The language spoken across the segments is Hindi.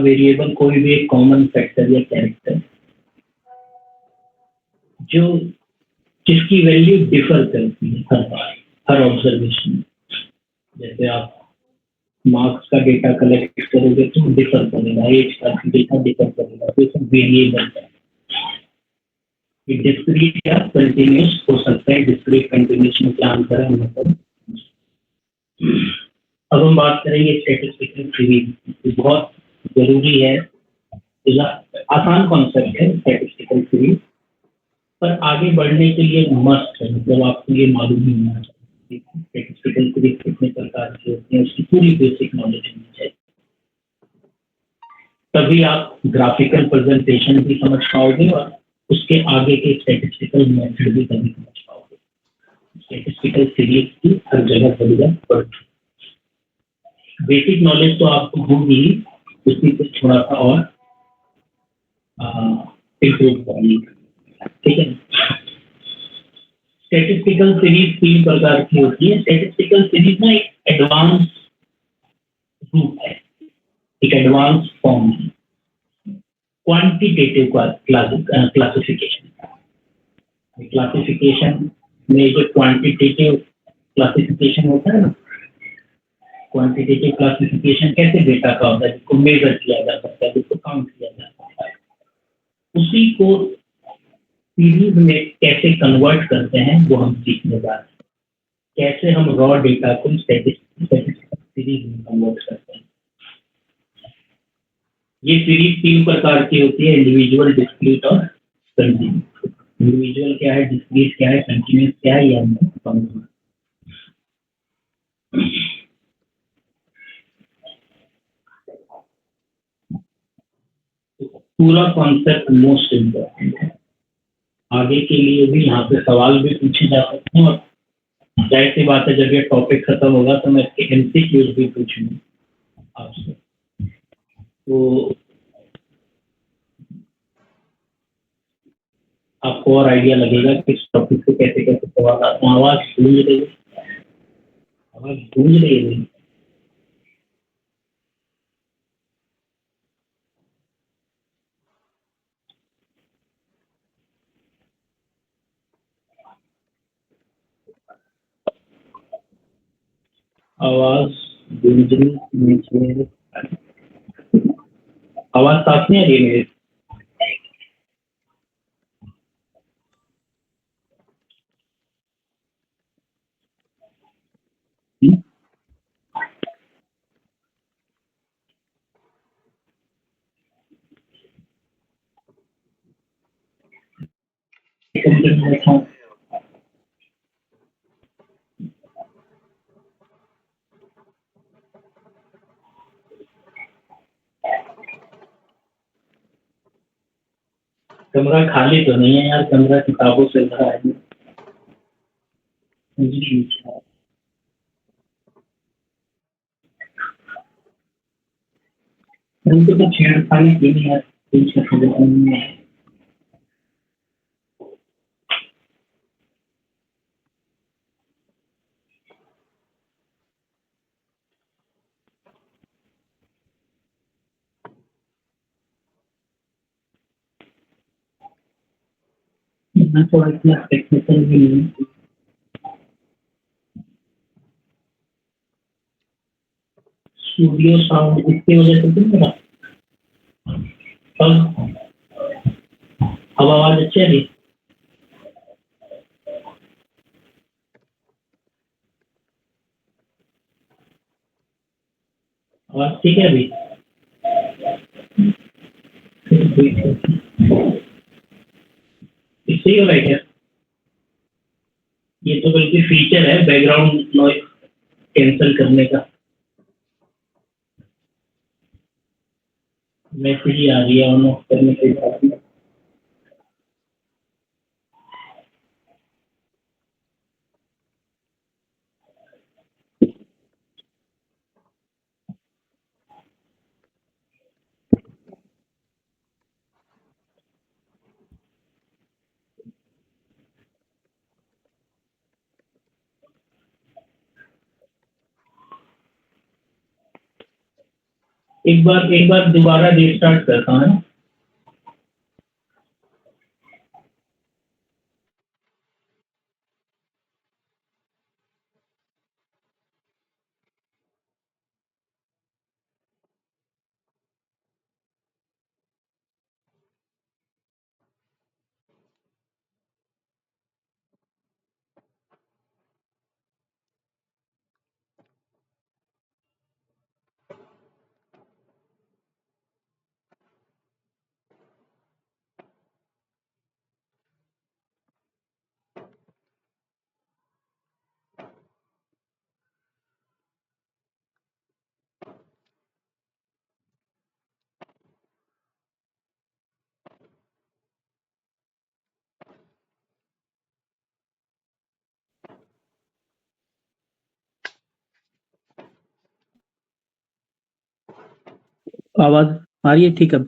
वेरिएबल कोई भी एक कॉमन फैक्टर या कैरेक्टर जो जिसकी वैल्यू डिफर करती है हर बार, हर ऑब्जर्वेशन। जैसे आप मार्क्स का डेटा कलेक्ट करोगे तो डिफर करेगा, एज का डेटा डिफर करेगा, तो सब वेरिएबल है। डिस्क्रीट या कंटिन्यूस हो सकता है। डिस्क्रीट कंटिन्यूस में क्या अंतर है मतलब। अब हम बात करेंगे स्टैटिस्टिकल सीरीज। बहुत जरूरी है, आसान कॉन्सेप्ट है स्टैटिस्टिकल सीरीज, पर आगे बढ़ने के लिए मस्ट है, मतलब आपको ये मालूम ही होना चाहिए स्टैटिस्टिकल सीरीज कितने प्रकार की होती है, उसकी पूरी बेसिक नॉलेज होनी चाहिए। तभी आप ग्राफिकल प्रेजेंटेशन भी समझ पाओगे और उसके आगे के स्टैटिस्टिकल मेथड भी तभी समझ पाओगे। स्टैटिस्टिकल सीरीज की हर जगह जरूरत पड़ती है। बेसिक नॉलेज तो आपको होगी ही, उसी को थोड़ा सा और इम्प्रूव करनी, ठीक है। स्टैटिस्टिकल सीरीज 3 प्रकार की होती है। स्टैटिस्टिकल सीरीज ना एक एडवांस रूप है, एक एडवांस फॉर्म है क्वांटिटेटिव क्लासिफिकेशन। क्लासिफिकेशन में जो क्वांटिटेटिव क्लासिफिकेशन होता है ना, क्वांटिटेटिव क्लासिफिकेशन कैसे डेटा का होता है, जिसको मेजर किया जा सकता है, जिसको काउंट किया जा सकता है, उसी को सीरीज में कैसे कन्वर्ट करते हैं वो हम सीखने जा रहे हैं। कैसे हम रॉ डेटा को स्टैटिस्टिकल सीरीज में कन्वर्ट करते हैं। ये सीरीज 3 प्रकार की होती है, इंडिविजुअल, डिस्क्रीट और कंटिन्यूस। इंडिविजुअल क्या है, डिस्क्रीट क्या है, कंटिन्यूस क्या है, ये हमने समझना। पूरा कॉन्सेप्ट मोस्ट इम्पोर्टेंट है। आगे के लिए भी यहाँ पे सवाल भी पूछे जा सकते हैं, और जाहिर सी बात है जब ये टॉपिक खत्म होगा तो मैं इसके एमसीक्यूज भी पूछूंगा आपसे। तो आपको और आइडिया लगेगा कि इस टॉपिक से कैसे कैसे सवाल आते हैं। आवाज गूंज रही है, आवाज गूंज रही है। आवाज गूंज रही है, आवाज साफ नहीं आ रही है मेरी। कमरा खाली तो नहीं है यार, कमरा किताबों से भरा है। उनको तो छेड़खानी की नहीं है। मैं थोड़ा इतना टेक्निकल भी नहीं। स्टूडियो साउंड इसकी वजह से क्यों मेरा अब आवाज अच्छी आ रही, आवाज ठीक है अभी। इससे ही हो रहा है क्या? ये तो बल्कि फीचर है बैकग्राउंड नॉइज कैंसिल करने का। मैसेज ही आ रही है ऑन ऑफ करने के बाद। एक बार दोबारा रीस्टार्ट करता हूँ। आवाज आ रही है? ठीक है।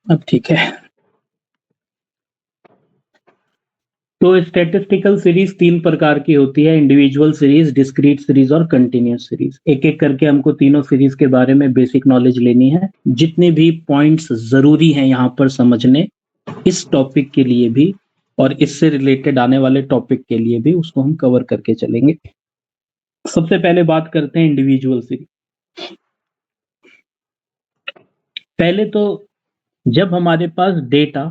अब ठीक है। तो स्टैटिस्टिकल सीरीज 3 प्रकार की होती है, इंडिविजुअल सीरीज, डिस्क्रीट सीरीज और कंटिन्यूअस सीरीज। एक एक करके हमको तीनों सीरीज के बारे में बेसिक नॉलेज लेनी है। जितने भी पॉइंट्स जरूरी हैं यहाँ पर समझने इस टॉपिक के लिए भी और इससे रिलेटेड आने वाले टॉपिक के लिए भी, उसको हम कवर करके चलेंगे। सबसे पहले बात करते हैं इंडिविजुअल सीरीज। पहले तो जब हमारे पास डेटा,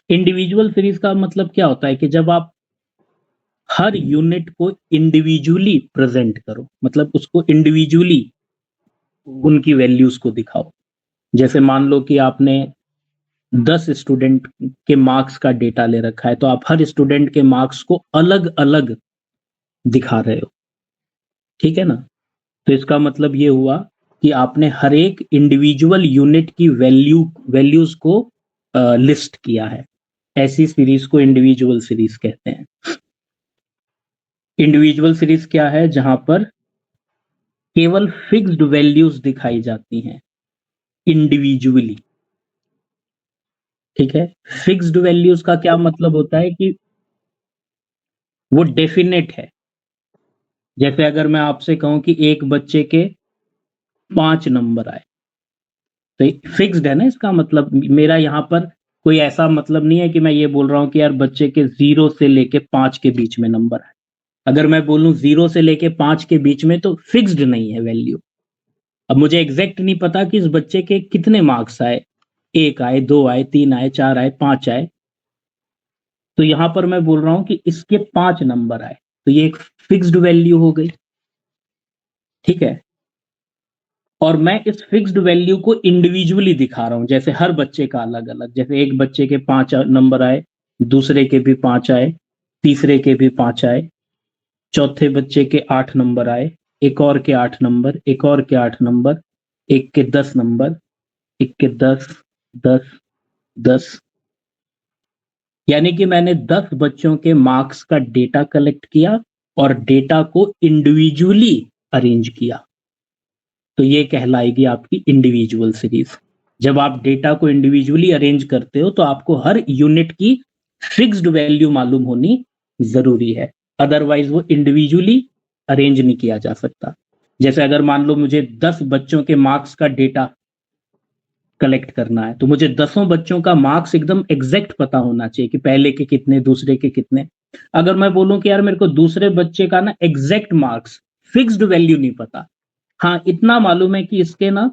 इंडिविजुअल सीरीज का मतलब क्या होता है कि जब आप हर यूनिट को इंडिविजुअली प्रेजेंट करो, मतलब उसको इंडिविजुअली उनकी वैल्यूज को दिखाओ। जैसे मान लो कि आपने 10 स्टूडेंट के मार्क्स का डेटा ले रखा है, तो आप हर स्टूडेंट के मार्क्स को अलग अलग दिखा रहे हो, ठीक है ना। तो इसका मतलब ये हुआ कि आपने हर एक इंडिविजुअल यूनिट की वैल्यूज को लिस्ट किया है। ऐसी सीरीज को इंडिविजुअल सीरीज कहते हैं। इंडिविजुअल सीरीज क्या है? जहां पर केवल फिक्स्ड वैल्यूज दिखाई जाती हैं इंडिविजुअली, ठीक है। फिक्स्ड वैल्यूज का क्या मतलब होता है कि वो डेफिनेट है। जैसे अगर मैं आपसे कहूं कि एक बच्चे के 5 नंबर आए, तो फिक्स्ड है ना। इसका मतलब मेरा यहाँ पर कोई ऐसा मतलब नहीं है कि मैं ये बोल रहा हूँ कि यार बच्चे के 0 से लेके 5 के बीच में नंबर आए। अगर मैं बोलूं 0 से लेके 5 के बीच में, तो फिक्स्ड नहीं है वैल्यू। अब मुझे एग्जैक्ट नहीं पता कि इस बच्चे के कितने मार्क्स आए, 1 आए, 2 आए, 3 आए, 4 आए, 5 आए। तो यहां पर मैं बोल रहा हूं कि इसके 5 नंबर आए, तो ये एक फिक्स्ड वैल्यू हो गई, ठीक है। और मैं इस फिक्स्ड वैल्यू को इंडिविजुअली दिखा रहा हूं, जैसे हर बच्चे का अलग अलग। जैसे एक बच्चे के 5 नंबर आए, दूसरे के भी 5 आए, तीसरे के भी 5 आए, चौथे बच्चे के 8 नंबर आए, एक और के 8 नंबर, एक और के 8 नंबर, एक के 10 नंबर, एक के 10, 10, 10। यानी कि मैंने 10 बच्चों के मार्क्स का डेटा कलेक्ट किया और डेटा को इंडिविजुअली अरेंज किया। तो ये कहलाएगी आपकी इंडिविजुअल सीरीज। जब आप डेटा को इंडिविजुअली अरेंज करते हो, तो आपको हर यूनिट की फिक्स्ड वैल्यू मालूम होनी जरूरी है, अदरवाइज वो इंडिविजुअली अरेंज नहीं किया जा सकता। जैसे अगर मान लो मुझे 10 बच्चों के मार्क्स का डेटा कलेक्ट करना है, तो मुझे 10 बच्चों का मार्क्स एकदम एग्जैक्ट पता होना चाहिए कि पहले के कितने, दूसरे के कितने। अगर मैं बोलूं कि यार मेरे को दूसरे बच्चे का ना एग्जैक्ट मार्क्स, फिक्स्ड वैल्यू नहीं पता, हाँ इतना मालूम है कि इसके ना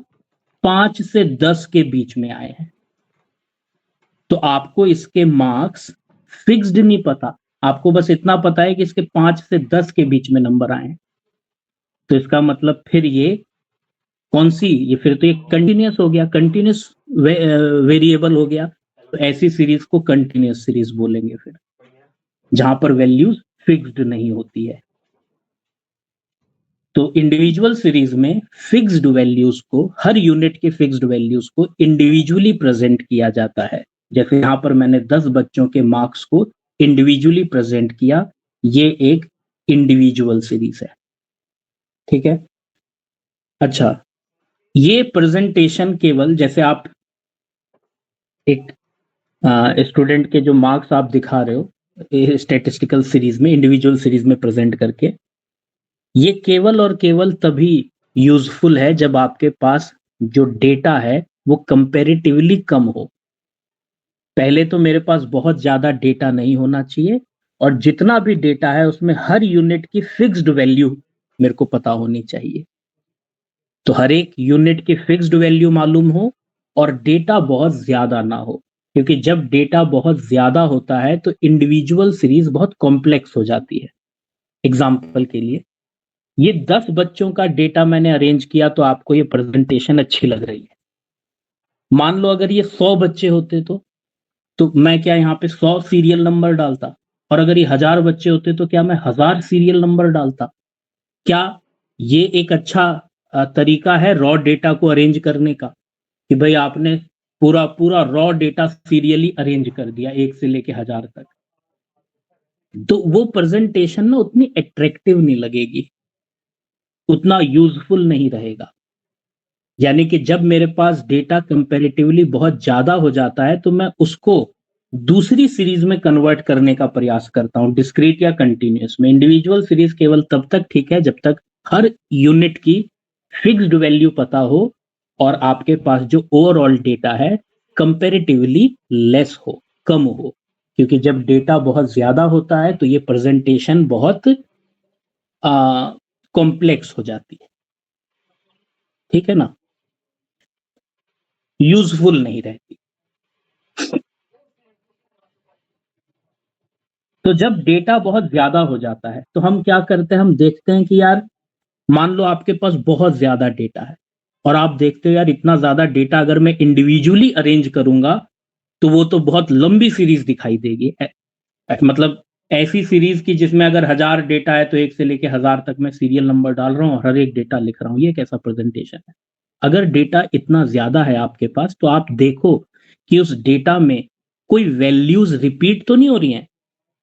5 से 10 के बीच में आए हैं, तो आपको इसके मार्क्स फिक्स्ड नहीं पता, आपको बस इतना पता है कि इसके 5 से 10 के बीच में नंबर आए हैं। तो इसका मतलब फिर ये कौन सी, ये फिर तो ये कंटिन्यूअस हो गया, कंटिन्यूअस वेरिएबल हो गया। तो ऐसी सीरीज को कंटिन्यूअस सीरीज बोलेंगे फिर, जहां पर वैल्यूज फिक्स्ड नहीं होती है। तो इंडिविजुअल सीरीज में फिक्स्ड वैल्यूज को, हर यूनिट के फिक्स्ड वैल्यूज को इंडिविजुअली प्रेजेंट किया जाता है। जैसे यहां पर मैंने 10 बच्चों के मार्क्स को इंडिविजुअली प्रेजेंट किया, ये एक इंडिविजुअल सीरीज है, ठीक है। अच्छा, ये प्रेजेंटेशन केवल, जैसे आप एक स्टूडेंट के जो मार्क्स आप दिखा रहे हो स्टैटिस्टिकल सीरीज में, इंडिविजुअल सीरीज में प्रेजेंट करके, ये केवल और केवल तभी यूजफुल है जब आपके पास जो डेटा है वो कंपैरेटिवली कम हो। पहले तो मेरे पास बहुत ज़्यादा डेटा नहीं होना चाहिए, और जितना भी डेटा है उसमें हर यूनिट की फिक्स्ड वैल्यू मेरे को पता होनी चाहिए। तो हर एक यूनिट की फिक्स्ड वैल्यू मालूम हो और डेटा बहुत ज़्यादा ना हो, क्योंकि जब डेटा बहुत ज़्यादा होता है तो इंडिविजुअल सीरीज़ बहुत कॉम्प्लेक्स हो जाती है। एग्ज़ाम्पल के लिए, ये 10 बच्चों का डेटा मैंने अरेंज किया तो आपको ये प्रेज़ेंटेशन अच्छी लग रही है। मान लो अगर ये 100 बच्चे होते तो मैं क्या यहाँ पे 100 सीरियल नंबर डालता? और अगर ये 1000 बच्चे होते तो क्या मैं 1000 सीरियल नंबर डालता? क्या ये एक अच्छा तरीका है रॉ डेटा को अरेंज करने का, कि भाई आपने पूरा पूरा रॉ डेटा सीरियली अरेंज कर दिया 1 से लेके 1000 तक? तो वो प्रेजेंटेशन ना उतनी अट्रैक्टिव नहीं लगेगी, उतना यूजफुल नहीं रहेगा। यानी कि जब मेरे पास डेटा कंपैरेटिवली बहुत ज़्यादा हो जाता है तो मैं उसको दूसरी सीरीज़ में कन्वर्ट करने का प्रयास करता हूँ, डिस्क्रीट या कंटीन्यूअस में। इंडिविजुअल सीरीज़ केवल तब तक ठीक है जब तक हर यूनिट की फिक्स्ड वैल्यू पता हो और आपके पास जो ओवरऑल डेटा है कंपैरेटिवली लेस हो, कम हो। क्योंकि जब डेटा बहुत ज़्यादा होता है तो ये प्रेजेंटेशन बहुत कॉम्प्लेक्स हो जाती है, ठीक है ना? यूज़फुल नहीं रहती। तो जब डेटा बहुत ज़्यादा हो जाता है, तो हम क्या करते हैं, हम देखते हैं कि यार मान लो आपके पास बहुत ज़्यादा डेटा है और आप देखते हो यार इतना ज़्यादा डेटा अगर मैं इंडिविजुअली अरेंज करूँगा, तो वो तो बहुत लंबी सीरीज़ दिखाई देगी। मतलब ऐसी सीरीज़ की जिसमें अगर 1000 डेटा है तो 1 से लेके 1000 तक मैं सीरियल नंबर डाल रहा हूँ और हर एक डेटा लिख रहा हूँ, ये कैसा प्रेज़ेंटेशन है? अगर डेटा इतना ज़्यादा है आपके पास तो आप देखो कि उस डेटा में कोई वैल्यूज़ रिपीट तो नहीं हो रही हैं।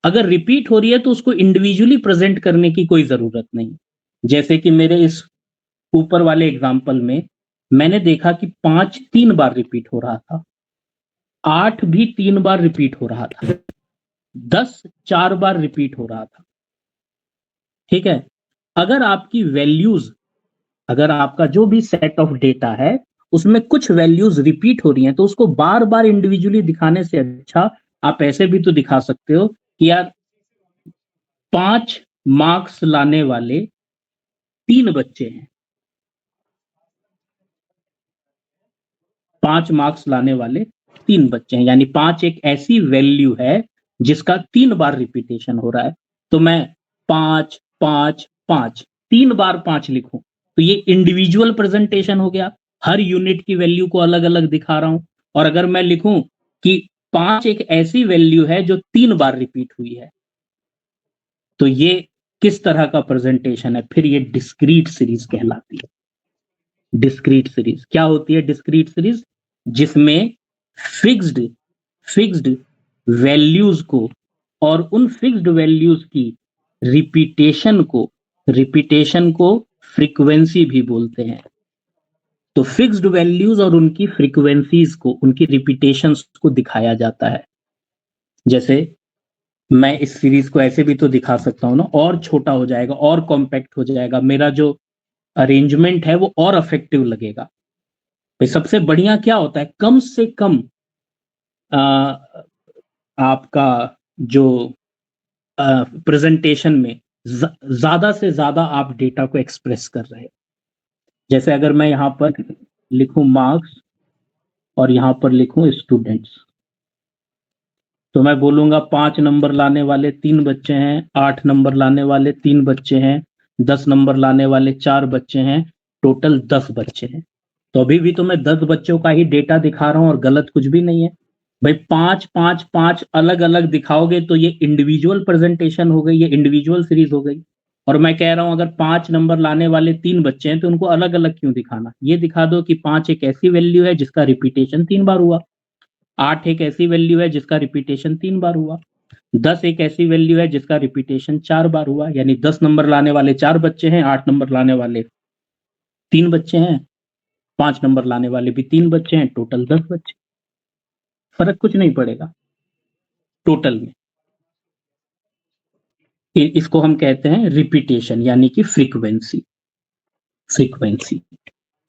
अगर रिपीट हो रही है तो उसको इंडिविजुअली प्रेजेंट करने की कोई ज़रूरत नहीं। जैसे कि मेरे इस ऊपर वाले एग्ज़ाम्पल में मैंने देखा कि 5 3 बार रिपीट हो रहा था, 8 भी 3 बार रिपीट हो रहा था, 10 4 बार रिपीट हो रहा था, ठीक है? अगर आपकी वैल्यूज़, अगर आपका जो भी सेट ऑफ डेटा है, उसमें कुछ वैल्यूज़ रिपीट हो रही हैं, तो उसको बार-बार इंडिविजुअली दिखाने से अच्छा आप ऐसे भी तो दिखा सकते हो कि यार 5 मार्क्स लाने वाले 3 बच्चे हैं, 5 मार्क्स लाने वाले 3 बच्चे हैं, यानी 5 एक ऐसी वैल्यू है जिसका 3 बार रिपीटेशन हो रहा है। तो मैं 5, 5, 5 3 बार 5 लिखूँ, तो ये इंडिविजुअल प्रेज़ेंटेशन हो गया। हर यूनिट की वैल्यू को अलग-अलग दिखा रहा हूँ। और अगर मैं लिखूँ कि 5 एक ऐसी वैल्यू है जो 3 बार रिपीट हुई है, तो ये किस तरह का प्रेज़ेंटेशन है? फिर ये डिस्क्रीट सीरीज़ कहलाती है। डिस्क्रीट सीरीज क्या होती है? डिस्क्रीट सीरीज जिसमें फिक्स्ड फिक्स्ड वैल्यूज को और उन फिक्स्ड वैल्यूज की रिपीटेशन को फ्रीक्वेंसी भी बोलते हैं। तो फिक्स्ड वैल्यूज और उनकी फ्रीक्वेंसीज को, उनकी रिपीटेशंस को दिखाया जाता है। जैसे मैं इस सीरीज को ऐसे भी तो दिखा सकता हूँ ना, और छोटा हो जाएगा और कॉम्पैक्ट हो जाएगा, मेरा जो अरेंजमेंट है वो और अफेक्टिव लगेगा। भाई सबसे बढ़िया क्या होता है, कम से कम आ, आपका जो प्रेजेंटेशन में ज्यादा से ज्यादा आप डेटा को एक्सप्रेस कर रहे हैं। जैसे अगर मैं यहाँ पर लिखूं मार्क्स और यहाँ पर लिखूं स्टूडेंट्स, तो मैं बोलूंगा 5 नंबर लाने वाले 3 बच्चे हैं, 8 नंबर लाने वाले 3 बच्चे हैं, 10 नंबर लाने वाले 4 बच्चे हैं, टोटल 10 बच्चे हैं। तो अभी भी तो मैं 10 बच्चों का ही डेटा दिखा रहा हूँ और गलत कुछ भी नहीं है। भाई 5 5 5 अलग अलग दिखाओगे तो ये इंडिविजुअल प्रेजेंटेशन हो गई, ये इंडिविजुअल सीरीज हो गई। और मैं कह रहा हूं अगर 5 नंबर लाने वाले 3 बच्चे हैं तो उनको अलग अलग क्यों दिखाना? ये दिखा दो कि 5 एक ऐसी वैल्यू है जिसका रिपीटेशन 3 बार हुआ, 8 एक ऐसी वैल्यू है जिसका रिपीटेशन 3 बार हुआ, 10 एक ऐसी वैल्यू है जिसका रिपीटेशन 4 बार हुआ। यानी 10 नंबर लाने वाले 4 बच्चे हैं, 8 नंबर लाने वाले 3 बच्चे हैं, 5 नंबर लाने वाले भी 3 बच्चे हैं, टोटल 10 बच्चे। फर्क कुछ नहीं पड़ेगा टोटल में। इसको हम कहते हैं रिपीटेशन यानी कि फ्रीक्वेंसी। फ्रीक्वेंसी,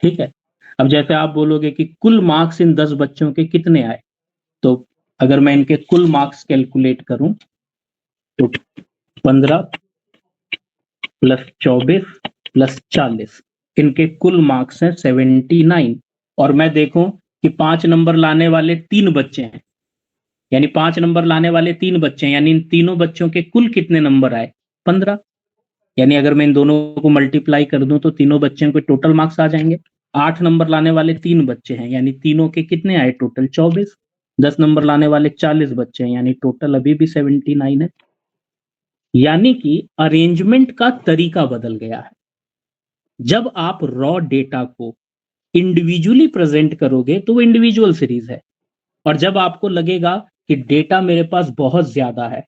ठीक है। अब जैसे आप बोलोगे कि कुल मार्क्स इन 10 बच्चों के कितने आए, तो अगर मैं इनके कुल मार्क्स कैलकुलेट करूं तो 15 प्लस 24 प्लस 40, इनके कुल मार्क्स हैं 79। और मैं देखूं कि 5 नंबर लाने वाले 3 बच्चे हैं, यानी 5 नंबर लाने वाले 3 बच्चे हैं, यानी इन तीनों बच्चों के कुल कितने नंबर आए, 15। यानी अगर मैं इन दोनों को मल्टीप्लाई कर दूं तो तीनों बच्चों के टोटल मार्क्स आ जाएंगे। 8 नंबर लाने वाले 3 बच्चे हैं, यानी तीनों के कितने आए, टोटल 24। 10 नंबर लाने वाले 40 बच्चे हैं, यानी टोटल अभी भी 79 है। यानी कि अरेंजमेंट का तरीका बदल गया है। जब आप रॉ डेटा को इंडिविजुअली प्रेजेंट करोगे तो वो इंडिविजुअल सीरीज है, और जब आपको लगेगा कि डेटा मेरे पास बहुत ज्यादा है,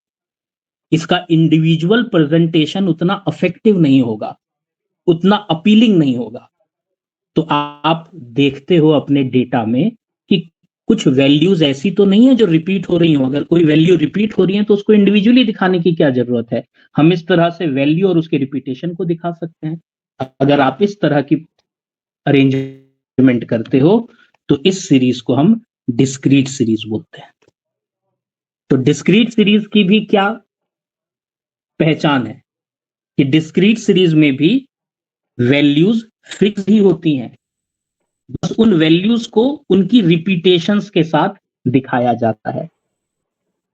इसका इंडिविजुअल प्रेजेंटेशन उतना अफेक्टिव नहीं होगा, उतना अपीलिंग नहीं होगा, तो आप देखते हो अपने डेटा में कि कुछ वैल्यूज ऐसी तो नहीं है जो रिपीट हो रही हो। अगर कोई वैल्यू रिपीट हो रही है तो उसको इंडिविजुअली दिखाने की क्या जरूरत है, हम इस तरह से वैल्यू और उसके रिपीटेशन को दिखा सकते हैं। अगर आप इस तरह की अरेंजमेंट करते हो तो इस सीरीज को हम डिस्क्रीट सीरीज बोलते हैं। तो डिस्क्रीट सीरीज की भी क्या पहचान है कि डिस्क्रीट सीरीज में भी वैल्यूज फिक्स ही होती हैं, बस उन वैल्यूज को उनकी रिपीटेशंस के साथ दिखाया जाता है।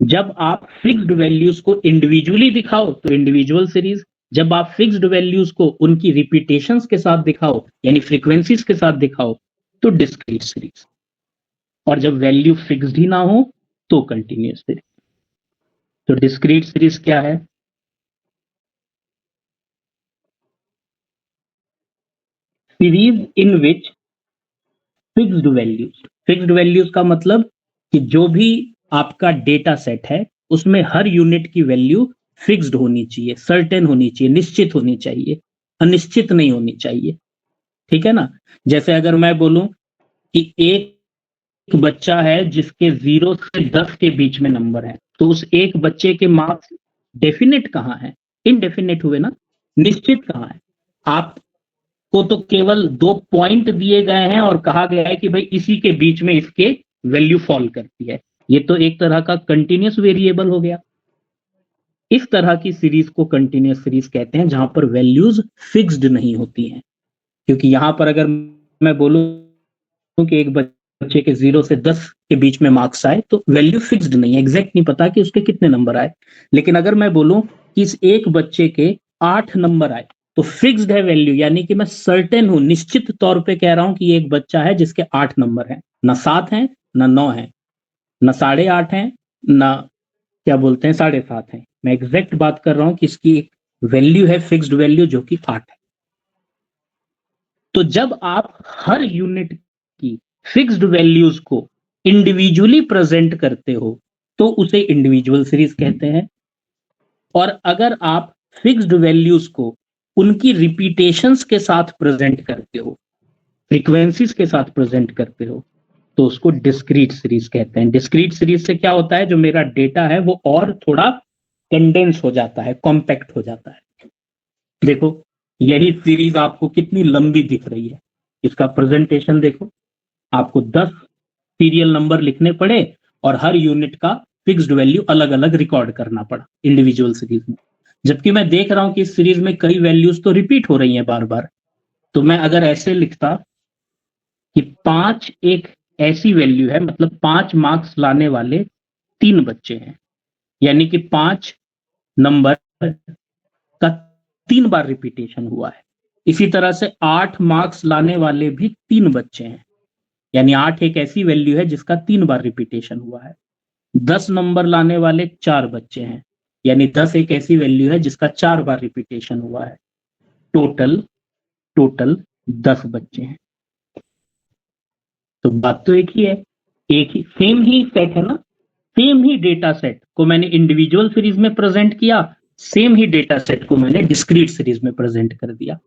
जब आप फिक्स्ड वैल्यूज को इंडिविजुअली दिखाओ तो इंडिविजुअल सीरीज, जब आप फिक्स्ड वैल्यूज को उनकी रिपीटेशंस के साथ दिखाओ यानी फ्रीक्वेंसीज के साथ दिखाओ तो डिस्क्रीट सीरीज, और जब वैल्यू फिक्स्ड ही ना हो तो कंटिन्यूअस सीरीज। तो डिस्क्रीट सीरीज क्या है, series in which fixed values का मतलब कि जो भी आपका डेटा सेट है उसमें हर यूनिट की वैल्यू फिक्स्ड होनी चाहिए, सर्टेन होनी चाहिए, निश्चित होनी चाहिए, अनिश्चित नहीं होनी चाहिए। ठीक है ना। जैसे अगर मैं बोलूं कि एक बच्चा है जिसके 0 से 10 के बीच में नंबर है, तो उस एक बच्चे के मार्क्स डेफिनेट कहां है, इनडेफिनेट हुए ना, निश्चित कहां है। आप को तो केवल 2 पॉइंट दिए गए हैं और कहा गया है कि भाई इसी के बीच में इसके वैल्यू फॉल करती है, ये तो एक तरह का कंटिन्यूअस वेरिएबल हो गया। इस तरह की सीरीज को कंटिन्यूअस सीरीज कहते हैं जहां पर वैल्यूज फिक्स्ड नहीं होती हैं। क्योंकि यहां पर अगर मैं बोलूं कि एक बच्चे के 0 से 10 के बीच में मार्क्स आए तो वैल्यू फिक्स्ड नहीं है, एग्जैक्ट नहीं पता कि उसके कितने नंबर आए। लेकिन अगर मैं बोलूं कि इस एक बच्चे के 8 नंबर आए तो फिक्स्ड है वैल्यू, यानी कि मैं सर्टेन हूं, निश्चित तौर पे कह रहा हूं कि ये एक बच्चा है जिसके 8 नंबर हैं, ना 7 हैं ना 9 हैं, ना 8.5 हैं, ना क्या बोलते हैं 7.5 हैं। मैं एग्जैक्ट बात कर रहा हूं कि इसकी वैल्यू है फिक्स्ड वैल्यू जो कि 8 है। तो जब आप हर यूनिट की फिक्स्ड वैल्यूज को इंडिविजुअली प्रेजेंट करते हो तो उसे इंडिविजुअल सीरीज कहते हैं। और अगर आप फिक्स्ड वैल्यूज को उनकी रिपीटेशंस के साथ प्रेजेंट करते हो, फ्रीक्वेंसीज के साथ प्रेजेंट करते हो, तो उसको डिस्क्रीट सीरीज कहते हैं। डिस्क्रीट सीरीज से क्या होता है, जो मेरा डेटा है वो और थोड़ा कंडेंस हो जाता है, कॉम्पैक्ट हो जाता है। देखो यही सीरीज आपको कितनी लंबी दिख रही है, इसका प्रेजेंटेशन देखो, आपको 10 सीरियल नंबर लिखने पड़े और हर यूनिट का फिक्स्ड वैल्यू अलग अलग रिकॉर्ड करना पड़ा इंडिविजुअल सीरीज में। जबकि मैं देख रहा हूं कि इस सीरीज में कई वैल्यूज तो रिपीट हो रही हैं बार बार, तो मैं अगर ऐसे लिखता कि 5 एक ऐसी वैल्यू है, मतलब 5 मार्क्स लाने वाले 3 बच्चे हैं, यानी कि 5 नंबर का 3 बार रिपीटेशन हुआ है। इसी तरह से 8 मार्क्स लाने वाले भी 3 बच्चे हैं, यानी 8 एक ऐसी वैल्यू है जिसका 3 बार रिपीटेशन हुआ है। 10 नंबर लाने वाले 4 बच्चे हैं, यानी 10 एक ऐसी वैल्यू है जिसका 4 बार रिपीटेशन हुआ है। टोटल टोटल 10 बच्चे हैं। तो बात तो एक ही है, एक ही सेम ही सेट है ना, सेम ही डेटा सेट को मैंने इंडिविजुअल सीरीज में प्रेजेंट किया, सेम ही डेटा सेट को मैंने डिस्क्रीट सीरीज में प्रेजेंट कर दिया।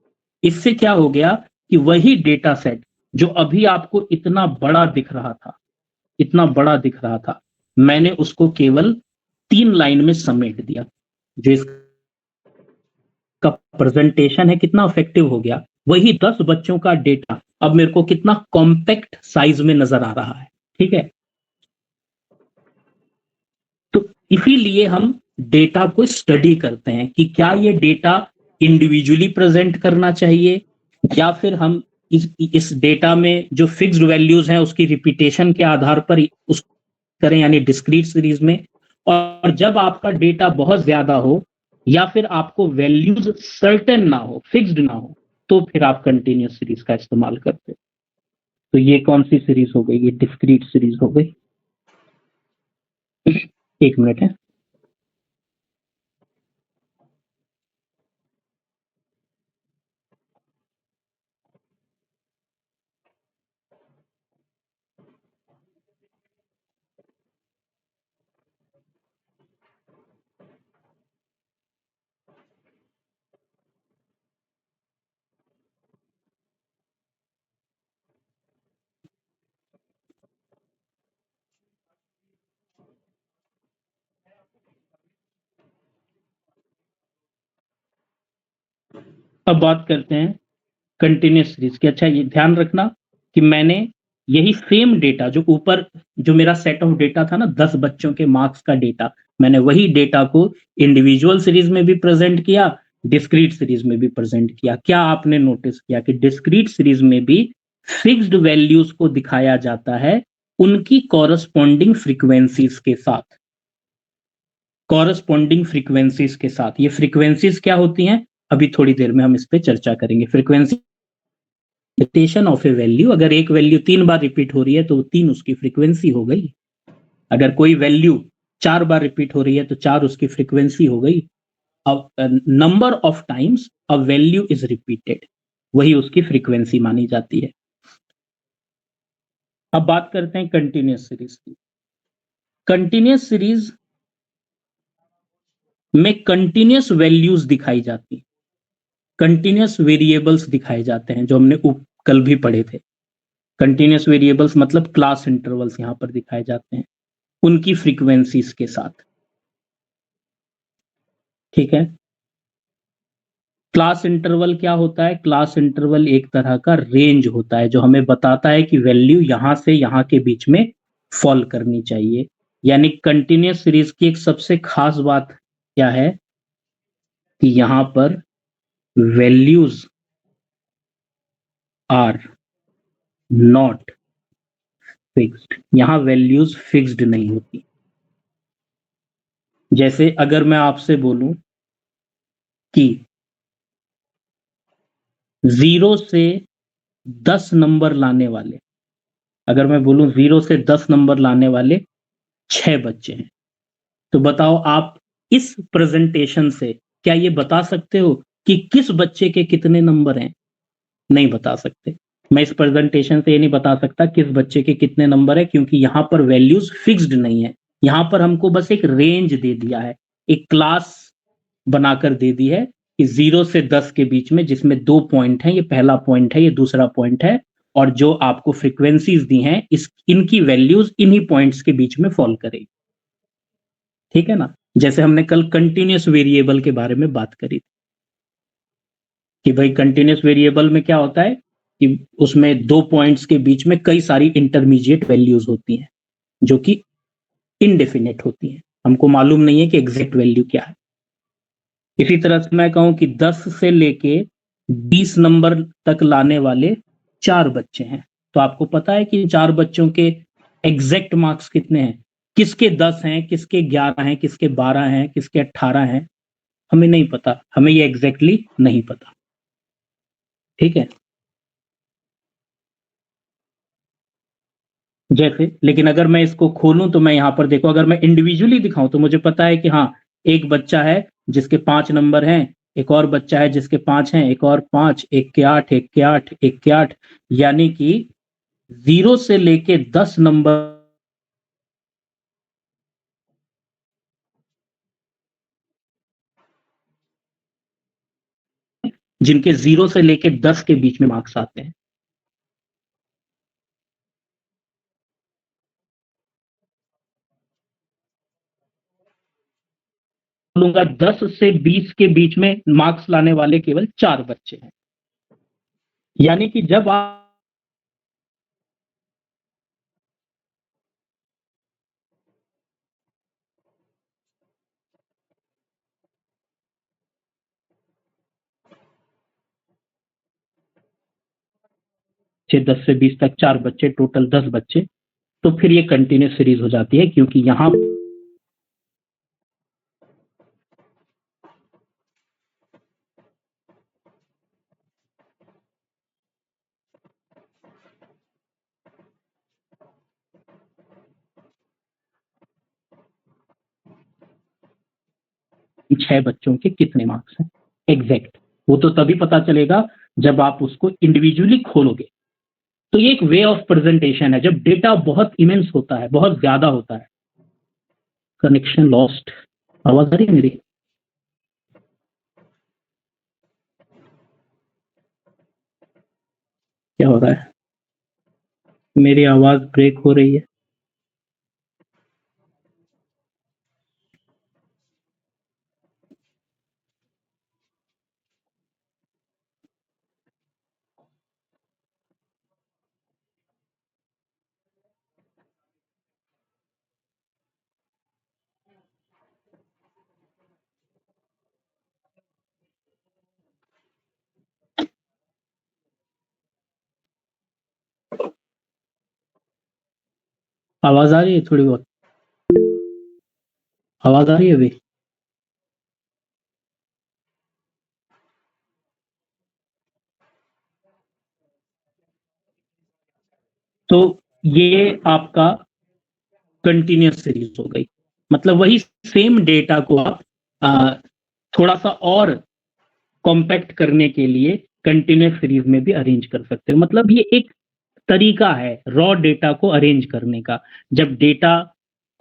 इससे क्या हो गया कि वही डेटा सेट जो अभी आपको इतना बड़ा दिख रहा था, इतना बड़ा दिख रहा था, मैंने उसको केवल 3 लाइन में समेट दिया, जो इसका का प्रेजेंटेशन है कितना इफेक्टिव हो गया, वही 10 बच्चों का डेटा अब मेरे को कितना कॉम्पैक्ट साइज में नजर आ रहा है। ठीक है, तो इसीलिए हम डेटा को स्टडी करते हैं कि क्या ये डेटा इंडिविजुअली प्रेजेंट करना चाहिए, या फिर हम इस डेटा में जो फिक्स्ड वैल्यूज हैं उसकी रिपीटेशन के आधार पर उस करें, यानी डिस्क्रीट सीरीज में। और जब आपका डेटा बहुत ज्यादा हो या फिर आपको वैल्यूज सर्टेन ना हो, फिक्स्ड ना हो, तो फिर आप कंटिन्यूस सीरीज का इस्तेमाल करते हैं। तो ये कौन सी सीरीज हो गई? ये डिस्क्रीट सीरीज हो गई। एक मिनट है। अब बात करते हैं कंटिन्यूस सीरीज की। अच्छा, ये ध्यान रखना कि मैंने यही सेम डेटा जो ऊपर, जो मेरा सेट ऑफ डेटा था ना 10 बच्चों के मार्क्स का डेटा, मैंने वही डेटा को इंडिविजुअल सीरीज में भी प्रेजेंट किया, डिस्क्रीट सीरीज में भी प्रेजेंट किया। क्या आपने नोटिस किया कि डिस्क्रीट सीरीज में भी फिक्स्ड वैल्यूज को दिखाया जाता है उनकी कॉरस्पॉन्डिंग फ्रीक्वेंसीज के साथ, कॉरस्पॉन्डिंग फ्रीक्वेंसीज के साथ। ये फ्रीक्वेंसीज क्या होती हैं, अभी थोड़ी देर में हम इस पे चर्चा करेंगे। Frequency repetition of A value, अगर एक वैल्यू 3 बार रिपीट हो रही है तो 3 उसकी फ्रीक्वेंसी हो गई। अगर कोई वैल्यू 4 बार रिपीट हो रही है तो 4 उसकी फ्रीक्वेंसी हो गई। अब number of times a value is repeated, वही उसकी फ्रीक्वेंसी मानी जाती है। अब बात करते हैं कंटिन्यूस सीरीज की। कंटिन्यूस सीरीज में कंटिन्यूस वैल्यूज दिखाई जाती हैं, कंटिन्यूस वेरिएबल्स दिखाए जाते हैं, जो हमने कल भी पढ़े थे। कंटिन्यूस वेरिएबल्स मतलब क्लास इंटरवल्स यहां पर दिखाए जाते हैं उनकी फ्रीक्वेंसीज के साथ। ठीक है, क्लास इंटरवल क्या होता है? क्लास इंटरवल एक तरह का रेंज होता है जो हमें बताता है कि वैल्यू यहां से यहां के बीच में फॉल करनी चाहिए। यानी कंटिन्यूस सीरीज की एक सबसे खास बात क्या है कि यहां पर वैल्यूज आर नॉट फिक्स्ड, यहां वैल्यूज फिक्स्ड नहीं होती। जैसे अगर मैं आपसे बोलूं कि 0 से 10 नंबर लाने वाले, अगर मैं बोलूं 0 से 10 नंबर लाने वाले 6 बच्चे हैं, तो बताओ आप इस प्रेजेंटेशन से क्या ये बता सकते हो कि किस बच्चे के कितने नंबर हैं? नहीं बता सकते। मैं इस प्रेजेंटेशन से ये नहीं बता सकता किस बच्चे के कितने नंबर है, क्योंकि यहां पर वैल्यूज फिक्स्ड नहीं है। यहां पर हमको बस एक रेंज दे दिया है, एक क्लास बनाकर दे दी है कि 0 से 10 के बीच में, जिसमें 2 पॉइंट है, ये पहला पॉइंट है, ये दूसरा पॉइंट है, और जो आपको फ्रीक्वेंसीज दी हैं इस इनकी वैल्यूज इन्हीं पॉइंट्स के बीच में फॉल करेगी। ठीक है ना? जैसे हमने कल कंटिन्यूस वेरिएबल के बारे में बात करी थी कि भाई कंटिन्यूस वेरिएबल में क्या होता है कि उसमें 2 पॉइंट्स के बीच में कई सारी इंटरमीडिएट वैल्यूज होती हैं जो कि इनडेफिनेट होती हैं, हमको मालूम नहीं है कि एग्जैक्ट वैल्यू क्या है। इसी तरह से मैं कहूं कि 10 से लेके 20 नंबर तक लाने वाले 4 बच्चे हैं, तो आपको पता है कि 4 बच्चों के एग्जैक्ट मार्क्स कितने हैं? किसके 10 हैं, किसके 11 हैं, किसके 12 हैं, किसके 18 हैं? हमें नहीं पता, हमें ये एग्जैक्टली नहीं पता। ठीक है, जैसे लेकिन अगर मैं इसको खोलूं तो मैं यहां पर देखो, अगर मैं इंडिविजुअली दिखाऊं तो मुझे पता है कि हाँ, एक बच्चा है जिसके 5 नंबर हैं, एक और बच्चा है जिसके 5 हैं, एक और 5, एक के 8, एक के 8, एक के 8, यानी कि 0 से लेके 10 नंबर जिनके 0 से लेके 10 के बीच में मार्क्स आते हैं। बोलूंगा 10 से 20 के बीच में मार्क्स लाने वाले केवल 4 बच्चे हैं। यानी कि जब आप 10 से 20 तक 4 बच्चे, टोटल 10 बच्चे, तो फिर ये कंटिन्यूस सीरीज हो जाती है, क्योंकि यहां 6 बच्चों के कितने मार्क्स हैं एग्जैक्ट, वो तो तभी पता चलेगा जब आप उसको इंडिविजुअली खोलोगे। तो ये एक वे ऑफ प्रेजेंटेशन है जब डेटा बहुत इमेंस होता है, बहुत ज्यादा होता है। कनेक्शन लॉस्ट, आवाज आ रही है मेरी? क्या हो रहा है? मेरी आवाज ब्रेक हो रही है। आवाज आ रही है? थोड़ी बहुत आवाज आ रही है अभी? तो ये आपका कंटिन्यूस सीरीज हो गई, मतलब वही सेम डेटा को आप थोड़ा सा और कॉम्पैक्ट करने के लिए कंटिन्यूस सीरीज में भी अरेंज कर सकते हो। मतलब ये एक तरीका है रॉ डेटा को अरेंज करने का। जब डेटा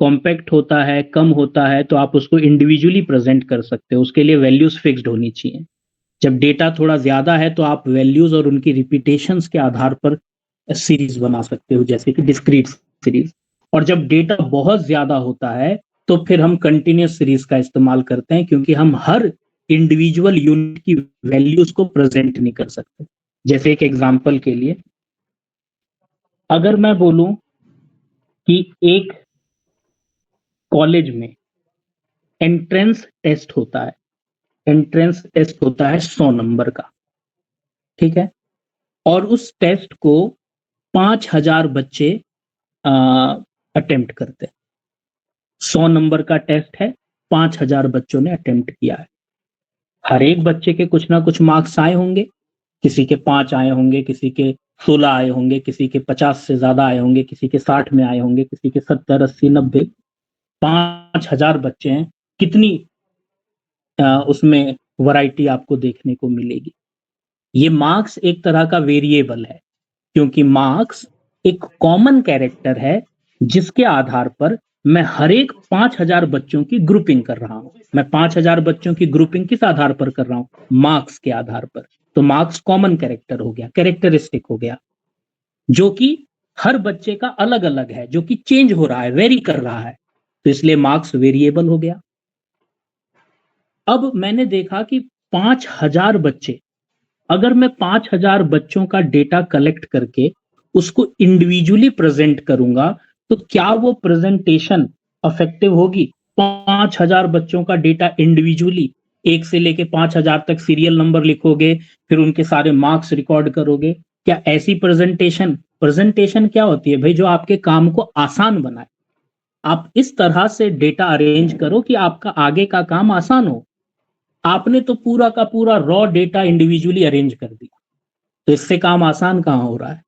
कॉम्पैक्ट होता है, कम होता है, तो आप उसको इंडिविजुअली प्रेजेंट कर सकते हो, उसके लिए वैल्यूज फिक्स्ड होनी चाहिए। जब डेटा थोड़ा ज्यादा है तो आप वैल्यूज और उनकी रिपीटेशंस के आधार पर सीरीज बना सकते हो, जैसे कि डिस्क्रीट सीरीज। और जब डेटा बहुत ज्यादा होता है तो फिर हम कंटिन्यूस सीरीज का इस्तेमाल करते हैं, क्योंकि हम हर इंडिविजुअल यूनिट की वैल्यूज को प्रेजेंट नहीं कर सकते। जैसे एक एग्जांपल के लिए, अगर मैं बोलूं कि एक कॉलेज में एंट्रेंस टेस्ट होता है, एंट्रेंस टेस्ट होता है 100 नंबर का, ठीक है, और उस टेस्ट को 5000 बच्चे अटेम्प्ट करते हैं। 100 नंबर का टेस्ट है, 5000 बच्चों ने अटेम्प्ट किया है। हर एक बच्चे के कुछ ना कुछ मार्क्स आए होंगे, किसी के 5 आए होंगे, किसी के 16 आए होंगे, किसी के 50 से ज्यादा आए होंगे, किसी के 60 में आए होंगे, किसी के 70, 80, 90। 5000 बच्चे हैं, कितनी उसमें वैरायटी आपको देखने को मिलेगी। ये मार्क्स एक तरह का वेरिएबल है, क्योंकि मार्क्स एक कॉमन कैरेक्टर है जिसके आधार पर मैं हर एक 5000 बच्चों की ग्रुपिंग कर रहा हूं। मैं 5000 बच्चों की ग्रुपिंग किस आधार पर कर रहा हूं? मार्क्स के आधार पर। तो मार्क्स कॉमन कैरेक्टर हो गया, कैरेक्टरिस्टिक हो गया, जो कि हर बच्चे का अलग अलग है, जो कि चेंज हो रहा है, वेरी कर रहा है, तो इसलिए मार्क्स वेरिएबल हो गया। अब मैंने देखा कि 5000 बच्चे, अगर मैं 5000 बच्चों का डेटा कलेक्ट करके उसको इंडिविजुअली प्रेजेंट करूंगा, तो क्या वो प्रेजेंटेशन इफेक्टिव होगी? 5000 बच्चों का डेटा इंडिविजुअली, 1 से लेके 5000 तक सीरियल नंबर लिखोगे, फिर उनके सारे मार्क्स रिकॉर्ड करोगे, क्या ऐसी प्रेजेंटेशन? प्रेजेंटेशन क्या होती है भाई? जो आपके काम को आसान बनाए। आप इस तरह से डेटा अरेंज करो कि आपका आगे का काम आसान हो। आपने तो पूरा का पूरा रॉ डेटा इंडिविजुअली अरेंज कर दिया, तो इससे काम आसान कहां हो रहा है?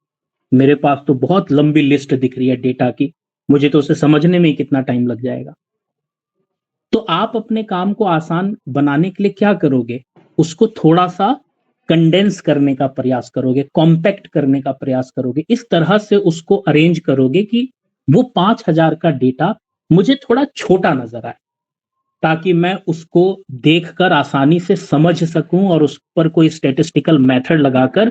मेरे पास तो बहुत लंबी लिस्ट दिख रही है डेटा की, मुझे तो उसे समझने में ही कितना टाइम लग जाएगा। तो आप अपने काम को आसान बनाने के लिए क्या करोगे? उसको थोड़ा सा कंडेंस करने का प्रयास करोगे, कॉम्पैक्ट करने का प्रयास करोगे, इस तरह से उसको अरेंज करोगे कि वो 5000 का डेटा मुझे थोड़ा छोटा नजर आए, ताकि मैं उसको देखकर आसानी से समझ सकूं और उस पर कोई स्टैटिस्टिकल मेथड लगाकर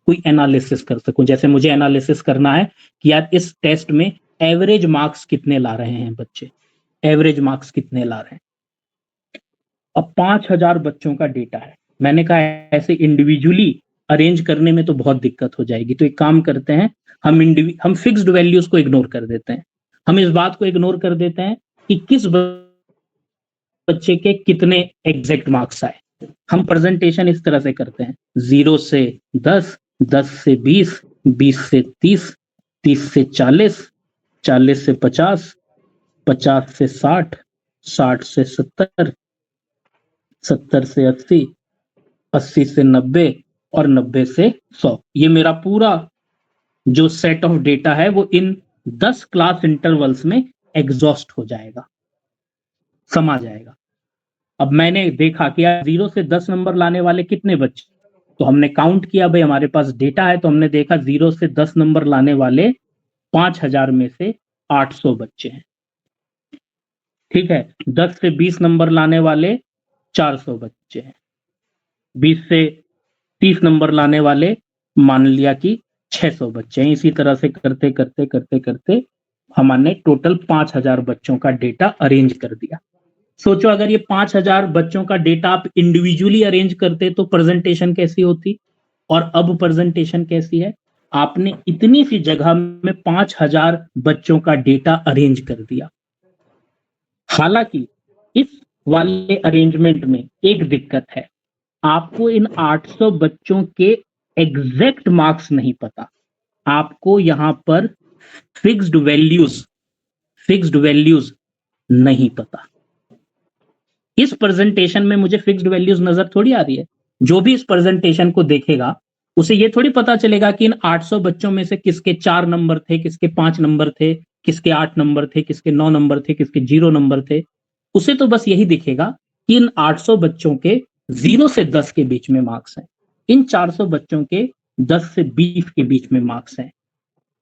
कोई एनालिसिस कर सकूं। जैसे मुझे एनालिसिस करना है कि यार इस टेस्ट में एवरेज मार्क्स कितने ला रहे हैं बच्चे, एवरेज मार्क्स कितने ला रहे हैं। अब 5000 बच्चों का डेटा है। मैंने कहा ऐसे इंडिविजुअली अरेंज करने में तो बहुत दिक्कत हो जाएगी, तो एक काम करते हैं, हम फिक्स्ड वैल्यूज को इग्नोर कर देते हैं। हम इस बात को इग्नोर कर देते हैं कि किस बच्चे के कितने एग्जैक्ट मार्क्स आए। हम प्रेजेंटेशन इस तरह से करते हैं, 0 से 10, 10 से 20, 20 से 30, 30 से 40, 40 से 50, 50 से 60, 60 से 70, 70 से 80, 80 से 90 और 90 से 100। ये मेरा पूरा जो सेट ऑफ डेटा है वो इन 10 क्लास इंटरवल्स में एग्जॉस्ट हो जाएगा, समा जाएगा। अब मैंने देखा कि यार 0 से 10 नंबर लाने वाले कितने बच्चे, तो हमने काउंट किया, भाई हमारे पास डेटा है, तो हमने देखा 0 से 10 नंबर लाने वाले 5000 में से 800 बच्चे हैं। ठीक है, 10 से 20 नंबर लाने वाले 400 बच्चे हैं, 20 से 30 नंबर लाने वाले मान लिया कि 600 बच्चे हैं। इसी तरह से करते करते करते करते हमने टोटल 5000 बच्चों का डेटा अरेंज कर दिया। सोचो अगर ये 5000 बच्चों का डेटा आप इंडिविजुअली अरेंज करते तो प्रेजेंटेशन कैसी होती, और अब प्रेजेंटेशन कैसी है। आपने इतनी सी जगह में 5000 बच्चों का डेटा अरेंज कर दिया। हालांकि इस वाले अरेंजमेंट में एक दिक्कत है, आपको इन 800 बच्चों के एग्जैक्ट मार्क्स नहीं पता, आपको यहां पर फिक्स्ड वैल्यूज नहीं पता। इस प्रेजेंटेशन में मुझे फिक्स्ड वैल्यूज नजर थोड़ी आ रही है। जो भी इस प्रेजेंटेशन को देखेगा उसे ये थोड़ी पता चलेगा कि इन 800 बच्चों में से किसके 4 नंबर थे, किसके 5 नंबर थे, किसके 8 नंबर थे, किसके 9 नंबर थे, किसके 0 नंबर थे। उसे तो बस यही दिखेगा कि इन 800 बच्चों के 0 से 10 के बीच में मार्क्स हैं, इन 400 बच्चों के 10 से 20 के बीच में मार्क्स हैं।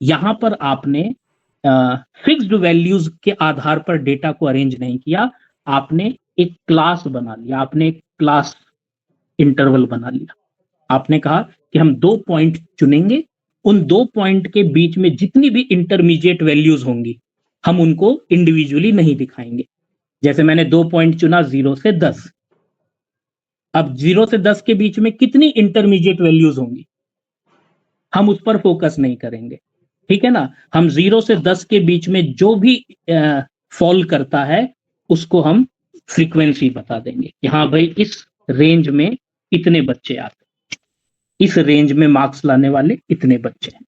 यहां पर आपने फिक्स्ड वैल्यूज के आधार पर डेटा को अरेंज नहीं किया, आपने एक क्लास बना लिया, आपने एक क्लास इंटरवल बना लिया। आपने कहा कि हम 2 पॉइंट चुनेंगे, उन 2 पॉइंट के बीच में जितनी भी इंटरमीडिएट वैल्यूज होंगी हम उनको इंडिविजुअली नहीं दिखाएंगे। जैसे मैंने 2 पॉइंट चुना 0 से 10, अब 0 से 10 के बीच में कितनी इंटरमीडिएट वैल्यूज होंगी हम उस पर फोकस नहीं करेंगे, ठीक है ना। हम 0 से 10 के बीच में जो भी फॉल करता है उसको हम फ्रीक्वेंसी बता देंगे कि हाँ भाई इस रेंज में इतने बच्चे आते, इस रेंज में मार्क्स लाने वाले इतने बच्चे हैं।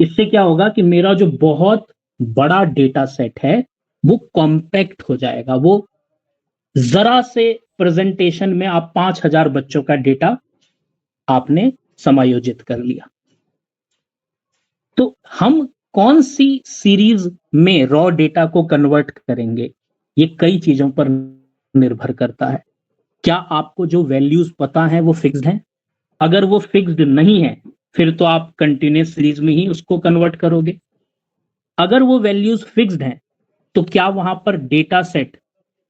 इससे क्या होगा कि मेरा जो बहुत बड़ा डेटा सेट है वो कॉम्पैक्ट हो जाएगा। वो जरा से प्रेजेंटेशन में आप 5000 बच्चों का डेटा आपने समायोजित कर लिया। तो हम कौन सी सीरीज में रॉ डेटा को कन्वर्ट करेंगे ये कई चीजों पर निर्भर करता है। क्या आपको जो वैल्यूज पता है वो फिक्स्ड हैं? अगर वो फिक्स्ड नहीं है फिर तो आप कंटिन्यूअस सीरीज में ही उसको कन्वर्ट करोगे। अगर वो वैल्यूज फिक्स्ड हैं तो क्या वहां पर डेटा सेट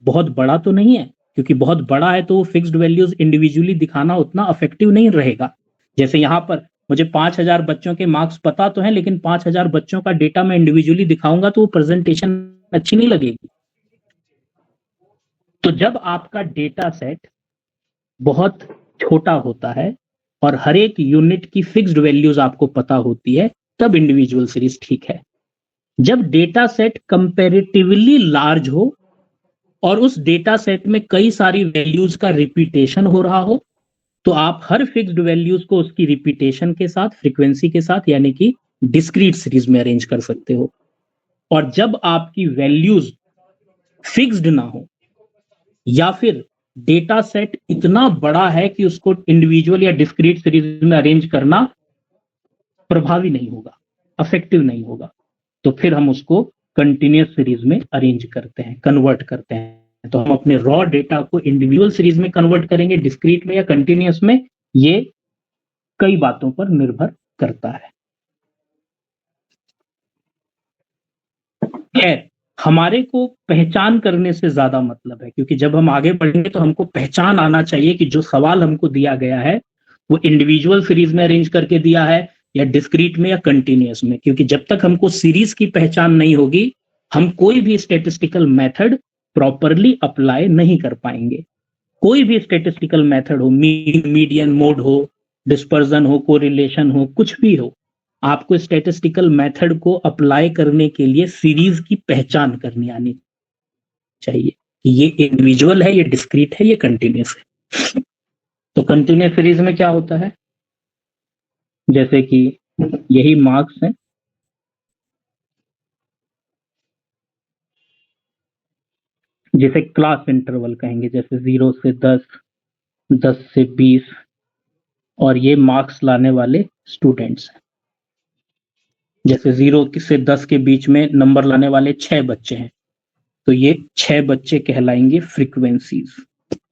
बहुत बड़ा तो नहीं है, क्योंकि बहुत बड़ा है तो वो फिक्स्ड वैल्यूज इंडिविजुअली दिखाना उतना इफेक्टिव नहीं रहेगा। जैसे यहां पर मुझे 5000 बच्चों के मार्क्स पता तो है, लेकिन 5000 बच्चों का डेटा मैं इंडिविजुअली दिखाऊंगा तो वो प्रेजेंटेशन अच्छी नहीं लगेगी। तो जब आपका डेटा सेट बहुत छोटा होता है और हर एक यूनिट की फिक्स्ड वैल्यूज आपको पता होती है तब इंडिविजुअल सीरीज ठीक है। जब डेटा सेट कंपैरेटिवली लार्ज हो और उस डेटा सेट में कई सारी वैल्यूज का रिपीटेशन हो रहा हो तो आप हर फिक्स्ड वैल्यूज को उसकी रिपीटेशन के साथ, फ्रीक्वेंसी के साथ, यानी कि डिस्क्रीट सीरीज में अरेंज कर सकते हो। और जब आपकी वैल्यूज फिक्स्ड ना हो या फिर डेटा सेट इतना बड़ा है कि उसको इंडिविजुअल या डिस्क्रीट सीरीज में अरेंज करना प्रभावी नहीं होगा, इफेक्टिव नहीं होगा, तो फिर हम उसको कंटिन्यूअस सीरीज में अरेंज करते हैं, कन्वर्ट करते हैं। तो हम अपने रॉ डेटा को इंडिविजुअल सीरीज में कन्वर्ट करेंगे, डिस्क्रीट में या कंटिन्यूअस में, ये कई बातों पर निर्भर करता है। खैर, हमारे को पहचान करने से ज्यादा मतलब है, क्योंकि जब हम आगे बढ़ेंगे तो हमको पहचान आना चाहिए कि जो सवाल हमको दिया गया है वो इंडिविजुअल सीरीज में अरेंज करके दिया है या डिस्क्रीट में या कंटिन्यूअस में। क्योंकि जब तक हमको सीरीज की पहचान नहीं होगी हम कोई भी स्टैटिस्टिकल मेथड प्रॉपरली अप्लाई नहीं कर पाएंगे। कोई भी स्टेटिस्टिकल मेथड हो, मीन, मीडियन, मोड हो, डिस्पर्जन हो, कोरिलेशन हो, कुछ भी हो, आपको स्टेटिस्टिकल मेथड को अप्लाई करने के लिए सीरीज की पहचान करनी आनी चाहिए कि ये इंडिविजुअल है, ये डिस्क्रीट है, ये कंटिन्यूस है। तो कंटिन्यूस सीरीज में क्या होता है, जैसे कि यही मार्क्स है, जिसे क्लास इंटरवल कहेंगे, जैसे 0 से 10, 10 से 20, और ये मार्क्स लाने वाले स्टूडेंट्स हैं। जैसे 0 से 10 के बीच में नंबर लाने वाले 6 बच्चे हैं, तो ये 6 बच्चे कहलाएंगे फ्रीक्वेंसीज,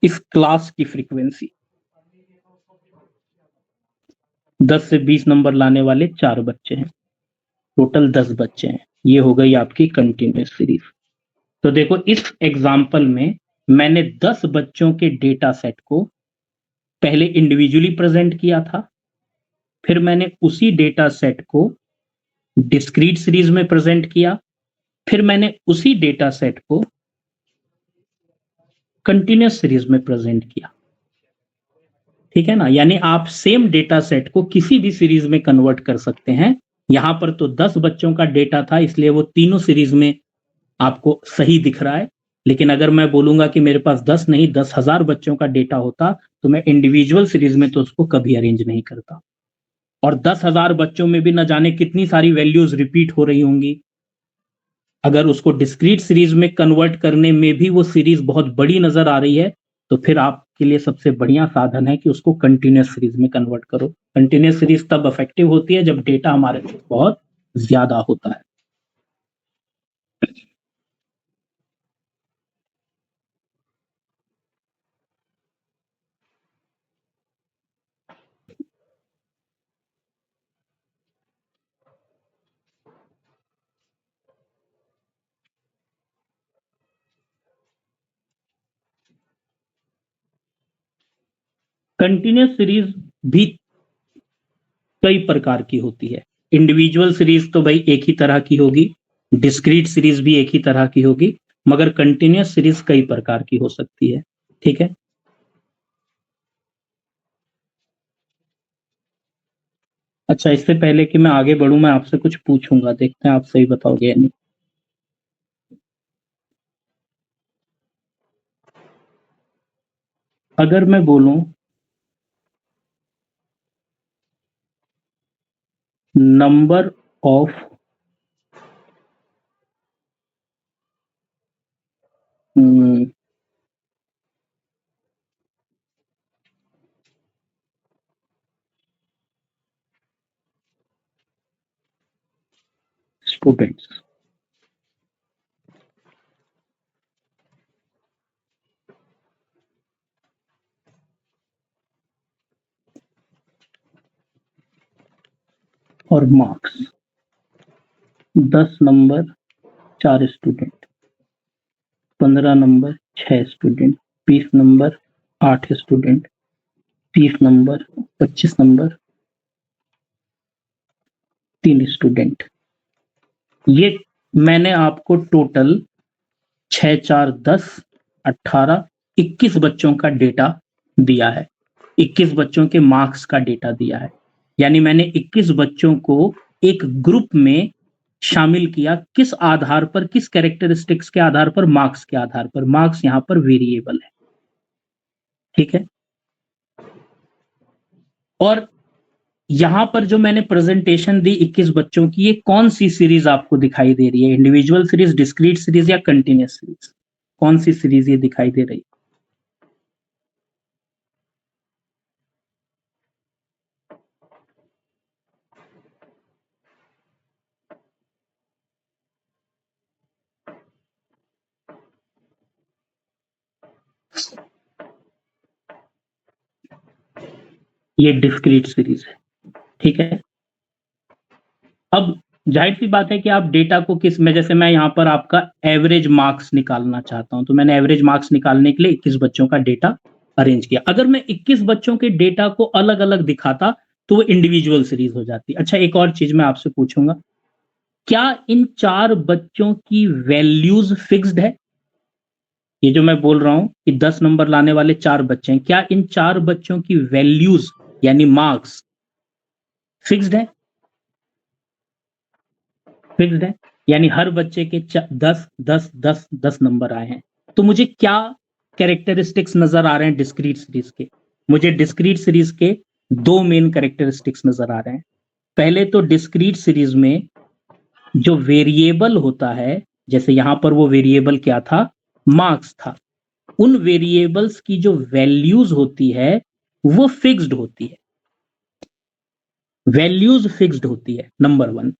इस क्लास की फ्रीक्वेंसी। 10 से 20 नंबर लाने वाले 4 बच्चे हैं, टोटल 10 बच्चे हैं। ये हो गई आपकी कंटिन्यूस सीरीज। तो देखो इस एग्जाम्पल में मैंने 10 बच्चों के डेटा सेट को पहले इंडिविजुअली प्रेजेंट किया था, फिर मैंने उसी डेटा सेट को डिस्क्रीट सीरीज में प्रेजेंट किया, फिर मैंने उसी डेटा सेट को कंटिन्यूस सीरीज में प्रेजेंट किया। ठीक है ना, यानी आप सेम डेटा सेट को किसी भी सीरीज में कन्वर्ट कर सकते हैं। यहां पर तो 10 बच्चों का डेटा था, इसलिए वो तीनों सीरीज में आपको सही दिख रहा है। लेकिन अगर मैं बोलूंगा कि मेरे पास 10 नहीं 10,000 बच्चों का डेटा होता, तो मैं इंडिविजुअल सीरीज में तो उसको कभी अरेंज नहीं करता, और 10,000 बच्चों में भी न जाने कितनी सारी वैल्यूज रिपीट हो रही होंगी। अगर उसको डिस्क्रीट सीरीज में कन्वर्ट करने में भी वो सीरीज बहुत बड़ी नजर आ रही है, तो फिर आपके लिए सबसे बढ़िया साधन है कि उसको कंटिन्यूस सीरीज में कन्वर्ट करो। कंटिन्यूस सीरीज तब इफेक्टिव होती है जब डेटा हमारे पास बहुत ज्यादा होता है। कंटिन्यूस सीरीज भी कई प्रकार की होती है। इंडिविजुअल सीरीज तो भाई एक ही तरह की होगी, डिस्क्रीट सीरीज भी एक ही तरह की होगी, मगर कंटिन्यूस सीरीज कई प्रकार की हो सकती है। ठीक है, अच्छा इससे पहले कि मैं आगे बढ़ूं, मैं आपसे कुछ पूछूंगा, देखते हैं आप सही बताओगे या नहीं। अगर मैं बोलूं नंबर ऑफ स्टूडेंट्स, और marks 10 number 4 student, 15 number 6 student, 20 number 8 student, 30 number 25 number 3 student. ये मैंने आपको टोटल 6 4 10 18 21 बच्चों का डेटा दिया है, 21 बच्चों के मार्क्स का डेटा दिया है। यानी मैंने 21 बच्चों को एक ग्रुप में शामिल किया, किस आधार पर, किस कैरेक्टरिस्टिक्स के आधार पर, मार्क्स के आधार पर। मार्क्स यहां पर वेरिएबल है। ठीक है, और यहां पर जो मैंने प्रेजेंटेशन दी 21 बच्चों की, ये कौन सी सीरीज आपको दिखाई दे रही है, इंडिविजुअल सीरीज, डिस्क्रीट सीरीज या कंटिन्यूस सीरीज? कौन सी सीरीज ये दिखाई दे रही है? ये डिस्क्रीट सीरीज है। ठीक है, अब जाहिर सी बात है कि आप डेटा को किस में, जैसे मैं यहाँ पर आपका एवरेज मार्क्स निकालना चाहता हूं, तो मैंने एवरेज मार्क्स निकालने के लिए 21 बच्चों का डेटा अरेंज किया। अगर मैं 21 बच्चों के डेटा को अलग अलग दिखाता तो वो इंडिविजुअल सीरीज हो जाती। अच्छा एक और चीज मैं आपसे पूछूंगा, क्या इन 4 बच्चों की वैल्यूज फिक्स्ड है? ये जो मैं बोल रहा हूं कि 10 नंबर लाने वाले 4 बच्चे हैं, क्या इन 4 बच्चों की वैल्यूज यानी मार्क्स फिक्स्ड है? फिक्स्ड है, यानी हर बच्चे के 10 10 10 10 नंबर आए हैं। तो मुझे क्या कैरेक्टरिस्टिक्स नजर आ रहे हैं डिस्क्रीट सीरीज के? मुझे डिस्क्रीट सीरीज के दो मेन कैरेक्टरिस्टिक्स नजर आ रहे हैं। पहले तो डिस्क्रीट सीरीज में जो वेरिएबल होता है, जैसे यहां पर वो वेरिएबल क्या था, मार्क्स था, उन वेरिएबल्स की जो वैल्यूज होती है वो फिक्स्ड होती है, वैल्यूज फिक्स्ड होती है, नंबर 1।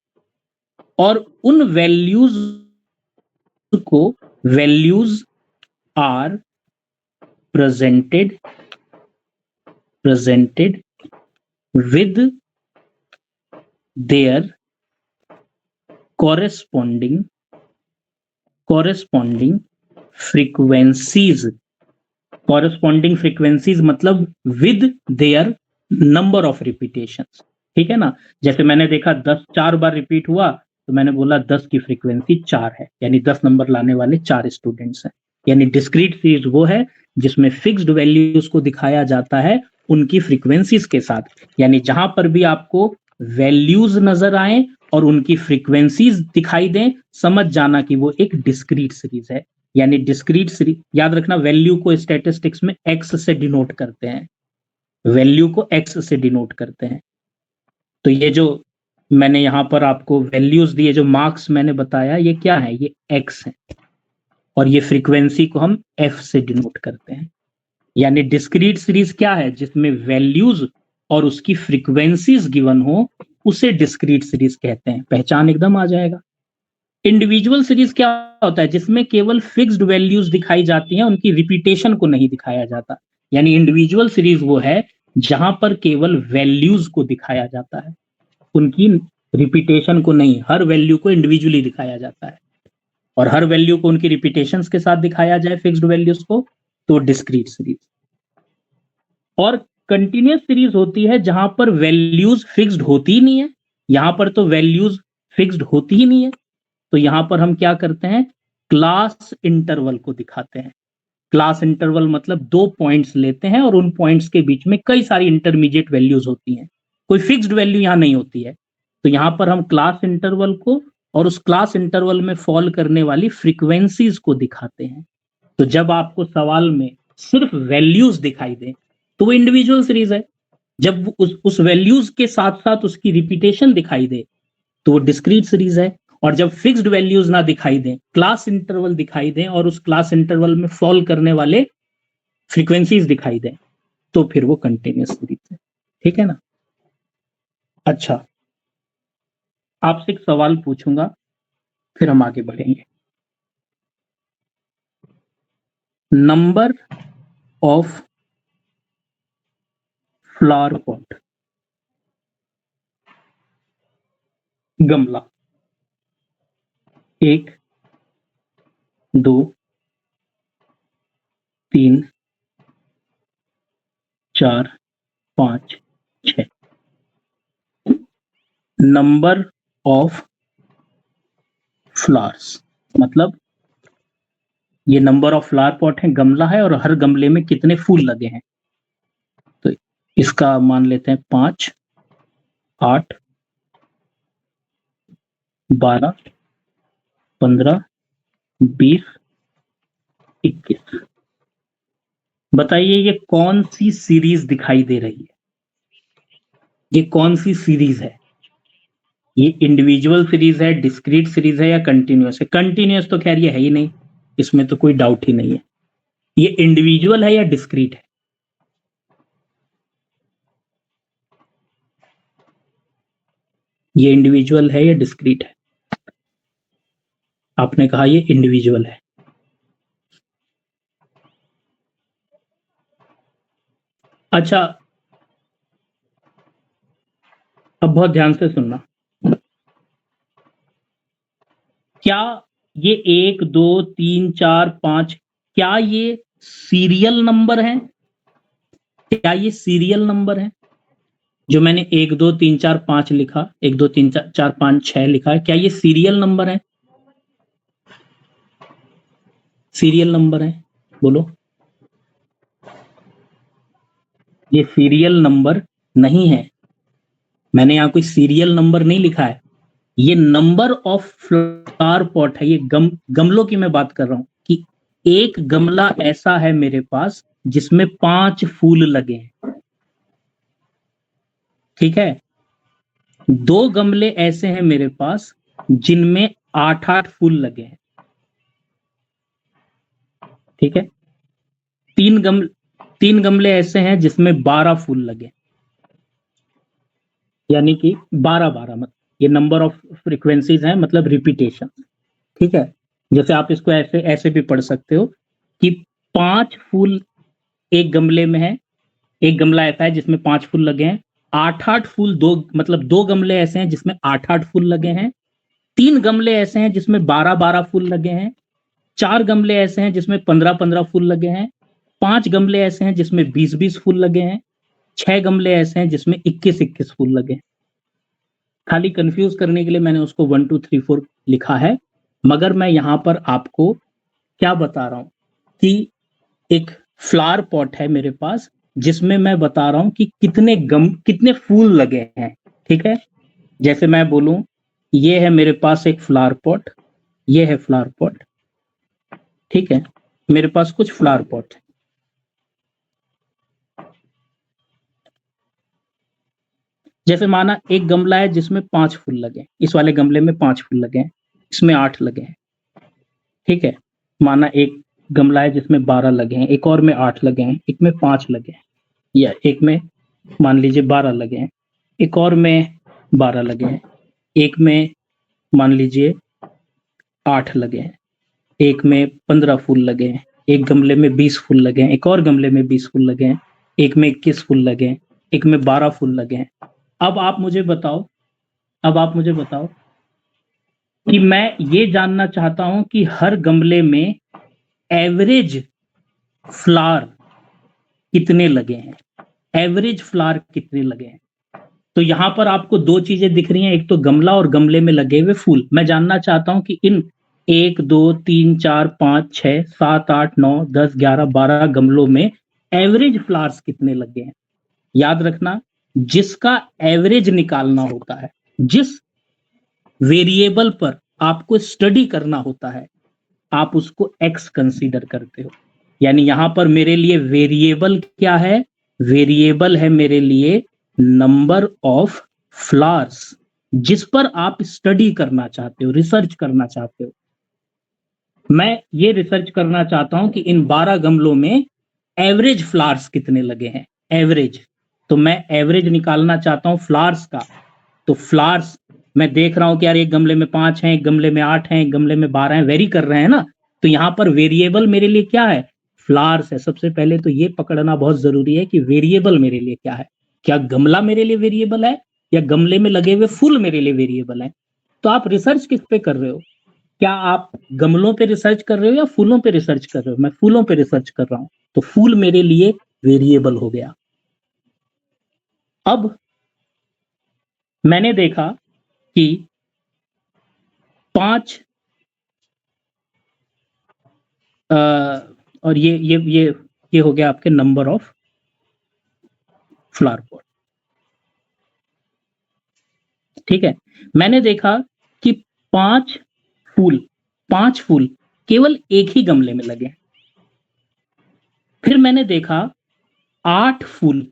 और उन वैल्यूज को, values are presented with their corresponding frequencies। corresponding frequencies मतलब with their number of repetitions, ठीक है ना। जैसे मैंने देखा 10 4 बार रिपीट हुआ तो मैंने बोला 10 की फ्रीक्वेंसी 4 है, यानी 10 नंबर लाने वाले 4 स्टूडेंट्स हैं। यानी डिस्क्रीट सीरीज वो है जिसमें फिक्स्ड वैल्यूज को दिखाया जाता है उनकी फ्रीक्वेंसीज के साथ, यानी जहां पर भी आपको वैल्यूज नजर आए और उनकी फ्रीक्वेंसीज दिखाई दें, समझ जाना कि वो एक डिस्क्रीट सीरीज है। यानी डिस्क्रीट सीरीज, याद रखना वैल्यू को स्टैटिस्टिक्स में एक्स से डिनोट करते हैं, वैल्यू को एक्स से डिनोट करते हैं। तो ये जो मैंने यहां पर आपको वैल्यूज दिए, जो मार्क्स मैंने बताया, ये क्या है, ये एक्स है, और ये फ्रीक्वेंसी को हम एफ से डिनोट करते हैं। यानी डिस्क्रीट सीरीज क्या है, जिसमें वैल्यूज और उसकी फ्रीक्वेंसीज गिवन हो, उसे डिस्क्रीट सीरीज कहते हैं। पहचान एकदम आ जाएगा। इंडिविजुअल सीरीज क्या होता है, जिसमें केवल फिक्स्ड वैल्यूज दिखाई जाती हैं, उनकी रिपीटेशन को नहीं दिखाया जाता। यानी इंडिविजुअल सीरीज वो है जहां पर केवल वैल्यूज को दिखाया जाता है, उनकी रिपीटेशन को नहीं। हर वैल्यू को इंडिविजुअली दिखाया जाता है, और हर वैल्यू को उनकी रिपीटेशंस के साथ दिखाया जाए, फिक्स्ड वैल्यूज को, तो डिस्क्रीट सीरीज। और कंटिन्यूअस सीरीज होती है जहां पर वैल्यूज फिक्स्ड होती ही नहीं है। यहां पर तो वैल्यूज फिक्स्ड होती ही नहीं है, तो यहां पर हम क्या करते हैं, क्लास इंटरवल को दिखाते हैं। क्लास इंटरवल मतलब 2 पॉइंट्स लेते हैं और उन पॉइंट्स के बीच में कई सारी इंटरमीडिएट वैल्यूज होती हैं, कोई फिक्स्ड वैल्यू यहां नहीं होती है। तो यहां पर हम क्लास इंटरवल को और उस क्लास इंटरवल में फॉल करने वाली फ्रीक्वेंसीज को दिखाते हैं। तो जब आपको सवाल में सिर्फ वैल्यूज दिखाई दे तो वो इंडिविजुअल सीरीज है। जब उस वैल्यूज के साथ साथ उसकी रिपीटेशन दिखाई दे तो वो डिस्क्रीट सीरीज है। और जब फिक्स्ड वैल्यूज ना दिखाई दें, क्लास इंटरवल दिखाई दें और उस क्लास इंटरवल में फॉल करने वाले फ्रीक्वेंसीज दिखाई दें, तो फिर वो कंटिन्यूअस सीरीज है। ठीक है ना। अच्छा, आपसे एक सवाल पूछूंगा, फिर हम आगे बढ़ेंगे। नंबर ऑफ फ्लावर पॉट, गमला, 1 2 3 4 5 6। नंबर ऑफ फ्लावर्स मतलब ये नंबर ऑफ फ्लावर पॉट है, गमला है, और हर गमले में कितने फूल लगे हैं। तो इसका मान लेते हैं 5 8 12 15 20 21। बताइए ये कौन सी सीरीज दिखाई दे रही है, ये कौन सी सीरीज है? ये इंडिविजुअल सीरीज है, डिस्क्रीट सीरीज है, या कंटिन्यूअस है? कंटिन्यूअस तो खैर ये है ही नहीं, इसमें तो कोई डाउट ही नहीं है। ये इंडिविजुअल है या डिस्क्रीट है? ये इंडिविजुअल है या डिस्क्रीट है? आपने कहा ये इंडिविजुअल है। अच्छा, अब बहुत ध्यान से सुनना। क्या ये 1 2 3 4 5, क्या ये सीरियल नंबर है? क्या ये सीरियल नंबर है? जो मैंने 1 2 3 4 5 लिखा, 1 2 3 4 5 6 लिखा है, क्या ये सीरियल नंबर है? सीरियल नंबर है। बोलो। ये सीरियल नंबर नहीं है, मैंने यहाँ कोई सीरियल नंबर नहीं लिखा है, ये नंबर ऑफ फ्लावर पॉट है। ये गमलों की मैं बात कर रहा हूं कि एक गमला ऐसा है मेरे पास जिसमें 5 फूल लगे हैं, ठीक है। 2 गमले ऐसे हैं मेरे पास जिनमें 8-8 फूल लगे हैं, ठीक है। 3 गमले ऐसे हैं जिसमें 12 फूल लगे, यानी कि 12-12, मतलब ये नंबर ऑफ फ्रीक्वेंसीज हैं, मतलब रिपीटेशन, ठीक है। जैसे आप इसको ऐसे ऐसे भी पढ़ सकते हो कि 5 फूल एक गमले में है, एक गमला ऐसा है जिसमें 5 फूल लगे हैं, 8-8 फूल मतलब 2 गमले ऐसे हैं जिसमें 8-8 फूल लगे हैं, 3 गमले ऐसे हैं जिसमें 12-12 फूल लगे हैं, 4 गमले ऐसे हैं जिसमें 15-15 फूल लगे हैं, 5 गमले ऐसे हैं जिसमें 20-20 फूल लगे हैं, 6 गमले ऐसे हैं जिसमें 21-21 फूल लगे हैं। खाली कंफ्यूज करने के लिए मैंने उसको 1 2 3 4 लिखा है, मगर मैं यहां पर आपको क्या बता रहा हूं कि एक फ्लावर पॉट है मेरे पास जिसमें मैं बता रहा हूं कि कितने फूल लगे हैं, ठीक है। जैसे मैं बोलूं ये है मेरे पास एक फ्लावर पॉट, ये है फ्लावर पॉट, ठीक है। मेरे पास कुछ फ्लावर पॉट है, जैसे माना एक गमला है जिसमें 5 फूल लगे हैं, इस वाले गमले में 5 फूल लगे हैं, इसमें 8 लगे हैं, ठीक है। माना एक गमला है जिसमें 12 लगे हैं, एक और में 8 लगे हैं, एक में 5 लगे हैं, या एक में मान लीजिए 12 लगे हैं, एक और में 12 लगे हैं, एक में मान लीजिए 8 लगे हैं, एक में 15 फूल लगे हैं, एक गमले में 20 फूल लगे हैं, एक और गमले में 20 फूल लगे हैं, एक में 21 फूल लगे हैं, एक में 12 फूल लगे हैं। अब आप मुझे बताओ कि मैं ये जानना चाहता हूं कि हर गमले में एवरेज फ्लावर कितने लगे हैं, एवरेज फ्लावर कितने लगे हैं। तो यहां पर आपको 2 चीजें दिख रही हैं, एक तो गमला और गमले में लगे हुए फूल। मैं जानना चाहता हूं कि इन 1 2 3 4 5 6 7 8 9 10 11 12 गमलों में एवरेज फ्लावर्स कितने लगे हैं। याद रखना, जिसका एवरेज निकालना होता है, जिस वेरिएबल पर आपको स्टडी करना होता है, आप उसको एक्स कंसीडर करते हो। यानी यहां पर मेरे लिए वेरिएबल क्या है, वेरिएबल है मेरे लिए नंबर ऑफ फ्लावर्स, जिस पर आप स्टडी करना चाहते हो, रिसर्च करना चाहते हो। मैं ये रिसर्च करना चाहता हूं कि इन 12 गमलों में एवरेज फ्लावर्स कितने लगे हैं, एवरेज। तो मैं एवरेज निकालना चाहता हूं फ्लावर्स का। तो फ्लावर्स मैं देख रहा हूं कि यार एक गमले में 5 हैं, एक गमले में 8 हैं, एक गमले में 12 हैं, वेरी कर रहे हैं ना। तो यहां पर वेरिएबल मेरे लिए क्या है, फ्लावर्स है। सबसे पहले तो ये पकड़ना बहुत जरूरी है कि वेरिएबल मेरे लिए क्या है, क्या गमला मेरे लिए वेरिएबल है या गमले में लगे हुए फूल मेरे लिए वेरिएबल है। तो आप रिसर्च किस पे कर रहे हो, क्या आप गमलों पे रिसर्च कर रहे हो या फूलों पे रिसर्च कर रहे हो। मैं फूलों पे रिसर्च कर रहा हूं, तो फूल मेरे लिए वेरिएबल हो गया। अब मैंने देखा कि 5 और ये हो गया आपके नंबर ऑफ फ्लावर पॉट, ठीक है। मैंने देखा कि 5 फूल 5 फूल केवल एक ही गमले में लगे। फिर मैंने देखा 8 फूल,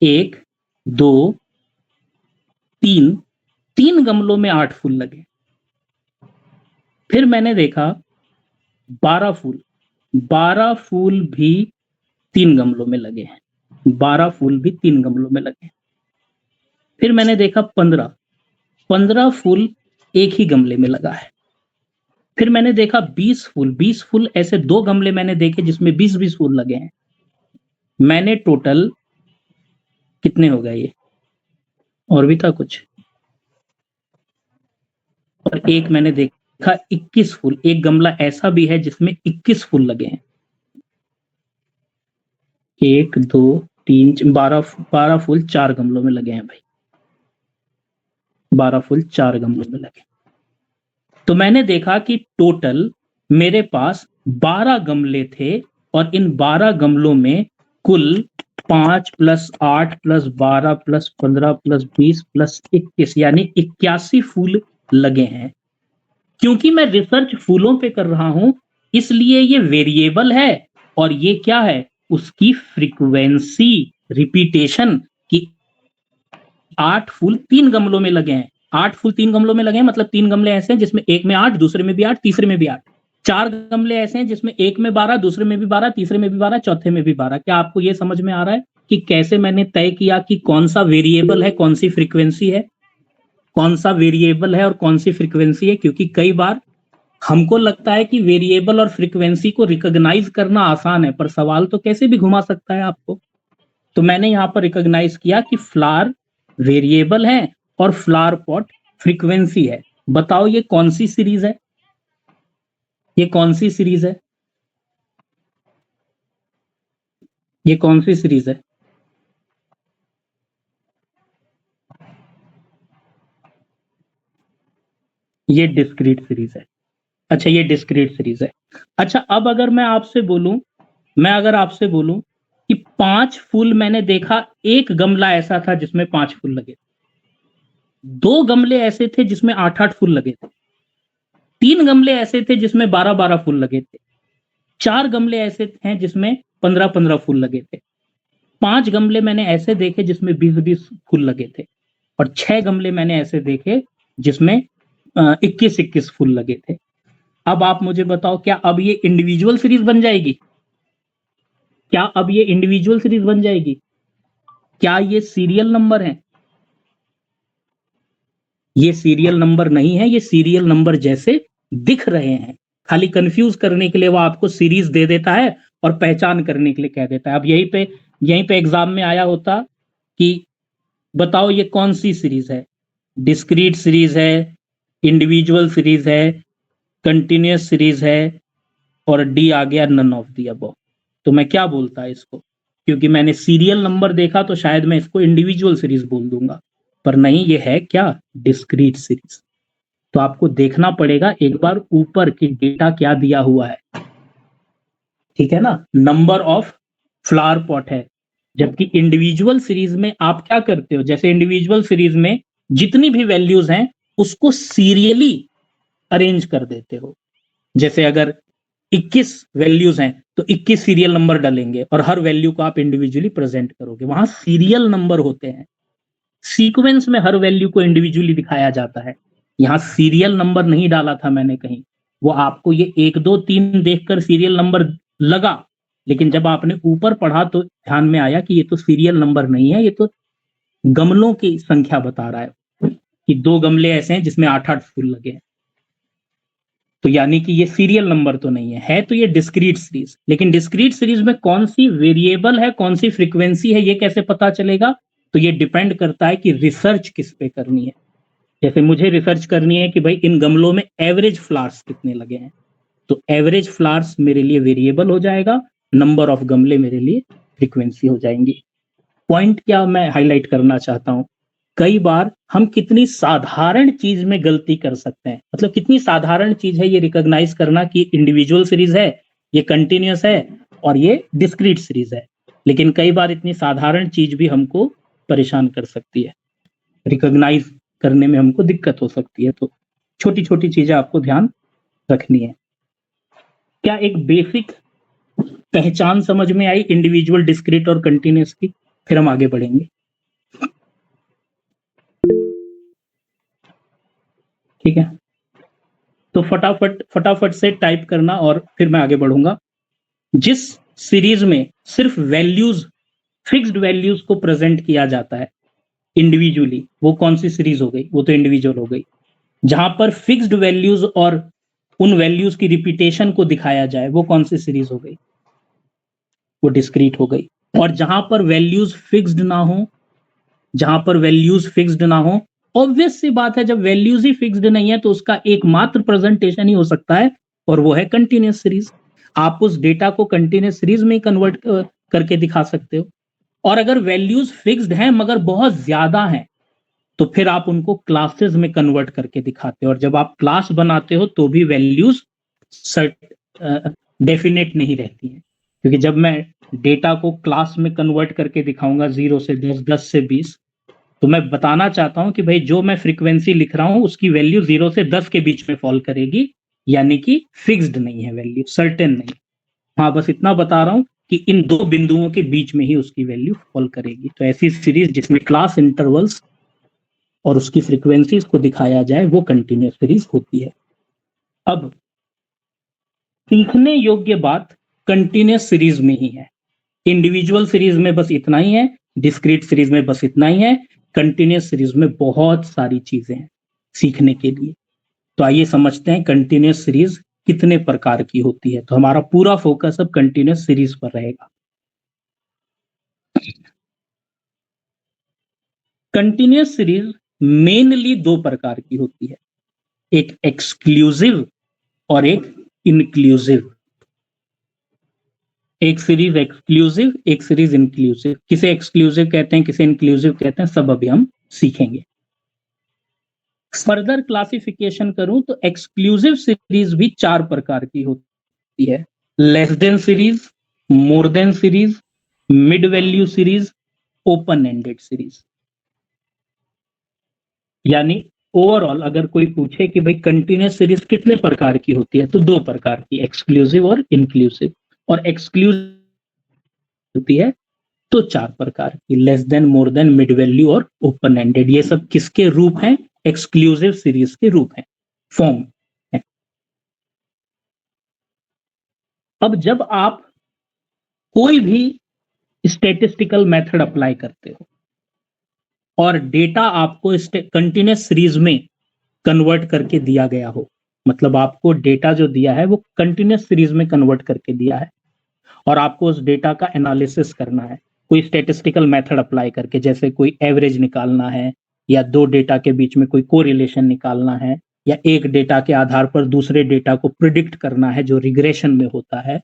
1 2 3 गमलों में 8 फूल लगे। फिर मैंने देखा 12 फूल भी 3 गमलों में लगे हैं, 12 फूल भी 3 गमलों में लगे। फिर मैंने देखा 15 फूल एक ही गमले में लगा है। फिर मैंने देखा 20 फूल ऐसे 2 गमले मैंने देखे जिसमें 20 फूल लगे हैं। मैंने टोटल कितने हो गए ये, और भी था कुछ, और एक मैंने देखा 21 फूल, एक गमला ऐसा भी है जिसमें 21 फूल लगे हैं। 1 2 3 12 फूल 4 गमलों में लगे हैं भाई, 12 फूल 4 गमलों में लगे। तो मैंने देखा कि टोटल मेरे पास 12 गमले थे और इन 12 गमलों में कुल 5 + 8 + 12 + 15 + 20 + 21 यानी 81 फूल लगे हैं। क्योंकि मैं रिसर्च फूलों पे कर रहा हूं, इसलिए ये वेरिएबल है और ये क्या है, उसकी फ्रीक्वेंसी, रिपीटेशन की। 8 फूल 3 गमलों में लगे हैं, 8 फूल 3 गमलों में लगे हैं, मतलब 3 गमले ऐसे हैं जिसमें एक में 8, दूसरे में भी 8, तीसरे में भी 8। 4 गमले ऐसे हैं जिसमें एक में 12, दूसरे में भी 12, तीसरे में भी 12, चौथे में भी 12। क्या आपको ये समझ में आ रहा है कि कैसे मैंने तय किया कि कौन सा वेरिएबल है, कौन सी फ्रीक्वेंसी है, कौन सा वेरिएबल है और कौन सी फ्रीक्वेंसी है? क्योंकि कई बार हमको लगता है कि वेरिएबल और फ्रीक्वेंसी को रिकॉग्नाइज करना आसान है, पर सवाल तो कैसे भी घुमा सकता है आपको। तो मैंने यहां पर रिकॉग्नाइज किया कि फ्लावर वेरिएबल है और फ्लावर पॉट फ्रीक्वेंसी है। बताओ ये कौन सी सीरीज है? ये कौन सी सीरीज है? ये कौन सी सीरीज है? ये डिस्क्रीट सीरीज है। अच्छा, ये डिस्क्रीट सीरीज है। अच्छा, अब अगर मैं आपसे बोलूं, मैं अगर आपसे बोलूं कि 5 फूल मैंने देखा, एक गमला ऐसा था जिसमें 5 फूल लगे थे, 2 गमले ऐसे थे जिसमें 8-8 फूल लगे थे, 3 गमले ऐसे थे जिसमें 12-12 फूल लगे थे, 4 गमले ऐसे हैं जिसमें 15-15 फूल लगे थे, 5 गमले मैंने ऐसे देखे जिसमें 20-20 फूल लगे थे, और 6 गमले मैंने ऐसे देखे जिसमें 21-21 फूल लगे थे। अब आप मुझे बताओ, क्या अब ये इंडिविजुअल सीरीज बन जाएगी? क्या अब ये इंडिविजुअल सीरीज बन जाएगी? क्या ये सीरियल नंबर है? ये सीरियल नंबर नहीं है, ये सीरियल नंबर जैसे दिख रहे हैं। खाली कंफ्यूज करने के लिए वो आपको सीरीज दे देता है और पहचान करने के लिए कह देता है। अब यहीं पे एग्जाम में आया होता कि बताओ ये कौन सी सीरीज है, डिस्क्रीट सीरीज है, इंडिविजुअल सीरीज है, कंटिन्यूअस सीरीज है, और डी आ गया नन ऑफ दी अबव। तो मैं क्या बोलता है इसको? क्योंकि मैंने सीरियल नंबर देखा तो शायद मैं इसको इंडिविजुअल सीरीज बोल दूंगा, पर नहीं, ये है क्या, डिस्क्रीट सीरीज। तो आपको देखना पड़ेगा एक बार ऊपर की डेटा क्या दिया हुआ है, ठीक है ना, नंबर ऑफ फ्लावर पॉट है। जबकि इंडिविजुअल सीरीज में आप क्या करते हो, जैसे इंडिविजुअल सीरीज में जितनी भी वैल्यूज हैं उसको सीरियली अरेंज कर देते हो। जैसे अगर 21 वैल्यूज हैं तो 21 सीरियल नंबर डालेंगे और हर वैल्यू को आप इंडिविजुअली प्रेजेंट करोगे। वहां सीरियल नंबर होते हैं, सीक्वेंस में हर वैल्यू को इंडिविजुअली दिखाया जाता है। यहाँ सीरियल नंबर नहीं डाला था मैंने कहीं, वो आपको ये 1 2 3 देखकर सीरियल नंबर लगा, लेकिन जब आपने ऊपर पढ़ा तो ध्यान में आया कि ये तो सीरियल नंबर नहीं है, ये तो गमलों की संख्या बता रहा है कि 2 गमले ऐसे हैं जिसमें 8-8 फूल लगे हैं। तो यानी कि ये सीरियल नंबर तो नहीं है तो ये डिस्क्रीट सीरीज। लेकिन डिस्क्रीट सीरीज में कौन सी वेरिएबल है, कौन सी फ्रीक्वेंसी है, ये कैसे पता चलेगा? तो ये डिपेंड करता है कि रिसर्च किस पे करनी है। जैसे मुझे रिसर्च करनी है कि भाई इन गमलों में एवरेज फ्लावर्स कितने लगे हैं, तो एवरेज फ्लावर्स मेरे लिए वेरिएबल हो जाएगा, नंबर ऑफ गमले मेरे लिए फ्रीक्वेंसी हो जाएंगी। पॉइंट क्या मैं हाईलाइट करना चाहता हूं, कई बार हम कितनी साधारण चीज में गलती कर सकते हैं। मतलब कितनी साधारण चीज है ये रिकॉग्नाइज करना कि इंडिविजुअल सीरीज है, ये कंटिन्यूअस है और ये डिस्क्रीट सीरीज है। लेकिन कई बार इतनी साधारण चीज भी हमको परेशान कर सकती है, रिकॉग्नाइज करने में हमको दिक्कत हो सकती है। तो छोटी छोटी चीजें आपको ध्यान रखनी है। क्या एक बेसिक पहचान समझ में आई इंडिविजुअल, डिस्क्रीट और कंटिन्यूअस की? फिर हम आगे बढ़ेंगे, ठीक है? तो फटाफट से टाइप करना और फिर मैं आगे बढ़ूंगा। जिस सीरीज में सिर्फ वैल्यूज, फिक्स्ड वैल्यूज को प्रेजेंट किया जाता है इंडिविजुअली, वो कौन सी सीरीज हो गई? वो तो इंडिविजुअल हो गई। जहां पर फिक्स्ड वैल्यूज और उन वैल्यूज की रिपीटेशन को दिखाया जाए, वो कौन सी सीरीज हो गई? वो डिस्क्रीट हो गई। और जहां पर वैल्यूज फिक्स्ड ना हो, जहां पर वैल्यूज फिक्स्ड ना हो, ऑब्वियस सी बात है, जब वैल्यूज ही फिक्स्ड नहीं है तो उसका एकमात्र प्रेजेंटेशन ही हो सकता है और वो है कंटिन्यूअस सीरीज। आप उस डेटा को कंटिन्यूअस सीरीज में कन्वर्ट करके दिखा सकते हो। और अगर वैल्यूज फिक्स्ड हैं मगर बहुत ज्यादा हैं तो फिर आप उनको क्लासेस में कन्वर्ट करके दिखाते हो, और जब आप क्लास बनाते हो तो भी वैल्यूज डेफिनेट नहीं रहती हैं, क्योंकि जब मैं डेटा को क्लास में कन्वर्ट करके दिखाऊंगा 0 से 10, 10 से 20, तो मैं बताना चाहता हूं कि भाई जो मैं फ्रीक्वेंसी लिख रहा हूं उसकी वैल्यू 0 से 10 के बीच में फॉल करेगी, यानी कि फिक्स्ड नहीं है वैल्यू, सर्टेन नहीं। हाँ, बस इतना बता रहा हूं कि इन दो बिंदुओं के बीच में ही उसकी वैल्यू फॉल करेगी। तो ऐसी सीरीज जिसमें क्लास इंटरवल्स और उसकी फ्रीक्वेंसीज को दिखाया जाए वो कंटिन्यूअस सीरीज होती है। अब सीखने योग्य बात कंटिन्यूअस सीरीज में ही है। इंडिविजुअल सीरीज में बस इतना ही है, डिस्क्रीट सीरीज में बस इतना ही है, कंटिन्यूअस सीरीज में बहुत सारी चीजें हैं सीखने के लिए। तो आइए समझते हैं कंटिन्यूअस सीरीज कितने प्रकार की होती है। तो हमारा पूरा फोकस अब कंटिन्यूअस सीरीज पर रहेगा। कंटिन्यूअस सीरीज मेनली दो प्रकार की होती है, एक एक्सक्लूसिव और एक इंक्लूसिव। एक सीरीज एक्सक्लूसिव, एक सीरीज इंक्लूसिव। किसे एक्सक्लूसिव कहते हैं, किसे इंक्लूसिव कहते हैं, सब अभी हम सीखेंगे। फर्दर क्लासिफिकेशन करूं तो एक्सक्लूसिव सीरीज भी 4 प्रकार की होती है, less than series, more than series, mid value series, open ended series. यानी ओवरऑल अगर कोई पूछे कि भाई कंटिन्यूअस सीरीज कितने प्रकार की होती है, तो 2 प्रकार की, एक्सक्लूसिव और इंक्लूसिव। और एक्सक्लूसिव होती है तो 4 प्रकार की, less than, more than, mid value और ओपन एंडेड। ये सब किसके रूप हैं, एक्सक्लूसिव सीरीज के रूप हैं, फॉर्म है। अब जब आप कोई भी स्टैटिस्टिकल मेथड अप्लाई करते हो और डेटा आपको कंटिन्यूअस सीरीज में कन्वर्ट करके दिया गया हो, मतलब आपको डेटा जो दिया है वो कंटिन्यूअस सीरीज में कन्वर्ट करके दिया है और आपको उस डेटा का एनालिसिस करना है कोई स्टैटिस्टिकल मेथड अप्लाई करके, जैसे कोई एवरेज निकालना है, या 2 डेटा के बीच में कोई कोरिलेशन निकालना है, या एक डेटा के आधार पर दूसरे डेटा को प्रिडिक्ट करना है जो रिग्रेशन में होता है।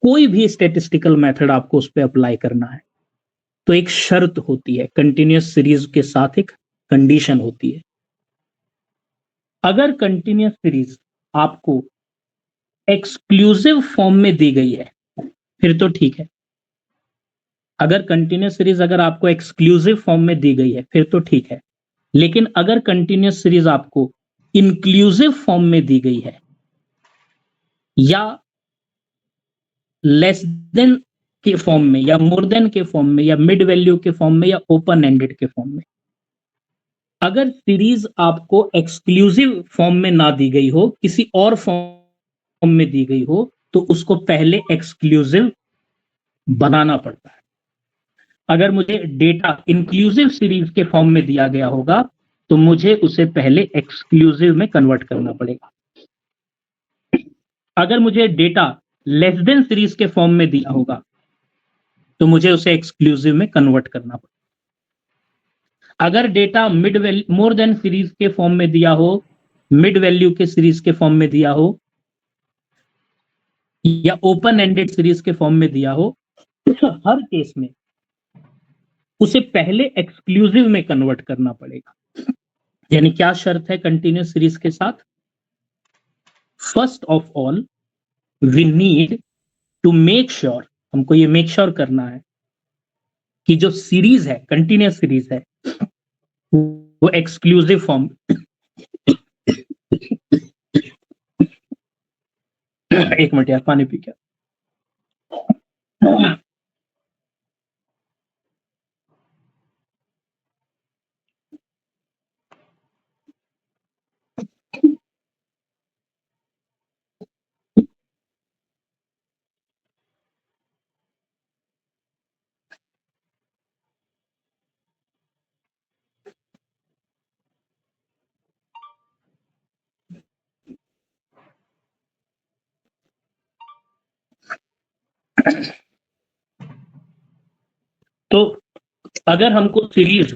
कोई भी स्टैटिस्टिकल मेथड आपको उस पर अप्लाई करना है तो एक शर्त होती है, कंटिन्यूअस सीरीज के साथ एक कंडीशन होती है। अगर कंटिन्यूअस सीरीज आपको एक्सक्लूसिव फॉर्म में दी गई है फिर तो ठीक है। अगर कंटिन्यूअस सीरीज अगर आपको एक्सक्लूसिव फॉर्म में दी गई है फिर तो ठीक है। लेकिन अगर कंटिन्यूअस सीरीज आपको इंक्लूसिव फॉर्म में दी गई है, या लेस देन के फॉर्म में, या मोर देन के फॉर्म में, या मिड वैल्यू के फॉर्म में, या ओपन एंडेड के फॉर्म में, अगर सीरीज आपको एक्सक्लूसिव फॉर्म में ना दी गई हो, किसी और फॉर्म में दी गई हो, तो उसको पहले एक्सक्लूसिव बनाना पड़ता है। अगर मुझे डेटा इंक्लूसिव सीरीज के फॉर्म में दिया गया होगा तो मुझे उसे पहले एक्सक्लूसिव में कन्वर्ट करना पड़ेगा। अगर मुझे डेटा लेस देन सीरीज के फॉर्म में दिया होगा तो मुझे उसे एक्सक्लूसिव में कन्वर्ट करना पड़ेगा। अगर data mid value, more than series के फॉर्म में दिया हो, मिड वैल्यू के सीरीज के फॉर्म में दिया हो, या ओपन एंडेड सीरीज के फॉर्म में दिया हो, हर केस में उसे पहले एक्सक्लूसिव में कन्वर्ट करना पड़ेगा। यानी क्या शर्त है कंटिन्यूअस सीरीज के साथ? First of all we need to make sure, हमको ये मेक श्योर करना है कि जो सीरीज है, कंटिन्यूअस सीरीज है, वो एक्सक्लूसिव फॉर्म एक मिनट यार, पानी पी क्या। तो अगर हमको सीरीज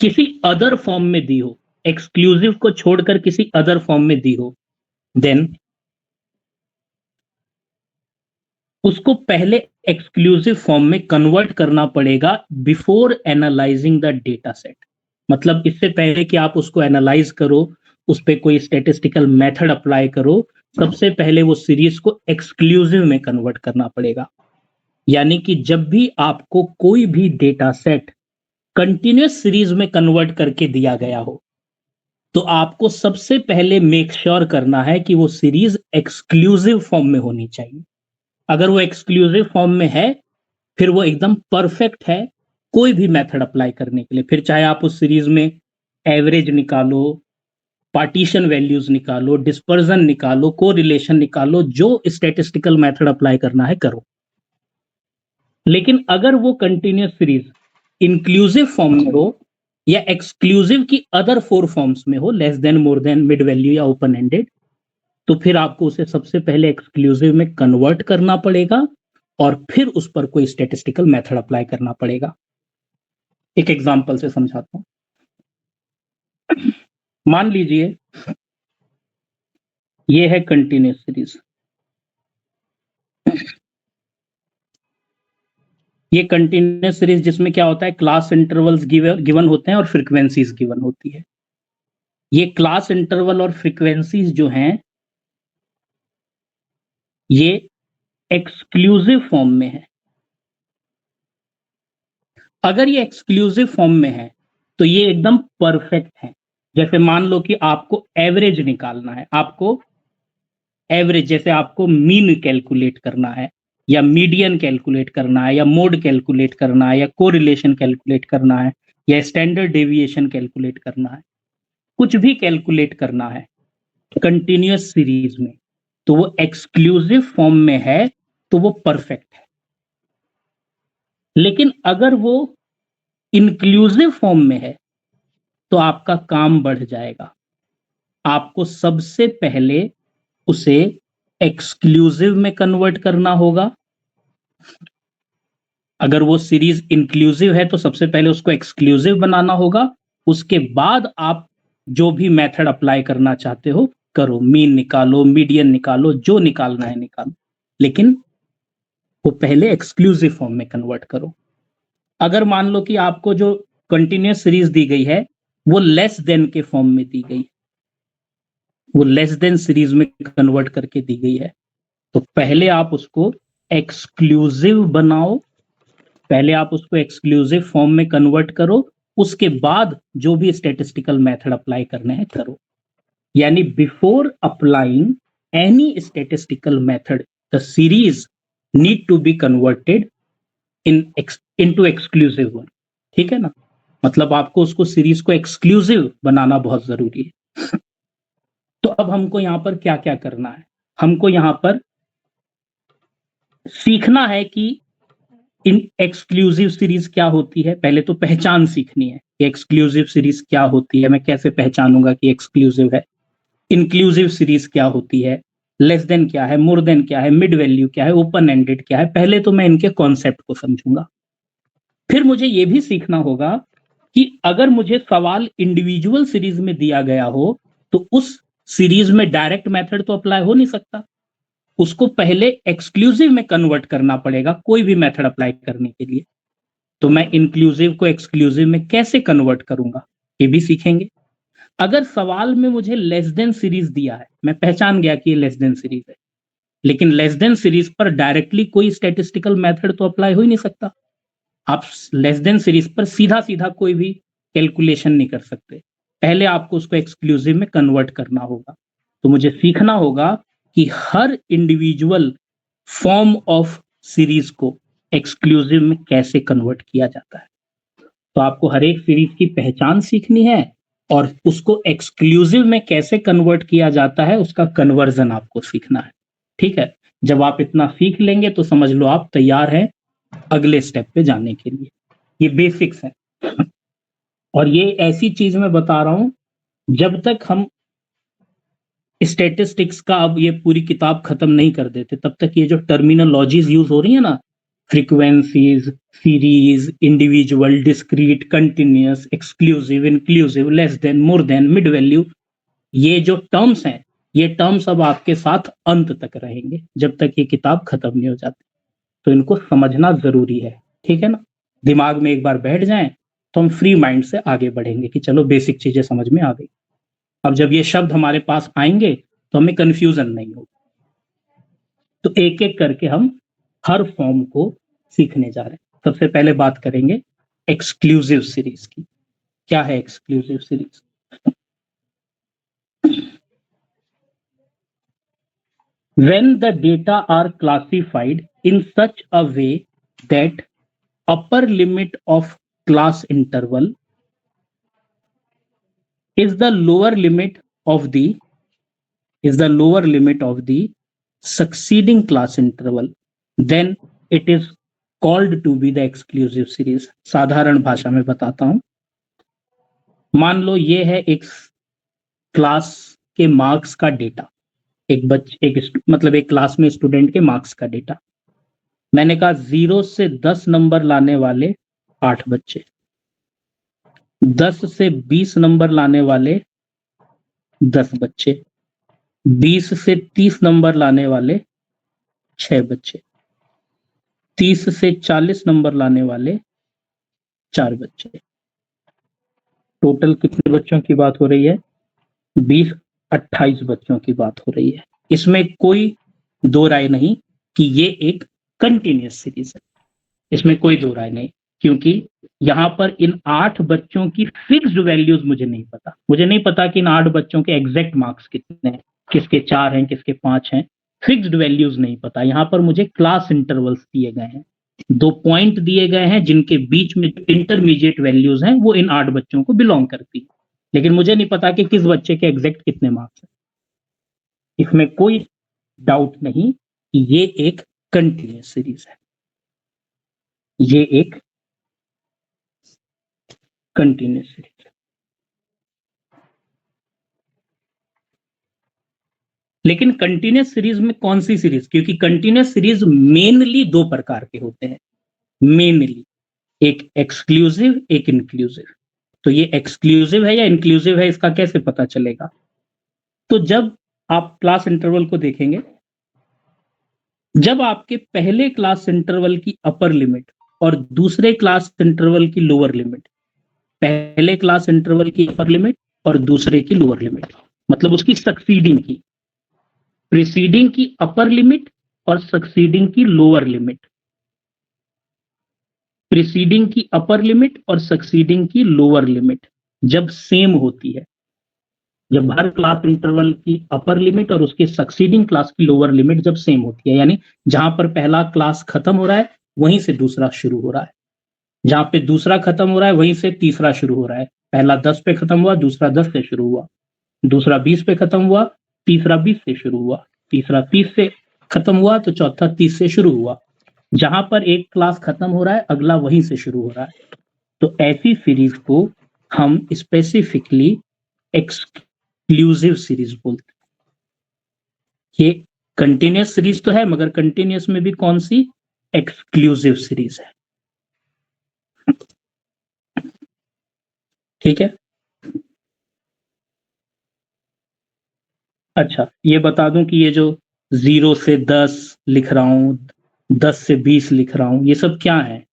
किसी अदर फॉर्म में दी हो, एक्सक्लूसिव को छोड़कर किसी अदर फॉर्म में दी हो, देन उसको पहले एक्सक्लूसिव फॉर्म में कन्वर्ट करना पड़ेगा before analysing the data set. मतलब इससे पहले कि आप उसको एनालाइज करो, उस पर कोई स्टैटिस्टिकल मेथड अप्लाई करो, सबसे पहले वो सीरीज को एक्सक्लूसिव में कन्वर्ट करना पड़ेगा। यानी कि जब भी आपको कोई भी डेटा सेट कंटिन्यूअस सीरीज में कन्वर्ट करके दिया गया हो, तो आपको सबसे पहले मेक श्योर करना है कि वो सीरीज एक्सक्लूसिव फॉर्म में होनी चाहिए। अगर वो एक्सक्लूसिव फॉर्म में है, फिर वो एकदम परफेक्ट है कोई भी मेथड अप्लाई करने के लिए। फिर चाहे आप उस सीरीज में एवरेज निकालो, पार्टीशन वैल्यूज निकालो, डिस्पर्जन निकालो, कोरिलेशन निकालो, जो स्टैटिस्टिकल मेथड अप्लाई करना है करो। लेकिन अगर वो कंटिन्यूअस सीरीज इंक्लूसिव फॉर्म में हो या एक्सक्लूसिव की अदर 4 फॉर्म्स में हो, less than, more than, mid value या ओपन एंडेड, तो फिर आपको उसे सबसे पहले एक्सक्लूसिव में कन्वर्ट करना पड़ेगा और फिर उस पर कोई स्टैटिस्टिकल मेथड अप्लाई करना पड़ेगा। एक एग्जांपल से समझाता हूं। मान लीजिए ये है कंटिन्यूअस सीरीज। ये कंटिन्यूअस सीरीज जिसमें क्या होता है, क्लास इंटरवल्स गिवन होते हैं और फ्रीक्वेंसीज गिवन होती है। ये क्लास इंटरवल और फ्रीक्वेंसीज जो हैं, ये एक्सक्लूसिव फॉर्म में है। अगर ये एक्सक्लूसिव फॉर्म में है तो ये एकदम परफेक्ट है। जैसे मान लो कि आपको एवरेज निकालना है, आपको एवरेज, जैसे आपको मीन कैलकुलेट करना है या मीडियन कैलकुलेट करना है या मोड कैलकुलेट करना है या कोरिलेशन कैलकुलेट करना है या स्टैंडर्ड डेविएशन कैलकुलेट करना है, कुछ भी कैलकुलेट करना है कंटिन्यूअस सीरीज में, तो वो एक्सक्लूसिव फॉर्म में है तो वो परफेक्ट है। लेकिन अगर वो इंक्लूसिव फॉर्म में है तो आपका काम बढ़ जाएगा। आपको सबसे पहले उसे एक्सक्लूसिव में कन्वर्ट करना होगा। अगर वो सीरीज इंक्लूसिव है तो सबसे पहले उसको एक्सक्लूसिव बनाना होगा। उसके बाद आप जो भी मेथड अप्लाई करना चाहते हो करो, मीन निकालो, मीडियन निकालो, जो निकालना है निकालो, लेकिन वो पहले एक्सक्लूसिव फॉर्म में कन्वर्ट करो। अगर मान लो कि आपको जो कंटिन्यूअस सीरीज दी गई है वो लेस देन के फॉर्म में दी गई, वो लेस देन सीरीज में कन्वर्ट करके दी गई है, तो पहले आप उसको एक्सक्लूसिव बनाओ, पहले आप उसको एक्सक्लूसिव फॉर्म में कन्वर्ट करो, उसके बाद जो भी स्टैटिस्टिकल मेथड अप्लाई करने हैं करो। यानी before applying any statistical method the series need to be converted into exclusive one. ठीक है ना, मतलब आपको उसको सीरीज को एक्सक्लूसिव बनाना बहुत जरूरी है। तो अब हमको यहां पर क्या क्या करना है, हमको यहां पर सीखना है कि इन एक्सक्लूसिव सीरीज क्या होती है। पहले तो पहचान सीखनी है कि एक्सक्लूसिव सीरीज क्या होती है, मैं कैसे पहचानूंगा कि एक्सक्लूसिव है। इंक्लूसिव सीरीज क्या होती है, लेस देन क्या है, मोर देन क्या है, मिड वैल्यू क्या है, ओपन एंडेड क्या है। पहले तो मैं इनके कॉन्सेप्ट को समझूंगा। फिर मुझे यह भी सीखना होगा कि अगर मुझे सवाल इंडिविजुअल सीरीज में दिया गया हो तो उस सीरीज में डायरेक्ट मेथड तो अप्लाई हो नहीं सकता, उसको पहले एक्सक्लूसिव में कन्वर्ट करना पड़ेगा कोई भी मेथड अप्लाई करने के लिए। तो मैं इंक्लूसिव को एक्सक्लूसिव में कैसे कन्वर्ट करूंगा ये भी सीखेंगे। अगर सवाल में मुझे लेस देन सीरीज दिया है, मैं पहचान गया कि ये लेस देन सीरीज है, लेकिन लेस देन सीरीज पर डायरेक्टली कोई स्टैटिस्टिकल मेथड तो अप्लाई हो ही नहीं सकता। आप लेस देन सीरीज पर सीधा सीधा कोई भी कैलकुलेशन नहीं कर सकते, पहले आपको उसको एक्सक्लूसिव में कन्वर्ट करना होगा। तो मुझे सीखना होगा कि हर इंडिविजुअल फॉर्म ऑफ सीरीज को एक्सक्लूसिव में कैसे कन्वर्ट किया जाता है। तो आपको हर एक सीरीज की पहचान सीखनी है और उसको एक्सक्लूसिव में कैसे कन्वर्ट किया जाता है उसका कन्वर्जन आपको सीखना है। ठीक है, जब आप इतना सीख लेंगे तो समझ लो आप तैयार हैं अगले स्टेप पे जाने के लिए। ये बेसिक्स है और ये ऐसी चीज मैं बता रहा हूं, जब तक हम स्टैटिस्टिक्स का अब ये पूरी किताब खत्म नहीं कर देते तब तक ये जो टर्मिनोलॉजीज यूज हो रही है ना, frequencies, series, individual, discrete, continuous, exclusive, inclusive, less than, more than, mid value, ये जो टर्म्स हैं ये टर्म्स अब आपके साथ अंत तक रहेंगे जब तक ये किताब खत्म नहीं हो जाती। तो इनको समझना जरूरी है। ठीक है ना, दिमाग में एक बार बैठ जाएं तो हम फ्री माइंड से आगे बढ़ेंगे कि चलो बेसिक चीजें समझ में आ गई। अब जब ये शब्द हमारे पास आएंगे तो हमें कंफ्यूजन नहीं हो। तो एक एक करके हम हर फॉर्म को सीखने जा रहे हैं। सबसे पहले बात करेंगे एक्सक्लूसिव सीरीज की। क्या है exclusive series? When the data are classified in such a way that upper limit of class interval is the lower limit of the succeeding class interval, then it is called to be the exclusive series। साधारण भाषा में बताता हूं। मान लो ये है एक क्लास के मार्क्स का डेटा, मतलब एक क्लास में स्टूडेंट के मार्क्स का डेटा। मैंने कहा 0 से 10 नंबर लाने वाले 8 बच्चे, 10 से 20 नंबर लाने वाले 10 बच्चे, 20 से 30 नंबर लाने वाले 6 बच्चे, 30 से 40 नंबर लाने वाले 4 बच्चे। टोटल कितने बच्चों की बात हो रही है? 28 बच्चों की बात हो रही है। इसमें कोई दो राय नहीं कि ये एक कंटिन्यूअस सीरीज है, इसमें कोई दो राय नहीं, क्योंकि यहां पर इन 8 बच्चों की फिक्स्ड वैल्यूज मुझे नहीं पता। मुझे नहीं पता कि इन 8 बच्चों के एग्जैक्ट मार्क्स कितने हैं, किसके 4 हैं, किसके 5 हैं, फिक्स्ड वैल्यूज नहीं पता। यहां पर मुझे क्लास इंटरवल्स दिए गए हैं, 2 पॉइंट दिए गए हैं जिनके बीच में इंटरमीडिएट वैल्यूज हैं वो इन 8 बच्चों को बिलोंग करती है, लेकिन मुझे नहीं पता कि किस बच्चे के एग्जैक्ट कितने मार्क्स हैं। इसमें कोई डाउट नहीं कि ये एक कंटिन्यूअस सीरीज है, ये एक कंटिन्यूअस सीरीज है। लेकिन कंटिन्यूअस सीरीज में कौन सी सीरीज? क्योंकि कंटिन्यूअस सीरीज मेनली 2 प्रकार के होते हैं, मेनली एक एक्सक्लूसिव, एक इंक्लूसिव। तो ये एक्सक्लूसिव है या इंक्लूसिव है, इसका कैसे पता चलेगा? तो जब आप क्लास इंटरवल को देखेंगे, जब आपके पहले क्लास इंटरवल की अपर लिमिट और दूसरे क्लास इंटरवल की लोअर लिमिट, पहले क्लास इंटरवल की अपर लिमिट और दूसरे की लोअर लिमिट, मतलब उसकी सक्सीडिंग की, प्रीसीडिंग की अपर लिमिट और सक्सीडिंग की लोअर लिमिट, प्रीसीडिंग की अपर लिमिट और सक्सीडिंग की लोअर लिमिट जब सेम होती है, जब हर क्लास इंटरवल की अपर लिमिट और उसके सक्सीडिंग क्लास की लोअर लिमिट जब सेम होती है, यानी जहां पर पहला क्लास खत्म हो रहा है वहीं से दूसरा शुरू हो रहा है, जहां पे दूसरा खत्म हो रहा है वहीं से तीसरा शुरू हो रहा है। पहला 10 पे खत्म हुआ, दूसरा 10 से शुरू हुआ, दूसरा 20 पे खत्म हुआ, तीसरा 20 से शुरू हुआ, तीसरा 30 से खत्म हुआ तो चौथा 30 से शुरू हुआ। जहां पर एक क्लास खत्म हो रहा है अगला वहीं से शुरू हो रहा है। तो ऐसी सीरीज को हम स्पेसिफिकली एक्सक्लूसिव सीरीज बोलते हैं। ये कंटिन्यूअस सीरीज तो है, मगर कंटिन्यूअस में भी कौन सी? एक्सक्लूसिव सीरीज है। ठीक है। अच्छा, ये बता दूं कि ये जो 0 से 10 लिख रहा हूं, 10 से 20 लिख रहा हूं, ये सब क्या है?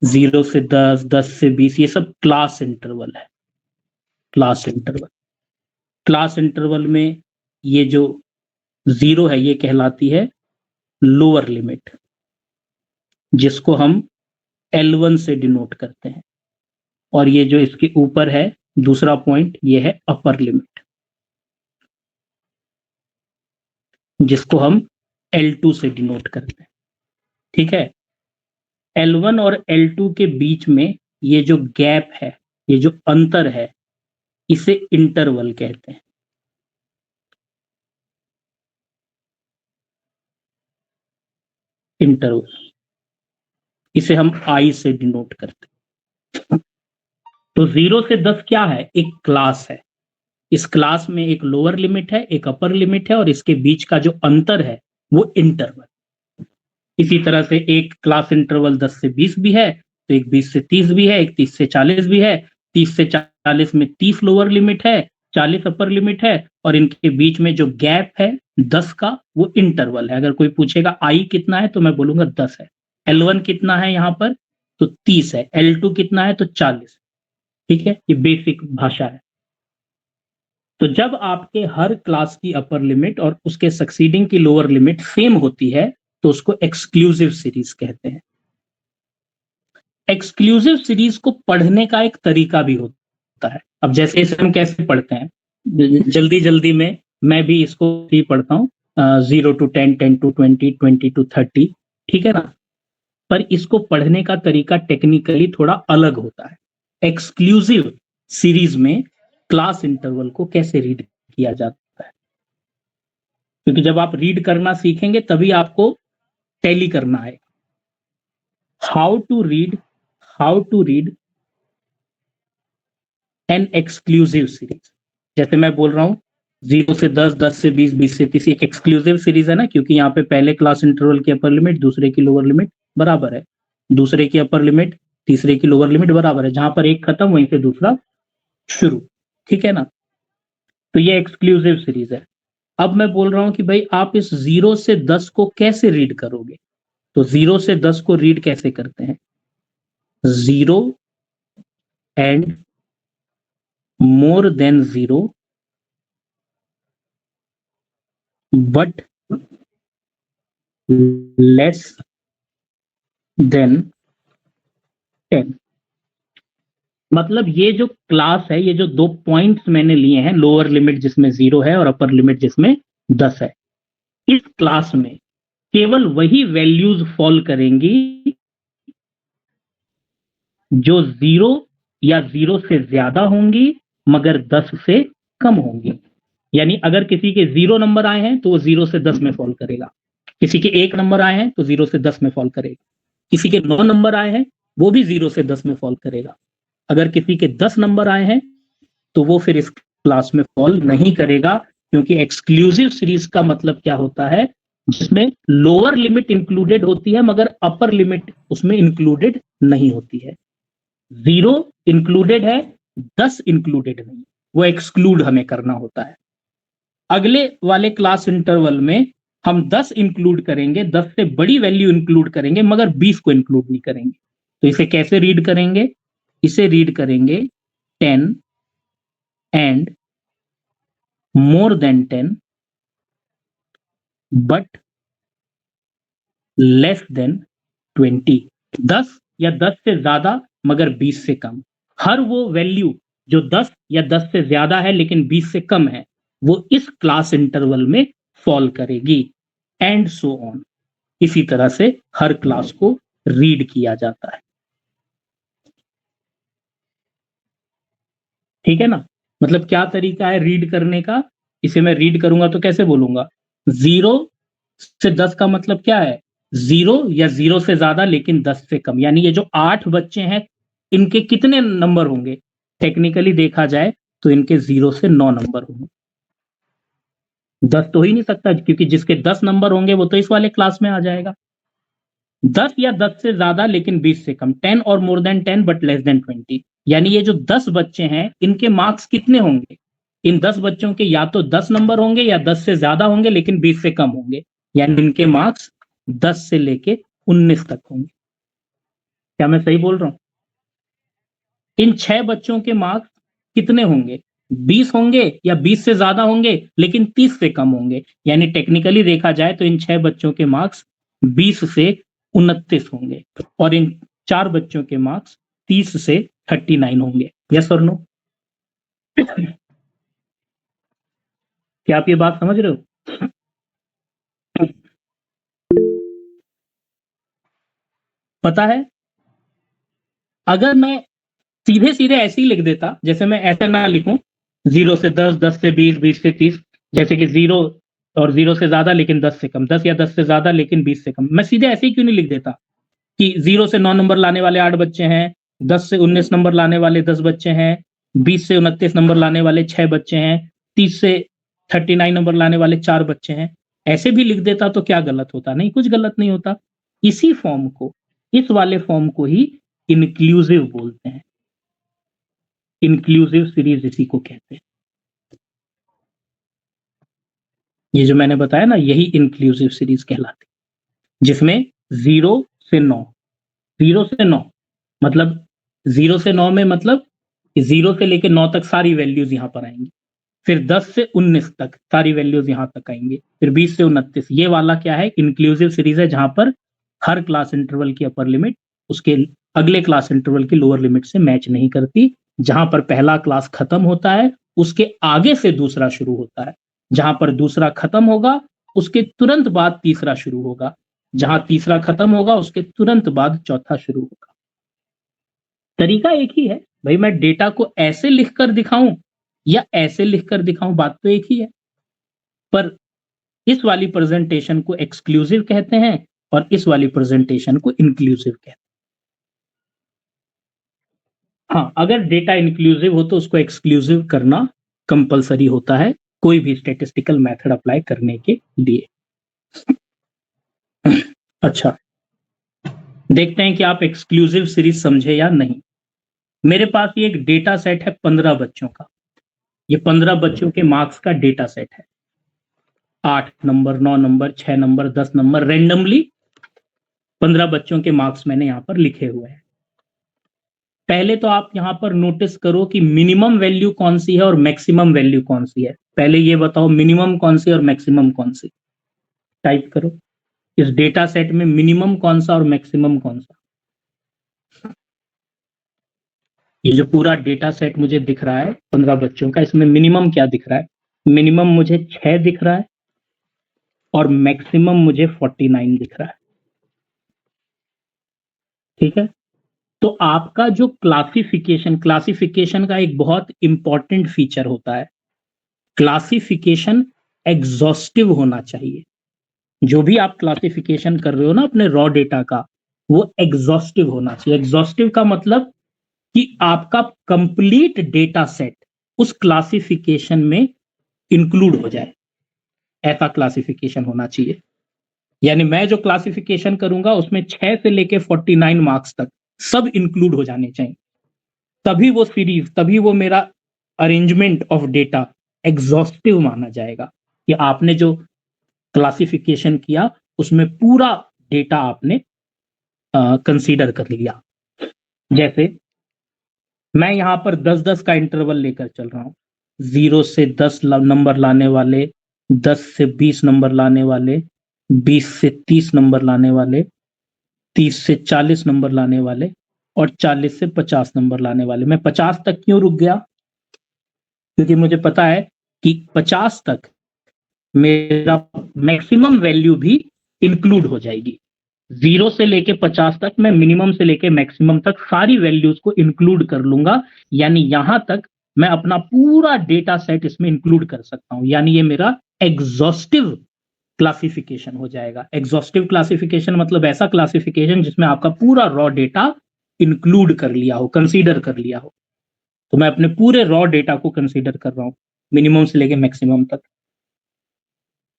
0 से 10, 10 से 20, ये सब क्लास इंटरवल है। क्लास इंटरवल, क्लास इंटरवल में ये जो 0 है ये कहलाती है लोअर लिमिट, जिसको हम L1 से डिनोट करते हैं, और ये जो इसके ऊपर है दूसरा पॉइंट, ये है अपर लिमिट, जिसको हम L2 से डिनोट करते हैं। ठीक है। L1 और L2 के बीच में ये जो गैप है, ये जो अंतर है, इसे इंटरवल कहते हैं। इंटरवल, इसे हम I से डिनोट करते हैं। तो 0 से 10 क्या है? एक क्लास है। इस क्लास में एक लोअर लिमिट है, एक अपर लिमिट है, और इसके बीच का जो अंतर है वो इंटरवल। इसी तरह से एक क्लास इंटरवल 10 से 20 भी है, तो एक 20 से 30 भी है, एक 30 से 40 भी है। 30 से 40 में 30 लोअर लिमिट है, 40 अपर लिमिट है, और इनके बीच में जो गैप है 10 का, वो इंटरवल है। अगर कोई पूछेगा आई कितना है तो मैं बोलूंगा 10 है। L1 कितना है यहाँ पर? तो 30 है। L2 कितना है? तो 40। ठीक है, ये बेसिक भाषा है। तो जब आपके हर क्लास की अपर लिमिट और उसके सक्सीडिंग की लोअर लिमिट सेम होती है तो उसको एक्सक्लूसिव सीरीज कहते हैं। एक्सक्लूसिव सीरीज को पढ़ने का एक तरीका भी होता है। अब जैसे इसे हम कैसे पढ़ते हैं, जल्दी जल्दी में मैं भी इसको ही पढ़ता हूँ, 0 to 10, 10 to 20, 20 to 30, ठीक है ना। पर इसको पढ़ने का तरीका टेक्निकली थोड़ा अलग होता है। एक्सक्लूसिव सीरीज में क्लास इंटरवल को कैसे रीड किया जाता है, क्योंकि जब आप रीड करना सीखेंगे तभी आपको टैली करना है। How to read an exclusive series. जैसे मैं बोल रहा हूं 0 से 10, 10 से 20, 20 से 30 एक एक्सक्लूसिव सीरीज है ना, क्योंकि यहाँ पे पहले क्लास इंटरवल की अपर लिमिट दूसरे की लोअर लिमिट बराबर है, दूसरे की अपर लिमिट तीसरे की लोअर लिमिट बराबर है, जहां पर एक खत्म वहीं से दूसरा शुरू, ठीक है ना। तो ये एक्सक्लूसिव सीरीज है। अब मैं बोल रहा हूं कि भाई आप इस 0 से 10 को कैसे रीड करोगे, तो 0 से 10 को रीड कैसे करते हैं, 0 and more than 0 but less than 10। मतलब ये जो क्लास है, ये जो दो पॉइंट्स मैंने लिए हैं, लोअर लिमिट जिसमें 0 है और अपर लिमिट जिसमें 10 है, इस क्लास में केवल वही वैल्यूज फॉल करेंगी जो 0 या 0 से ज्यादा होंगी मगर 10 से कम होंगी। यानी अगर किसी के 0 नंबर आए हैं तो वो 0 से 10 में फॉल करेगा, किसी के 1 नंबर आए हैं तो 0 से 10 में फॉल करेगा, किसी के 9 नंबर आए हैं वो भी 0 से 10 में फॉल करेगा, अगर किसी के 10 नंबर आए हैं तो वो फिर इस क्लास में फॉल नहीं करेगा, क्योंकि एक्सक्लूसिव सीरीज का मतलब क्या होता है, जिसमें लोअर लिमिट इंक्लूडेड होती है मगर अपर लिमिट उसमें इंक्लूडेड नहीं होती है। 0 इंक्लूडेड है, 10 इंक्लूडेड नहीं, वो एक्सक्लूड हमें करना होता है। अगले वाले क्लास इंटरवल में हम 10 इंक्लूड करेंगे, 10 से बड़ी वैल्यू इंक्लूड करेंगे मगर 20 को इंक्लूड नहीं करेंगे। तो इसे कैसे रीड करेंगे, इसे रीड करेंगे 10 and more than 10 but less than 20। 10 या 10 से ज्यादा मगर 20 से कम। हर वो वैल्यू जो 10 या 10 से ज्यादा है लेकिन 20 से कम है वो इस क्लास इंटरवल में फॉल करेगी, एंड सो ऑन। इसी तरह से हर क्लास को रीड किया जाता है, ठीक है ना। मतलब क्या तरीका है रीड करने का, इसे मैं रीड करूंगा तो कैसे बोलूंगा, 0 से 10 का मतलब क्या है, 0 या 0 से ज्यादा लेकिन 10 से कम। यानी ये जो 8 बच्चे हैं इनके कितने नंबर होंगे, टेक्निकली देखा जाए तो इनके 0 से 9 नंबर होंगे। 10 तो हो ही नहीं सकता, क्योंकि जिसके 10 नंबर होंगे वो तो इस वाले क्लास में आ जाएगा। 10 या 10 से ज्यादा लेकिन 20 से कम, 10 और more than 10 but less than 20। यानी ये जो 10 बच्चे हैं इनके मार्क्स कितने होंगे, इन 10 बच्चों के या तो 10 नंबर होंगे या 10 से ज्यादा होंगे लेकिन 20 से कम होंगे, यानी इनके मार्क्स 10 से लेके 19 तक होंगे। क्या मैं सही बोल रहा हूं, इन 6 बच्चों के मार्क्स कितने होंगे, 20 होंगे या 20 से ज्यादा होंगे लेकिन 30 से कम होंगे। यानी टेक्निकली देखा जाए तो इन 6 बच्चों के मार्क्स 20 से 29 होंगे और इन 4 बच्चों के मार्क्स 30 से 39 होंगे। यस और नो, क्या आप ये बात समझ रहे हो। पता है, अगर मैं सीधे सीधे ऐसे ही लिख देता, जैसे मैं ऐसे ना लिखूं 0 से 10, 10 से 20, 20 से 30, जैसे कि 0 और 0 से ज्यादा लेकिन 10 से कम, 10 या 10 से ज्यादा लेकिन 20 से कम, मैं सीधे ऐसे ही क्यों नहीं लिख देता कि 0 से 9 नंबर लाने वाले 8 बच्चे हैं, 10 से 19 नंबर लाने वाले 10 बच्चे हैं, 20 से 29 नंबर लाने वाले 6 बच्चे हैं, 30 से 39 नंबर लाने वाले 4 बच्चे हैं। ऐसे भी लिख देता तो क्या गलत होता, नहीं कुछ गलत नहीं होता। इसी फॉर्म को, इस वाले फॉर्म को ही इंक्लूसिव बोलते हैं, इंक्लूसिव सीरीज इसी को कहते हैं। ये जो मैंने बताया ना यही इंक्लूसिव सीरीज कहलाती है, जिसमें 0 से 9, 0 से 9 मतलब 0 से 9 में मतलब 0 से लेकर 9 तक सारी वैल्यूज यहां पर आएंगी, फिर 10 से 19 तक सारी वैल्यूज यहाँ तक आएंगी, फिर 20 से 29। ये वाला क्या है, इंक्लूसिव सीरीज है, जहां पर हर क्लास इंटरवल की अपर लिमिट उसके अगले क्लास इंटरवल की लोअर लिमिट से मैच नहीं करती। जहां पर पहला क्लास खत्म होता है उसके आगे से दूसरा शुरू होता है, जहां पर दूसरा खत्म होगा उसके तुरंत बाद तीसरा शुरू होगा, जहां तीसरा खत्म होगा उसके तुरंत बाद चौथा शुरू होगा। तरीका एक ही है भाई, मैं डेटा को ऐसे लिखकर दिखाऊं या ऐसे लिखकर दिखाऊं, बात तो एक ही है, पर इस वाली प्रेजेंटेशन को एक्सक्लूसिव कहते हैं और इस वाली प्रेजेंटेशन को इंक्लूसिव कहते हैं। हाँ, अगर डेटा इंक्लूसिव हो तो उसको एक्सक्लूसिव करना कंपलसरी होता है कोई भी स्टैटिस्टिकल मेथड अप्लाई करने के लिए। अच्छा, देखते हैं कि आप एक्सक्लूसिव सीरीज समझे या नहीं। मेरे पास ये एक डेटा सेट है 15 बच्चों का, ये 15 बच्चों के मार्क्स का डेटा सेट है, 8 number, 9 number, 6 number, 10 number, randomly 15 बच्चों के मार्क्स मैंने यहाँ पर लिखे हुए हैं। पहले तो आप यहाँ पर नोटिस करो कि मिनिमम वैल्यू कौन सी है और मैक्सिमम वैल्यू कौन सी है। पहले ये बताओ मिनिमम कौन सी और मैक्सिमम कौन सी, टाइप करो। इस डेटा सेट में मिनिमम कौन सा और मैक्सिमम कौन सा। ये जो पूरा डेटा सेट मुझे दिख रहा है 15 बच्चों का, इसमें मिनिमम क्या दिख रहा है, मिनिमम मुझे 6 दिख रहा है और मैक्सिमम मुझे 49 दिख रहा है। ठीक है, तो आपका जो क्लासिफिकेशन का एक बहुत इंपॉर्टेंट फीचर होता है, क्लासिफिकेशन एग्जॉस्टिव होना चाहिए। जो भी आप क्लासिफिकेशन कर रहे हो ना अपने रॉ डेटा का, वो एग्जॉस्टिव होना चाहिए। एग्जॉस्टिव का मतलब कि आपका कंप्लीट डेटा सेट उस क्लासिफिकेशन में इंक्लूड हो जाए, ऐसा क्लासिफिकेशन होना चाहिए। यानी मैं जो क्लासिफिकेशन करूंगा उसमें 6 से लेके 49 मार्क्स तक सब इंक्लूड हो जाने चाहिए, तभी वो सीरीज, तभी वो मेरा अरेंजमेंट ऑफ डेटा एग्जॉस्टिव माना जाएगा कि आपने जो क्लासिफिकेशन किया उसमें पूरा डेटा आपने कंसीडर कर लिया। जैसे मैं यहां पर 10-10 का इंटरवल लेकर चल रहा हूं, 0 से 10 नंबर लाने वाले, 10 से 20 नंबर लाने वाले, 20 से 30 नंबर लाने वाले, 30 से 40 नंबर लाने वाले और 40 से 50 नंबर लाने वाले। मैं 50 तक क्यों रुक गया, क्योंकि मुझे पता है कि 50 तक मेरा मैक्सिमम वैल्यू भी इंक्लूड हो जाएगी। 0 से लेके 50 तक मैं मिनिमम से लेके मैक्सिमम तक सारी वैल्यूज को इंक्लूड कर लूंगा, यानी यहां तक मैं अपना पूरा डेटा सेट इसमें इंक्लूड कर सकता हूं, यानी ये मेरा एग्जॉस्टिव क्लासिफिकेशन हो जाएगा। एग्जॉस्टिव क्लासिफिकेशन मतलब ऐसा क्लासिफिकेशन जिसमें आपका पूरा रॉ डेटा इंक्लूड कर लिया हो, कंसीडर कर लिया हो। तो मैं अपने पूरे रॉ डेटा को कंसीडर कर रहा हूं मिनिमम से लेके मैक्सिमम तक।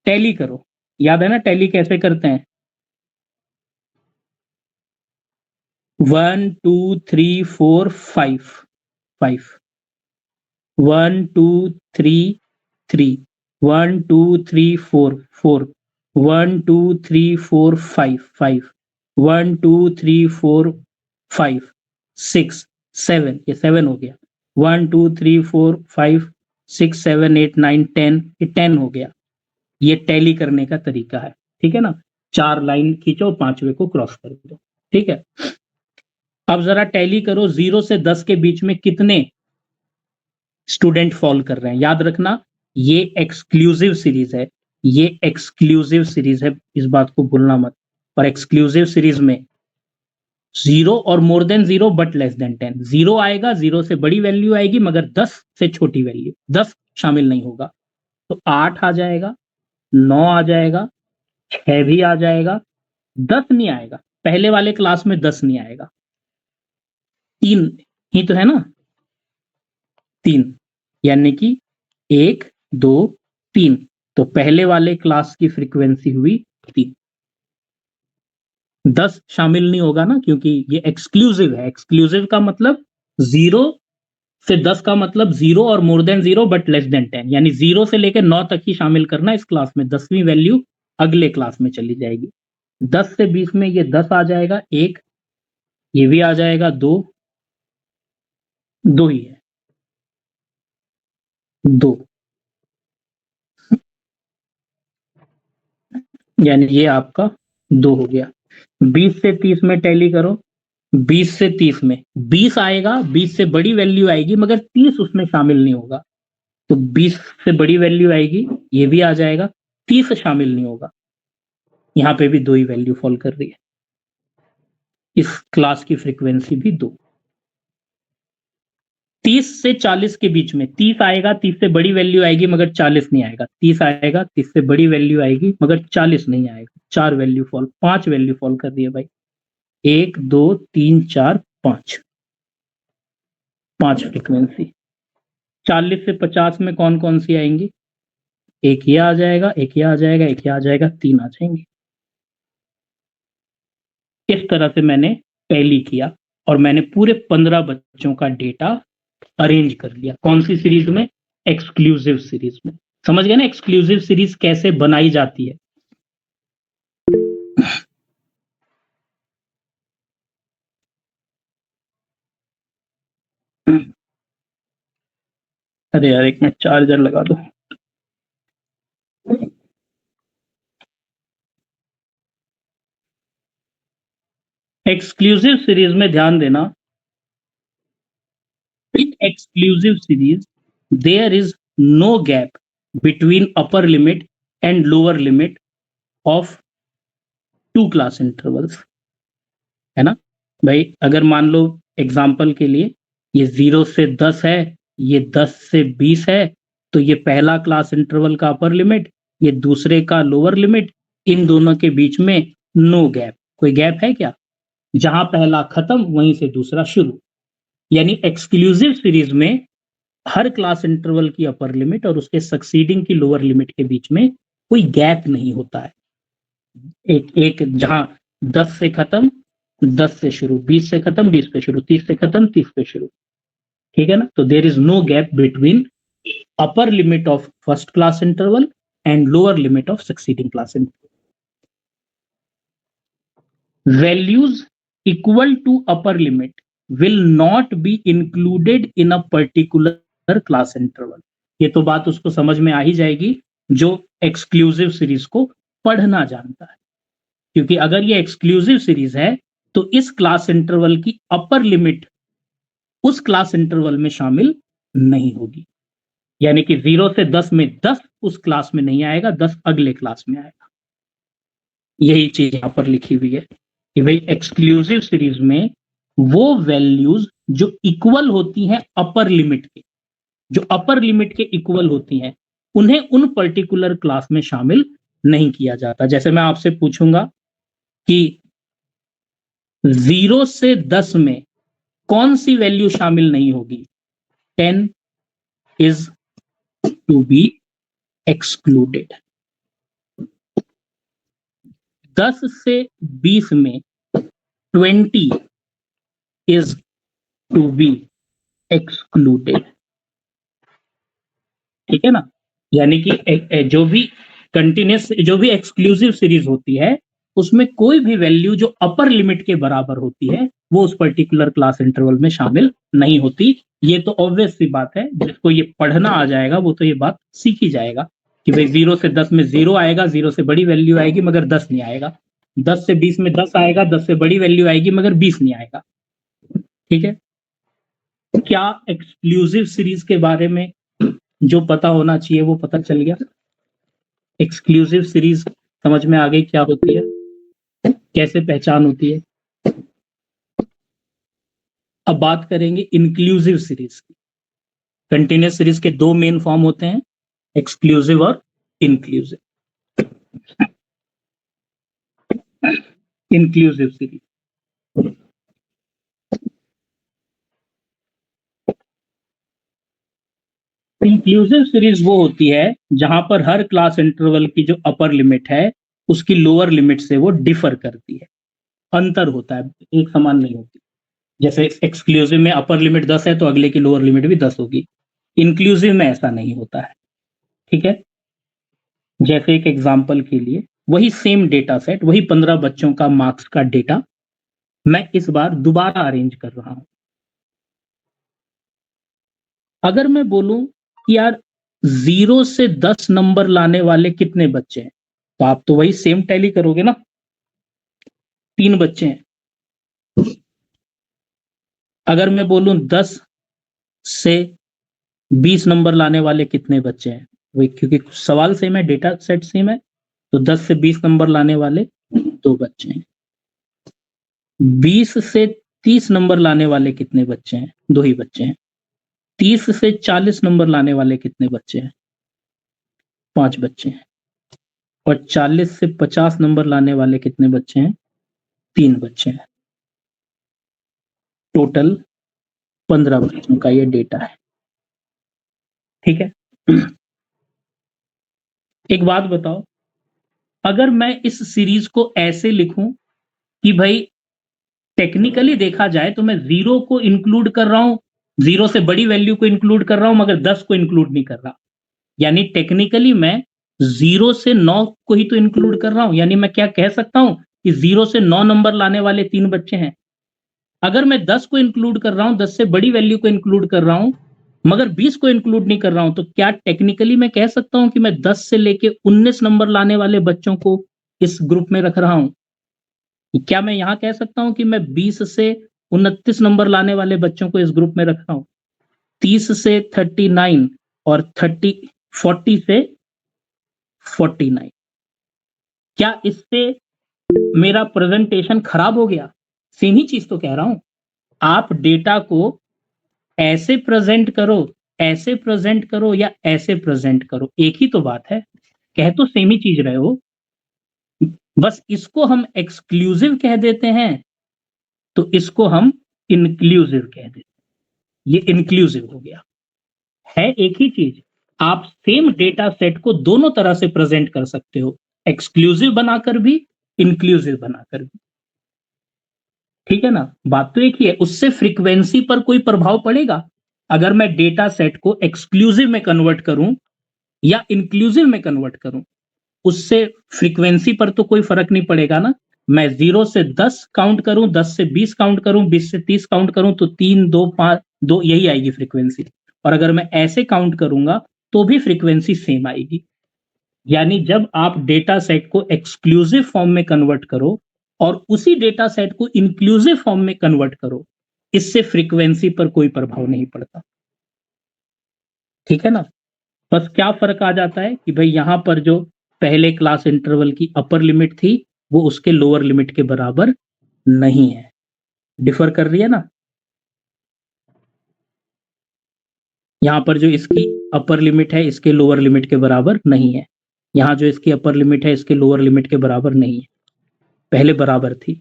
टैली करो, याद है ना टैली कैसे करते हैं, 1 2 3 4 5 5 1 2 3 3 1 2 3 4 4 1 2 3 4 5 5 1 2 3 4 5 6 7, ये 7 हो गया। 1 2 3 4 5 6 7 8 9 10, ये 10 हो गया। ये टैली करने का तरीका है, ठीक है ना। 4 लाइन खींचो, 5वें को क्रॉस कर दो, ठीक है। अब जरा टैली करो 0 से 10 के बीच में कितने स्टूडेंट फॉल कर रहे हैं। याद रखना ये एक्सक्लूसिव सीरीज है, ये एक्सक्लूसिव सीरीज है, इस बात को भूलना मत। पर एक्सक्लूसिव सीरीज में 0 और more than 0 but less than 10, 0 आएगा, 0 से बड़ी वैल्यू आएगी मगर 10 से छोटी वैल्यू, 10 शामिल नहीं होगा। तो 8 आ जाएगा, 9 आ जाएगा, 6 भी आ जाएगा, 10 नहीं आएगा, पहले वाले क्लास में 10 नहीं आएगा। 3 ही तो है ना, 3, यानी कि 1 2 3, तो पहले वाले क्लास की फ्रीक्वेंसी हुई 3। 10 शामिल नहीं होगा ना, क्योंकि ये एक्सक्लूसिव है। एक्सक्लूसिव का मतलब 0 से 10 का मतलब 0 और more than 0 but less than 10, यानी 0 से लेकर 9 तक ही शामिल करना इस क्लास में, 10वीं वैल्यू अगले क्लास में चली जाएगी। 10 से 20 में ये 10 आ जाएगा, 1 ये भी आ जाएगा, 2 2 ही है, 2 यानी ये आपका 2 हो गया। 20 से 30 में टैली करो, 20 से 30 में 20 आएगा, 20 से बड़ी वैल्यू आएगी मगर 30 उसमें शामिल नहीं होगा। तो 20 से बड़ी वैल्यू आएगी, ये भी आ जाएगा, 30 शामिल नहीं होगा। यहाँ पे भी 2 ही वैल्यू फॉल कर रही है। इस क्लास की फ्रीक्वेंसी भी 2। 30 से 40 के बीच में 30 आएगा, 30 से बड़ी वैल्यू आएगी मगर 40 नहीं आएगा। 30 आएगा, 30 से बड़ी वैल्यू आएगी मगर 40 नहीं आएगा। 4 वैल्यू फॉल, 5 वैल्यू फॉल कर रही है भाई। 1 2 3 4 5, 5 फ्रीक्वेंसी। 40 से 50 में कौन कौन सी आएंगी? एक ये आ जाएगा, एक ये आ जाएगा, एक ये आ जाएगा, 3 आ जाएंगे। इस तरह से मैंने टैली किया और मैंने पूरे 15 बच्चों का डेटा अरेंज कर लिया। कौन सी सीरीज में? एक्सक्लूसिव सीरीज में। समझ गए ना एक्सक्लूसिव सीरीज कैसे बनाई जाती है? अरे यार एक मिनट चार्जर लगा दो। एक्सक्लूसिव सीरीज में ध्यान देना, in exclusive series there is no gap between upper limit and lower limit of 2 class intervals, है ना भाई? अगर मान लो एग्जाम्पल के लिए ये 0 से 10 है, ये 10 से 20 है, तो ये पहला क्लास इंटरवल का अपर लिमिट, ये दूसरे का लोअर लिमिट, इन दोनों के बीच में नो गैप। कोई गैप है क्या? जहां पहला खत्म वहीं से दूसरा शुरू। यानी एक्सक्लूसिव सीरीज में हर क्लास इंटरवल की अपर लिमिट और उसके सक्सीडिंग की लोअर लिमिट के बीच में कोई गैप नहीं होता है। एक एक जहां 10 से खत्म, 10 से शुरू, 20 से खत्म, 20 पे शुरू, 30 से खत्म, 30 पे शुरू। ठीक है ना? तो there is no gap between upper limit of first class interval and lower limit of succeeding class interval. Values equal to upper limit will not be included in a particular class interval। ये तो बात उसको समझ में आ ही जाएगी जो एक्सक्लूसिव सीरीज को पढ़ना जानता है, क्योंकि अगर ये एक्सक्लूसिव सीरीज है तो इस क्लास इंटरवल की अपर लिमिट उस क्लास इंटरवल में शामिल नहीं होगी। यानी कि 0 से 10 में 10 उस क्लास में नहीं आएगा, 10 अगले क्लास में आएगा। यही चीज यहां पर लिखी हुई है कि भाई एक्सक्लूसिव सीरीज में वो वैल्यूज जो इक्वल होती हैं अपर लिमिट के, जो अपर लिमिट के इक्वल होती हैं, उन्हें उन पर्टिकुलर क्लास में शामिल नहीं किया जाता। जैसे मैं आपसे पूछूंगा कि 0 से 10 में कौन सी वैल्यू शामिल नहीं होगी? 10 इज टू बी एक्सक्लूडेड। 10 से 20 में 20 is to be excluded। ठीक है ना? यानी कि जो भी कंटिन्यूस, जो भी एक्सक्लूसिव सीरीज होती है उसमें कोई भी वैल्यू जो अपर लिमिट के बराबर होती है वो उस पर्टिकुलर क्लास इंटरवल में शामिल नहीं होती। ये तो ऑब्वियस सी बात है, जिसको ये पढ़ना आ जाएगा वो तो ये बात सीख ही जाएगा कि भाई 0 से 10 में 0 आएगा, 0 से बड़ी वैल्यू आएगी मगर 10 नहीं आएगा। 10 से 20 में 10 आएगा, 10 से बड़ी वैल्यू आएगी मगर 20 नहीं आएगा। ठीक है? क्या एक्सक्लूसिव सीरीज के बारे में जो पता होना चाहिए वो पता चल गया? एक्सक्लूसिव सीरीज समझ में आ गई क्या होती है, कैसे पहचान होती है? अब बात करेंगे इंक्लूसिव सीरीज की। कंटिन्यूस सीरीज के 2 मेन फॉर्म होते हैं, एक्सक्लूसिव और inclusive. Inclusive series, inclusive series वो होती है जहां पर हर क्लास इंटरवल की जो अपर लिमिट है उसकी लोअर लिमिट से वो डिफर करती है, अंतर होता है, एक समान नहीं होती। जैसे एक्सक्लूसिव में अपर लिमिट 10 है तो अगले की लोअर लिमिट भी 10 होगी। इंक्लूसिव में ऐसा नहीं होता है। ठीक है? जैसे एक एग्जांपल के लिए वही सेम डेटा सेट, वही 15 बच्चों का मार्क्स का डेटा मैं इस बार दोबारा अरेंज कर रहा हूं। अगर मैं बोलूं कि यार 0 से 10 नंबर लाने वाले कितने बच्चे हैं, तो आप तो वही सेम टैली करोगे ना। 3 बच्चे हैं, अगर मैं बोलूं 10 से 20 नंबर लाने वाले कितने बच्चे हैं, वही, क्योंकि सवाल सेम है, डेटा सेट सेम है, तो 10 से 20 नंबर लाने वाले 2 बच्चे हैं। 20 से 30 नंबर लाने वाले कितने बच्चे हैं, 2 ही बच्चे हैं। 30 से 40 नंबर लाने वाले कितने बच्चे हैं, 5 बच्चे हैं। और 40 से 50 नंबर लाने वाले कितने बच्चे हैं, 3 बच्चे हैं। टोटल 15 बच्चों का ये डेटा है। ठीक है। एक बात बताओ, अगर मैं इस सीरीज को ऐसे लिखूं कि भाई टेक्निकली देखा जाए तो मैं 0 को इंक्लूड कर रहा हूं, 0 से बड़ी वैल्यू को इंक्लूड कर रहा हूं, मगर 10 को इंक्लूड नहीं कर रहा, यानी टेक्निकली मैं 0 से 9 को ही तो इंक्लूड कर रहा हूं। यानी मैं क्या कह सकता हूं कि 0 से 9 नंबर लाने वाले 3 बच्चे हैं। अगर मैं 10 को इंक्लूड कर रहा हूं, 10 से बड़ी वैल्यू को इंक्लूड कर रहा हूं, मगर 20 को इंक्लूड नहीं कर रहा हूं, तो क्या टेक्निकली मैं कह सकता हूं कि मैं 10 से लेके 19 नंबर लाने वाले बच्चों को इस ग्रुप में रख रहा हूं? क्या मैं यहां कह सकता हूं कि मैं 20 से 29 नंबर लाने वाले बच्चों को इस ग्रुप में रख रहा हूं? 30 से 39 और 40 से 49, क्या इससे मेरा प्रेजेंटेशन खराब हो गया? सेम ही चीज तो कह रहा हूं। आप डेटा को ऐसे प्रेजेंट करो, ऐसे प्रेजेंट करो या ऐसे प्रेजेंट करो, एक ही तो बात है, कह तो सेम ही चीज रहे हो, बस इसको हम एक्सक्लूसिव कह देते हैं, तो इसको हम इंक्लूसिव कह देते हैं। ये इंक्लूसिव हो गया, है एक ही चीज। आप सेम डेटा सेट को दोनों तरह से प्रेजेंट कर सकते हो, एक्सक्लूसिव बनाकर भी, इंक्लूसिव बनाकर भी। ठीक है ना, बात तो एक ही है। उससे फ्रीक्वेंसी पर कोई प्रभाव पड़ेगा? अगर मैं डेटा सेट को एक्सक्लूसिव में कन्वर्ट करूं या इंक्लूसिव में कन्वर्ट करूं, उससे फ्रीक्वेंसी पर तो कोई फर्क नहीं पड़ेगा ना। मैं 0 से 10 काउंट करूं, 10 से 20 काउंट करूं, 20 से 30 काउंट करूं, तो 3 2 5 2 यही आएगी फ्रीक्वेंसी। और अगर मैं ऐसे काउंट करूंगा तो भी फ्रीक्वेंसी सेम आएगी। यानी जब आप डेटा सेट को एक्सक्लूसिव फॉर्म में कन्वर्ट करो और उसी डेटा सेट को इंक्लूसिव फॉर्म में कन्वर्ट करो, इससे फ्रीक्वेंसी पर कोई प्रभाव नहीं पड़ता। ठीक है ना। बस क्या फर्क आ जाता है कि भाई यहां पर जो पहले क्लास इंटरवल की अपर लिमिट थी वो उसके लोअर लिमिट के बराबर नहीं है, डिफर कर रही है ना। यहां पर जो इसकी अपर लिमिट है इसके लोअर लिमिट के बराबर नहीं है, यहां जो इसकी अपर लिमिट है इसके लोअर लिमिट के बराबर नहीं है। पहले बराबर थी,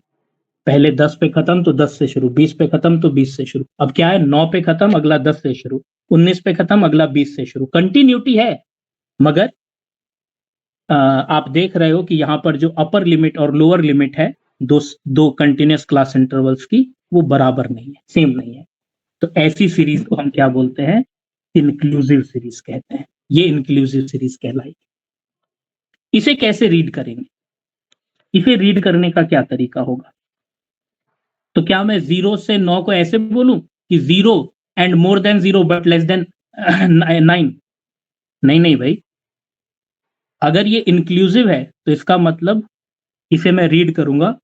पहले 10 पे खत्म तो 10 से शुरू, 20 पे खत्म तो 20 से शुरू, अब क्या है 9 पे खत्म अगला 10 से शुरू, 19 पे खत्म अगला 20 से शुरू, कंटिन्यूटी है। मगर आप देख रहे हो कि यहाँ पर जो अपर लिमिट और लोअर लिमिट है दो कंटिन्यूस क्लास इंटरवल्स की, वो बराबर नहीं है, सेम नहीं है। तो ऐसी सीरीज को हम क्या बोलते हैं, इंक्लूसिव सीरीज कहते हैं। ये इंक्लूसिव सीरीज कहलाएगी। इसे कैसे रीड करेंगे, इसे रीड करने का क्या तरीका होगा? तो क्या मैं 0 से 9 को ऐसे बोलूं कि 0 and more than 0 but less than 9? नहीं नहीं भाई, अगर ये इंक्लूसिव है तो इसका मतलब इसे मैं रीड करूंगा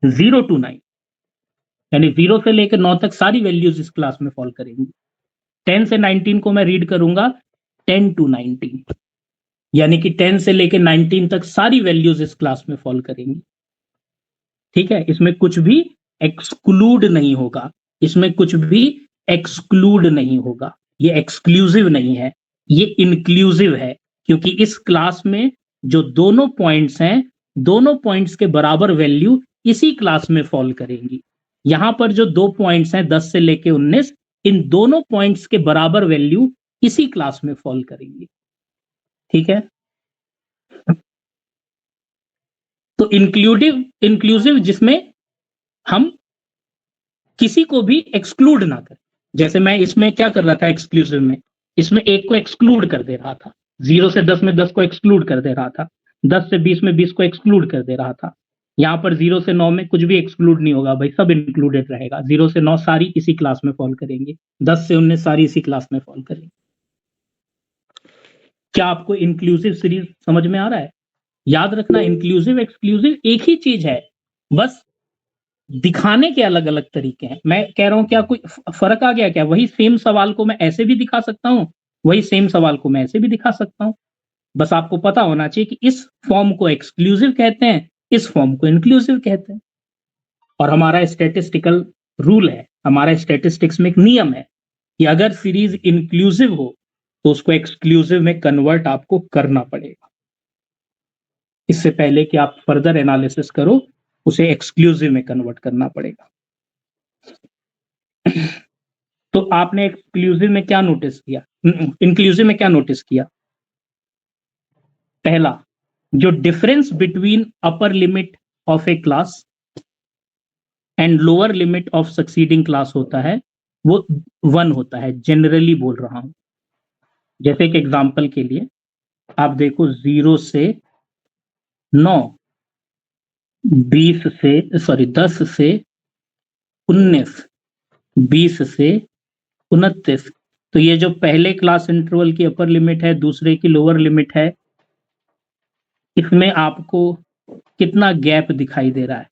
0 to 9, यानी 0 से लेकर 9 तक सारी वैल्यूज इस क्लास में फॉल करेंगी। 10 से 19 को मैं रीड करूंगा 10 to 19, यानी कि 10 से लेकर 19 तक सारी वैल्यूज इस क्लास में फॉल करेंगी। ठीक है, इसमें कुछ भी एक्सक्लूड नहीं होगा, इसमें कुछ भी एक्सक्लूड नहीं होगा। ये एक्सक्लूसिव नहीं है, ये इंक्लूसिव है, क्योंकि इस क्लास में जो दोनों पॉइंट्स हैं, दोनों पॉइंट्स के बराबर वैल्यू इसी क्लास में फॉल करेंगी। यहां पर जो 2 पॉइंट्स हैं 10 से लेके 19, इन दोनों पॉइंट्स के बराबर वैल्यू इसी क्लास में फॉल करेंगी। ठीक है, तो इंक्लूसिव जिसमें हम किसी को भी एक्सक्लूड ना करें। जैसे मैं इसमें क्या कर रहा था, एक्सक्लूसिव में इसमें एक को एक्सक्लूड कर दे रहा था, 0 से 10 में 10 को एक्सक्लूड कर दे रहा था, 10 से 20 में 20 को एक्सक्लूड कर दे रहा था। यहाँ पर 0 से 9 में कुछ भी एक्सक्लूड नहीं होगा भाई, सब इंक्लूडेड रहेगा। 0 से 9 सारी इसी क्लास में फॉल करेंगे, 10 से 19 सारी इसी क्लास में फॉल करेंगे। क्या आपको इंक्लूसिव सीरीज समझ में आ रहा है? याद रखना, इंक्लूसिव एक्सक्लूसिव एक ही चीज है, बस दिखाने के अलग अलग तरीके हैं। मैं कह रहा हूं क्या कोई फर्क आ गया क्या? वही सेम सवाल को मैं ऐसे भी दिखा सकता हूं, वही सेम सवाल को मैं ऐसे भी दिखा सकता हूं। बस आपको पता होना चाहिए कि इस फॉर्म को एक्सक्लूसिव कहते हैं, इस फॉर्म को इंक्लूसिव कहते हैं। और हमारा स्टैटिस्टिकल रूल है, हमारा स्टैटिस्टिक्स में एक नियम है कि अगर सीरीज इंक्लूसिव हो तो उसको एक्सक्लूसिव में कन्वर्ट आपको करना पड़ेगा। इससे पहले कि आप फर्दर एनालिसिस करो, उसे एक्सक्लूसिव में कन्वर्ट करना पड़ेगा। तो आपने एक्सक्लूसिव में क्या नोटिस किया, इंक्लूसिव में क्या नोटिस किया? पहला, जो difference between upper limit of A class and lower limit of succeeding class होता है वो 1 होता है, जनरली बोल रहा हूं। जैसे एक एग्जांपल के लिए आप देखो 0 से 9, 10 से 19, 20 से 29। तो ये जो पहले क्लास इंटरवल की अपर लिमिट है, दूसरे की लोअर लिमिट है, इसमें आपको कितना गैप दिखाई दे रहा है?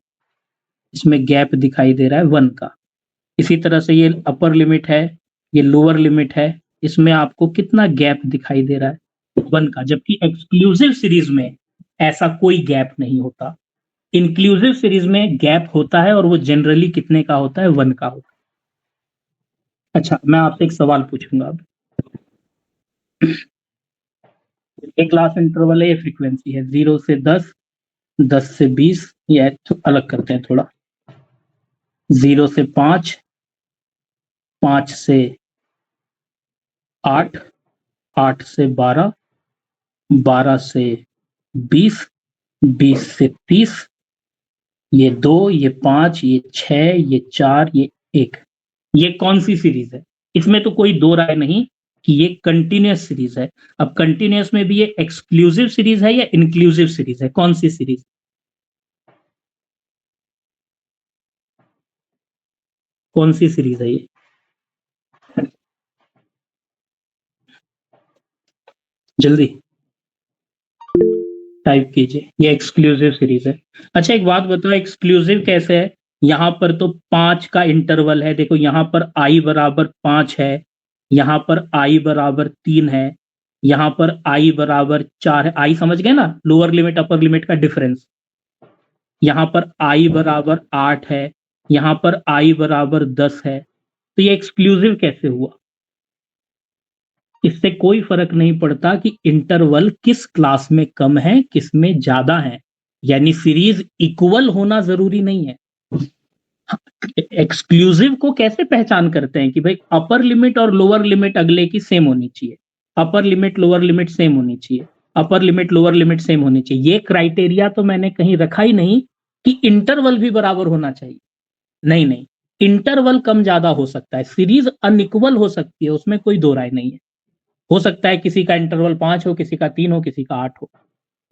इसमें गैप दिखाई दे रहा है 1 का। इसी तरह से ये अपर लिमिट है, ये लोअर लिमिट है, इसमें आपको कितना गैप दिखाई दे रहा है? 1 का। जबकि एक्सक्लूसिव सीरीज में ऐसा कोई गैप नहीं होता। इंक्लूसिव सीरीज में गैप होता है और वो जनरली कितने का होता है? 1 का होता है। अच्छा, मैं आपसे एक सवाल पूछूंगा अब। एक क्लास इंटरवल है, ये फ्रीक्वेंसी है 0 से 10, 10 से 20, ये तो अलग करते हैं थोड़ा, 0 से 5, 5 से 8, 8 से 12, 12 से 20, 20 से 30, ये 2, ये 5, ये 6, ये 4, ये 1। ये कौन सी सीरीज है? इसमें तो कोई दो राय नहीं कि ये कंटिन्यूअस सीरीज है। अब कंटिन्यूअस में भी ये एक्सक्लूसिव सीरीज है या इंक्लूसिव सीरीज है? कौन सी सीरीज? कौन सी सीरीज है ये? जल्दी टाइप कीजिए, ये एक्सक्लूसिव सीरीज है। अच्छा एक बात बताओ, एक्सक्लूसिव कैसे है? यहां पर तो 5 का इंटरवल है, देखो यहां पर आई बराबर 5 है, यहां पर आई बराबर 3 है, यहां पर आई बराबर 4 है। आई समझ गए ना, लोअर लिमिट अपर लिमिट का डिफरेंस। यहां पर आई बराबर 8 है, यहां पर आई बराबर 10 है। तो ये एक्सक्लूसिव कैसे हुआ? इससे कोई फर्क नहीं पड़ता कि इंटरवल किस क्लास में कम है, किस में ज्यादा है। यानी सीरीज इक्वल होना जरूरी नहीं है। एक्सक्लूसिव को कैसे पहचान करते हैं कि भाई अपर लिमिट और लोअर लिमिट अगले की सेम होनी चाहिए, upper limit lower limit same होनी चाहिए, upper limit lower limit same होनी चाहिए। ये क्राइटेरिया तो मैंने कहीं रखा ही नहीं कि इंटरवल भी बराबर होना चाहिए। नहीं नहीं, इंटरवल कम ज्यादा हो सकता है, सीरीज अनइक्वल हो सकती है, उसमें कोई दो राय नहीं है। हो सकता है किसी का इंटरवल 5 हो, किसी का 3 हो, किसी का 8 हो,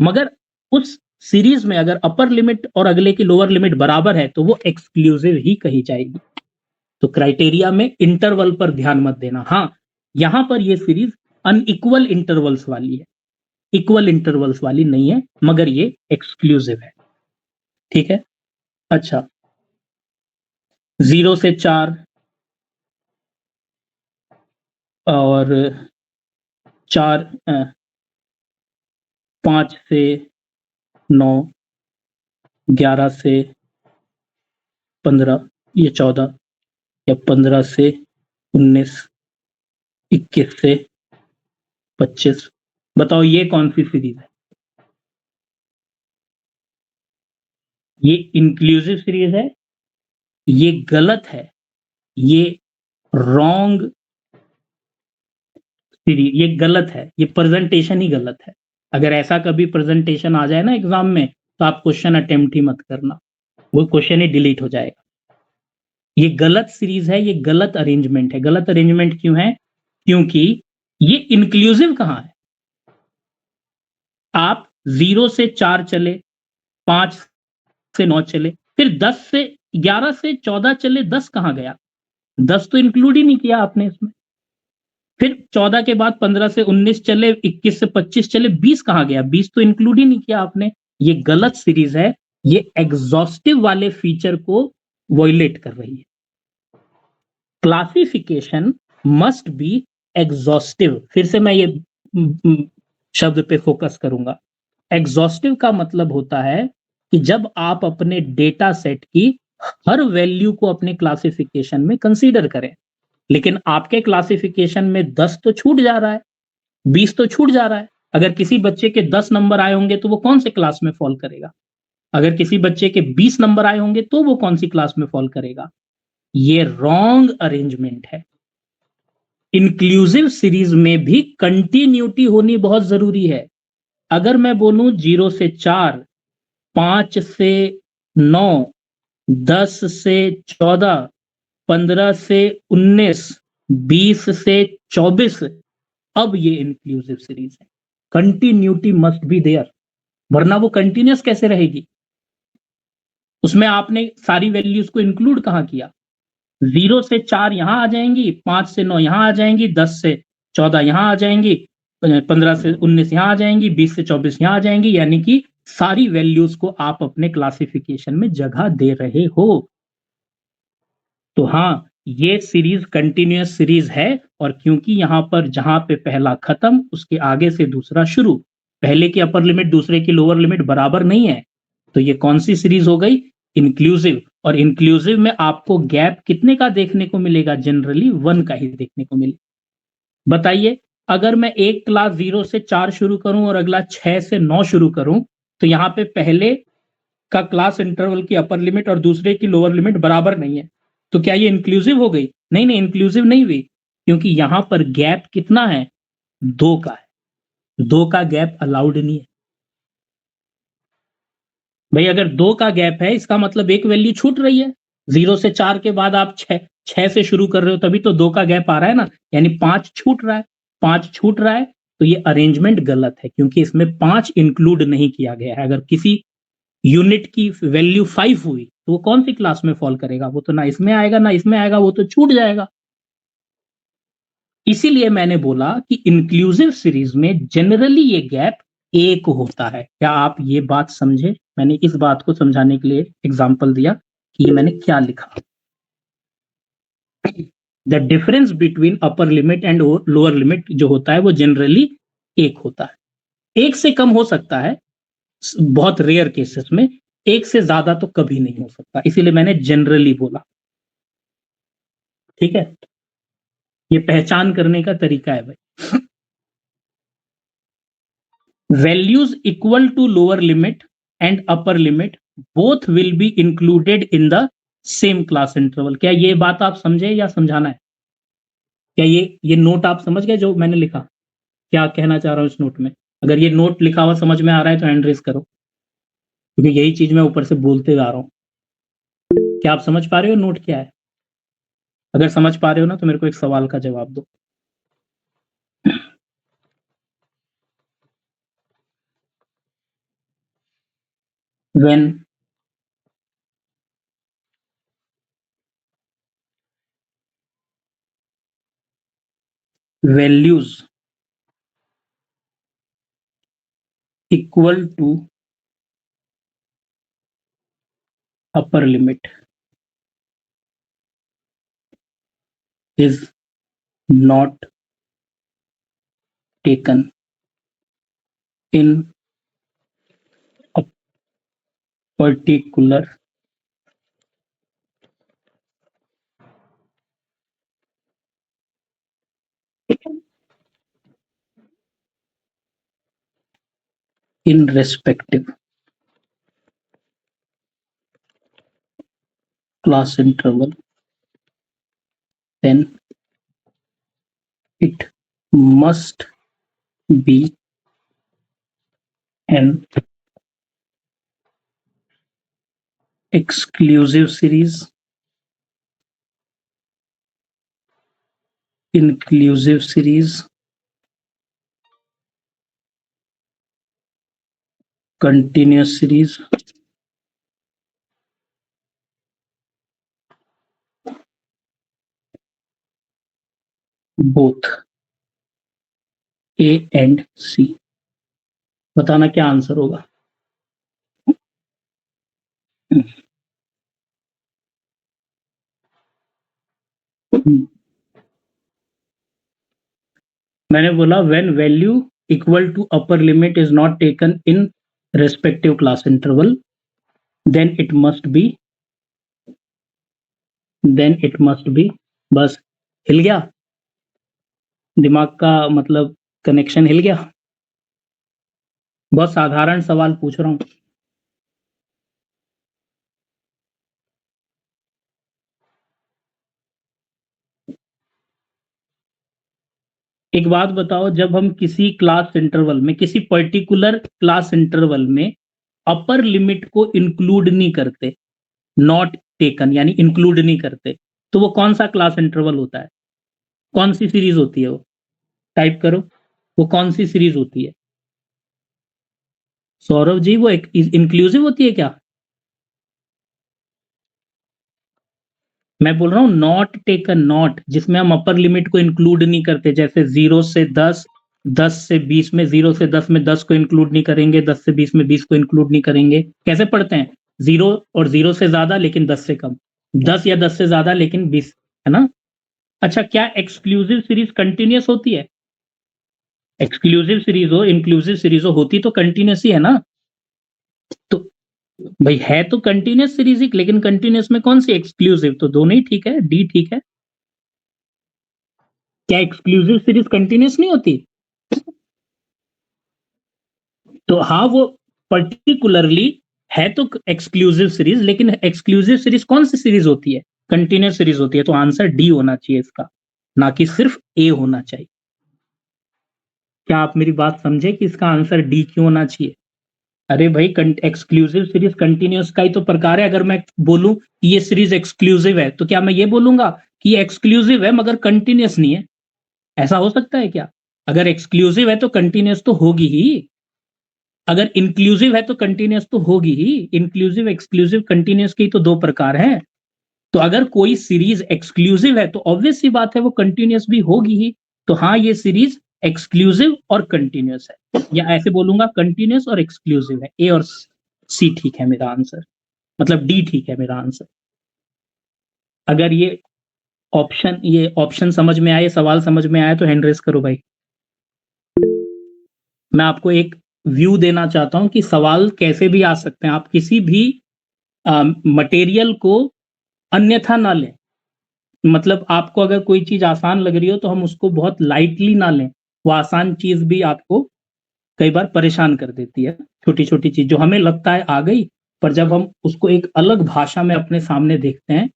मगर उस सीरीज में अगर अपर लिमिट और अगले की लोअर लिमिट बराबर है तो वो एक्सक्लूसिव ही कही जाएगी। तो क्राइटेरिया में इंटरवल पर ध्यान मत देना। हाँ, यहां पर ये सीरीज अनइक्वल इंटरवल्स वाली है, इक्वल इंटरवल्स वाली नहीं है, मगर ये एक्सक्लूसिव है। ठीक है। अच्छा, 0 से 4 और 4, 5 से 9, 11 से 15, ये 14, या 15 से 19, 21 से 25। बताओ ये कौन सी सीरीज है? ये इंक्लूसिव सीरीज है, ये गलत है, ये रॉन्ग सीरीज, ये गलत है, ये प्रेजेंटेशन ही गलत है। अगर ऐसा कभी प्रेजेंटेशन आ जाए ना एग्जाम में, तो आप क्वेश्चन अटेम्प्ट ही मत करना, वो क्वेश्चन ही डिलीट हो जाएगा। ये गलत सीरीज है, ये गलत अरेंजमेंट है। गलत अरेंजमेंट क्यों है? क्योंकि ये इंक्लूसिव कहां है? आप 0 से 4 चले, 5 से 9 चले, फिर 10 से 11 से 14 चले, 10 कहां गया? 10 तो इंक्लूड ही नहीं किया आपने इसमें। फिर 14 के बाद 15 से 19 चले, 21 से 25 चले, 20 कहाँ गया? 20 तो इंक्लूड ही नहीं किया आपने। ये गलत सीरीज है, ये एग्जॉस्टिव वाले फीचर को वॉयलेट कर रही है। Classification must be exhaustive. फिर से मैं ये शब्द पे फोकस करूंगा। एग्जॉस्टिव का मतलब होता है कि जब आप अपने डेटा सेट की हर वैल्यू को अपने क्लासिफिकेशन में कंसीडर करें, लेकिन आपके क्लासिफिकेशन में 10 तो छूट जा रहा है, 20 तो छूट जा रहा है। अगर किसी बच्चे के 10 नंबर आए होंगे तो वो कौन से क्लास में फॉल करेगा? अगर किसी बच्चे के 20 नंबर आए होंगे तो वो कौन सी क्लास में फॉल करेगा? ये रॉन्ग अरेंजमेंट है। इंक्लूसिव सीरीज में भी कंटिन्यूटी होनी बहुत जरूरी है। अगर मैं बोलूं 0 से 4, 5 से 9, 10 से 14, 15 से 19, 20 से 24, अब ये इंक्लूसिव सीरीज है। कंटिन्यूटी मस्ट बी देयर, वरना वो कंटिन्यूस कैसे रहेगी? उसमें आपने सारी वैल्यूज को इंक्लूड कहां किया? 0 से 4 यहां आ जाएंगी, 5 से 9 यहां आ जाएंगी, 10 से 14 यहां आ जाएंगी, 15 से 19 यहां आ जाएंगी, 20 से 24 यहां आ जाएंगी, यानी कि सारी वैल्यूज को आप अपने क्लासिफिकेशन में जगह दे रहे हो। तो हाँ, ये सीरीज कंटिन्यूअस सीरीज है, और क्योंकि यहां पर जहां पे पहला खत्म उसके आगे से दूसरा शुरू, पहले की अपर लिमिट दूसरे की लोअर लिमिट बराबर नहीं है, तो ये कौन सी सीरीज हो गई? इंक्लूसिव। और इंक्लूसिव में आपको गैप कितने का देखने को मिलेगा? जनरली 1 का ही देखने को मिलेगा। बताइए, अगर मैं एक क्लास 0 से 4 शुरू करूं और अगला 6 से 9 शुरू करूं, तो यहां पे पहले का क्लास इंटरवल की अपर लिमिट और दूसरे की लोअर लिमिट बराबर नहीं है, तो क्या ये इंक्लूसिव हो गई? नहीं नहीं, इंक्लूसिव नहीं हुई, क्योंकि यहां पर गैप कितना है? 2 का है। 2 का गैप अलाउड नहीं है भाई। अगर 2 का गैप है, इसका मतलब एक वैल्यू छूट रही है। 0 से 4 के बाद आप 6 से शुरू कर रहे हो, तभी तो 2 का गैप आ रहा है ना, यानी 5 छूट रहा है। 5 छूट रहा है तो ये अरेंजमेंट गलत है, क्योंकि इसमें 5 इंक्लूड नहीं किया गया है। अगर किसी यूनिट की वैल्यू 5 हुई तो वो कौन सी क्लास में फॉल करेगा? वो तो ना इसमें आएगा ना इसमें आएगा, वो तो छूट जाएगा। इसीलिए मैंने बोला कि इंक्लूसिव सीरीज में जनरली ये गैप 1 होता है। क्या आप ये बात समझे? मैंने इस बात को समझाने के लिए एग्जांपल दिया कि ये मैंने क्या लिखा। The difference between upper limit and lower limit जो होता है वो जनरली 1 होता है। 1 से कम हो सकता है बहुत रेयर केसेस में, 1 से ज्यादा तो कभी नहीं हो सकता, इसीलिए मैंने जनरली बोला। ठीक है, ये पहचान करने का तरीका है भाई। Values equal to lower limit and upper limit both will be included in the same class interval. क्या ये बात आप समझे या समझाना है? क्या ये नोट आप समझ गए जो मैंने लिखा? क्या कहना चाह रहा हूँ इस नोट में? अगर ये नोट लिखा हुआ समझ में आ रहा है तो हैंड रेज करो, क्योंकि यही चीज मैं ऊपर से बोलते जा रहा हूँ। क्या आप समझ पा रहे हो नोट क्या है? अगर समझ पा रहे हो ना तो मेरे को एक सवाल का जवाब दो। when values equal to upper limit is not taken in a particular in respective class interval, then it must be an exclusive series, inclusive series, continuous series, both. A and C. बताना क्या आंसर होगा। मैंने बोला when value equal to upper limit is not taken in respective class interval then it must be. बस हिल गया दिमाग का, मतलब कनेक्शन हिल गया। बहुत साधारण सवाल पूछ रहा हूं। एक बात बताओ, जब हम किसी क्लास इंटरवल में, किसी पर्टिकुलर क्लास इंटरवल में अपर लिमिट को इंक्लूड नहीं करते, नॉट टेकन यानी इंक्लूड नहीं करते, तो वो कौन सा क्लास इंटरवल होता है? कौन सी सीरीज होती है वो? टाइप करो, वो कौन सी सीरीज होती है? सौरभ जी, वो इंक्लूसिव होती है क्या? मैं बोल रहा हूँ नॉट टेकन, नॉट जिसमें हम अपर लिमिट को इंक्लूड नहीं करते, जैसे 0 से 10, 10 से 20 में 0 से 10 में 10 को इंक्लूड नहीं करेंगे, 10 से 20 में 20 को इंक्लूड नहीं करेंगे। कैसे पढ़ते हैं? 0 और 0 से ज्यादा लेकिन 10 से कम, 10 या 10 से ज्यादा लेकिन 20, है ना? अच्छा, क्या एक्सक्लूसिव सीरीज कंटिन्यूअस होती है? एक्सक्लूसिव सीरीज हो, इंक्लूसिव सीरीज हो, होती तो कंटिन्यूअस ही है ना। तो भाई है तो कंटिन्यूअस सीरीज ही, लेकिन कंटिन्यूअस में कौन सी एक्सक्लूसिव? तो दोनों ही ठीक है, डी ठीक है। क्या एक्सक्लूसिव सीरीज कंटिन्यूअस नहीं होती? तो हाँ, वो पर्टिकुलरली है तो एक्सक्लूसिव सीरीज, लेकिन एक्सक्लूसिव सीरीज कौन सी सीरीज होती है? कंटिन्यूअस सीरीज होती है। तो आंसर डी होना चाहिए इसका, ना कि सिर्फ ए होना चाहिए। क्या आप मेरी बात समझे कि इसका आंसर डी क्यों होना चाहिए? अरे भाई, एक्सक्लूसिव सीरीज कंटिन्यूअस का ही तो प्रकार है। अगर मैं बोलूं कि ये सीरीज एक्सक्लूसिव है, तो क्या मैं ये बोलूंगा कि ये एक्सक्लूसिव है मगर कंटिन्यूअस नहीं है? ऐसा हो सकता है क्या? अगर एक्सक्लूसिव है तो कंटिन्यूअस तो होगी ही, अगर इंक्लूसिव है तो कंटिन्यूअस तो होगी ही। इंक्लूसिव, एक्सक्लूसिव, कंटिन्यूअस के ही तो दो प्रकार हैं। तो अगर कोई सीरीज एक्सक्लूसिव है तो ऑब्वियस सी बात है वो कंटिन्यूअस भी होगी ही। तो हाँ, ये सीरीज एक्सक्लूसिव और कंटिन्यूअस है, या ऐसे बोलूंगा कंटिन्यूअस और एक्सक्लूसिव है। ए और सी ठीक है मेरा आंसर, मतलब डी ठीक है मेरा आंसर। अगर ये ऑप्शन समझ में आए, सवाल समझ में आए तो हैंड रेस करो भाई। मैं आपको एक व्यू देना चाहता हूं कि सवाल कैसे भी आ सकते हैं। आप किसी भी मटेरियल को अन्यथा ना लें। मतलब आपको अगर कोई चीज आसान लग रही हो तो हम उसको बहुत लाइटली ना लें। वो आसान चीज भी आपको कई बार परेशान कर देती है। छोटी छोटी चीज जो हमें लगता है आ गई, पर जब हम उसको एक अलग भाषा में अपने सामने देखते हैं,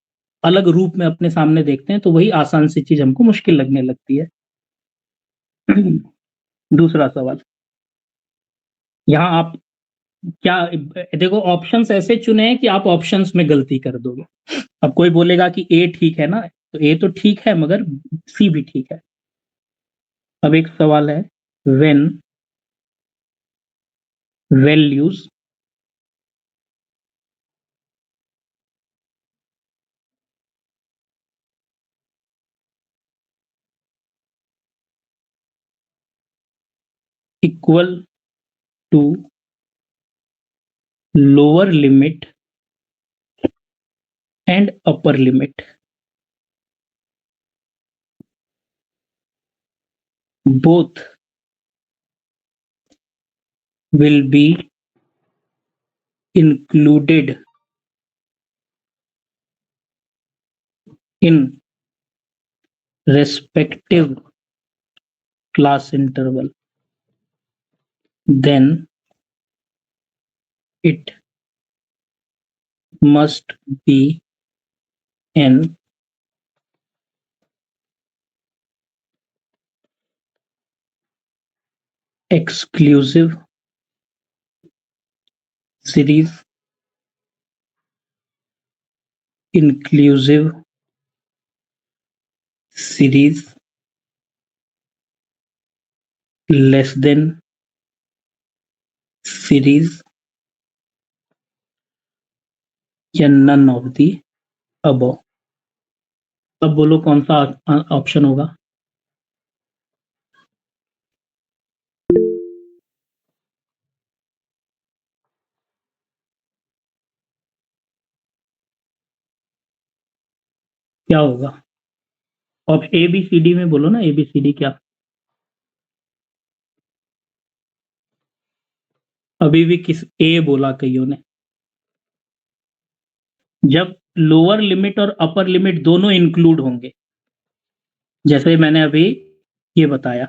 अलग रूप में अपने सामने देखते हैं, तो वही आसान सी चीज हमको मुश्किल लगने लगती है। दूसरा सवाल, यहाँ आप क्या, देखो ऑप्शंस ऐसे चुने हैं कि आप ऑप्शंस में गलती कर दोगे। अब कोई बोलेगा कि ए ठीक है ना, तो ए तो ठीक है मगर सी भी ठीक है। अब एक सवाल है, when values equal to lower limit and upper limit, both will be included in respective class interval, then it must be an exclusive series inclusive series less than series या none of the above। अब बोलो कौन सा ऑप्शन होगा? क्या होगा? अब ए बी सी डी में बोलो ना, ए बी सी डी क्या? अभी भी किस ए बोला कईयों ने। जब लोअर लिमिट और अपर लिमिट दोनों इंक्लूड होंगे, जैसे मैंने अभी ये बताया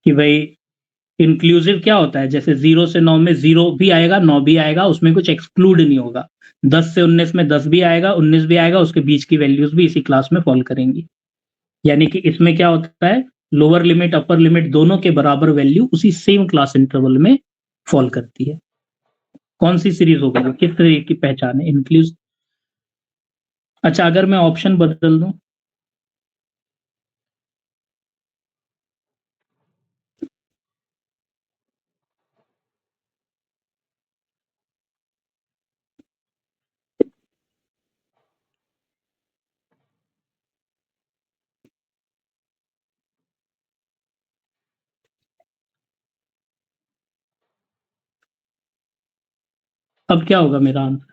कि भाई इंक्लूसिव क्या होता है, जैसे 0 से 9 में 0 भी आएगा, 9 भी आएगा, उसमें कुछ एक्सक्लूड नहीं होगा। 10 से 19 में 10 भी आएगा, 19 भी आएगा, उसके बीच की वैल्यूज भी इसी क्लास में फॉल करेंगी। यानी कि इसमें क्या होता है, लोअर लिमिट अपर लिमिट दोनों के बराबर वैल्यू उसी सेम क्लास इंटरवल में फॉल करती है। कौन सी सीरीज होगी, किस तरह की पहचान है इंक्लूसिव? अच्छा, अगर मैं ऑप्शन बदल दूं, अब क्या होगा मेरा आंसर?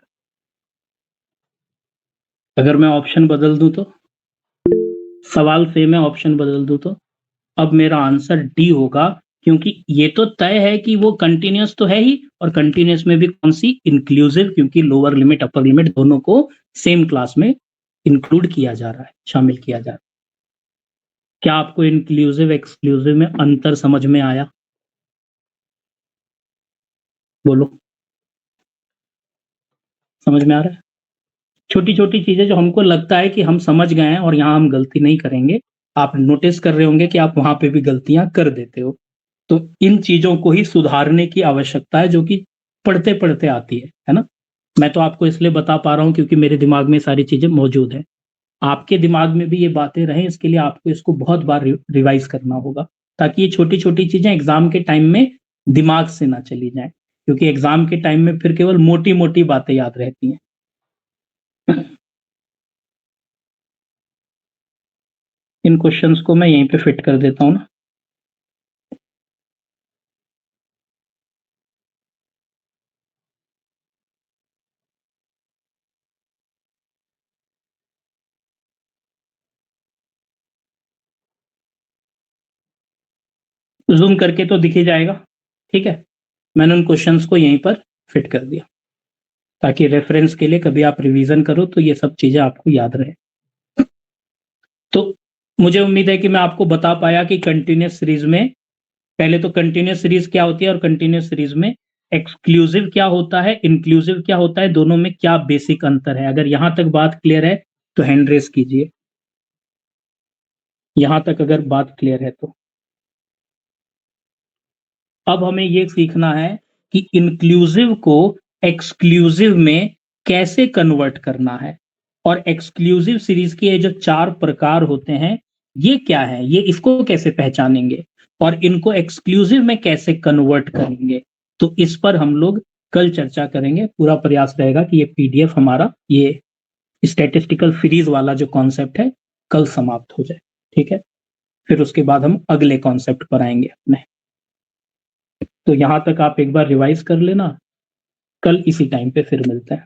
अगर मैं ऑप्शन बदल दूं तो, सवाल सेम है, ऑप्शन बदल दूं तो अब मेरा आंसर डी होगा, क्योंकि ये तो तय है कि वो कंटीन्यूअस तो है ही, और कंटीन्यूअस में भी कौन सी, इंक्लूसिव, क्योंकि लोअर लिमिट अपर लिमिट दोनों को सेम क्लास में इंक्लूड किया जा रहा है, शामिल किया जा रहा है। क्या आपको इंक्लूसिव एक्सक्लूसिव में अंतर समझ में आया? बोलो, समझ में आ रहा है? छोटी छोटी चीजें जो हमको लगता है कि हम समझ गए हैं और यहाँ हम गलती नहीं करेंगे, आप नोटिस कर रहे होंगे कि आप वहां पे भी गलतियां कर देते हो। तो इन चीजों को ही सुधारने की आवश्यकता है, जो कि पढ़ते पढ़ते आती है ना। मैं तो आपको इसलिए बता पा रहा हूँ क्योंकि मेरे दिमाग में सारी चीजें मौजूद हैं। आपके दिमाग में भी ये बातें रहें, इसके लिए आपको इसको बहुत बार रिवाइज करना होगा, ताकि ये छोटी छोटी चीजें एग्जाम के टाइम में दिमाग से ना चली जाएं, क्योंकि एग्जाम के टाइम में फिर केवल मोटी मोटी बातें याद रहती हैं। इन क्वेश्चंस को मैं यहीं पे फिट कर देता हूँ ना। जूम करके तो दिख ही जाएगा। ठीक है, मैंने उन क्वेश्चंस को यहीं पर फिट कर दिया, ताकि रेफरेंस के लिए कभी आप रिवीजन करो तो ये सब चीजें आपको याद रहे। तो मुझे उम्मीद है कि मैं आपको बता पाया कि कंटिन्यूस सीरीज में, पहले तो कंटिन्यूस सीरीज क्या होती है और कंटिन्यूस सीरीज में एक्सक्लूसिव क्या होता है, इंक्लूसिव क्या होता है, दोनों में क्या बेसिक अंतर है। अगर यहां तक बात क्लियर है तो हैंड रेस कीजिए, यहां तक अगर बात क्लियर है तो। अब हमें ये सीखना है कि इंक्लूसिव को एक्सक्लूसिव में कैसे कन्वर्ट करना है, और एक्सक्लूसिव सीरीज के ये जो 4 प्रकार होते हैं ये क्या है, ये इसको कैसे पहचानेंगे, और इनको एक्सक्लूसिव में कैसे कन्वर्ट करेंगे। तो इस पर हम लोग कल चर्चा करेंगे। पूरा प्रयास रहेगा कि ये पीडीएफ हमारा, ये स्टैटिस्टिकल सीरीज वाला जो कॉन्सेप्ट है, कल समाप्त हो जाए। ठीक है, फिर उसके बाद हम अगले कॉन्सेप्ट पर आएंगे अपने। तो यहां तक आप एक बार रिवाइज कर लेना, कल इसी टाइम पे फिर मिलते हैं।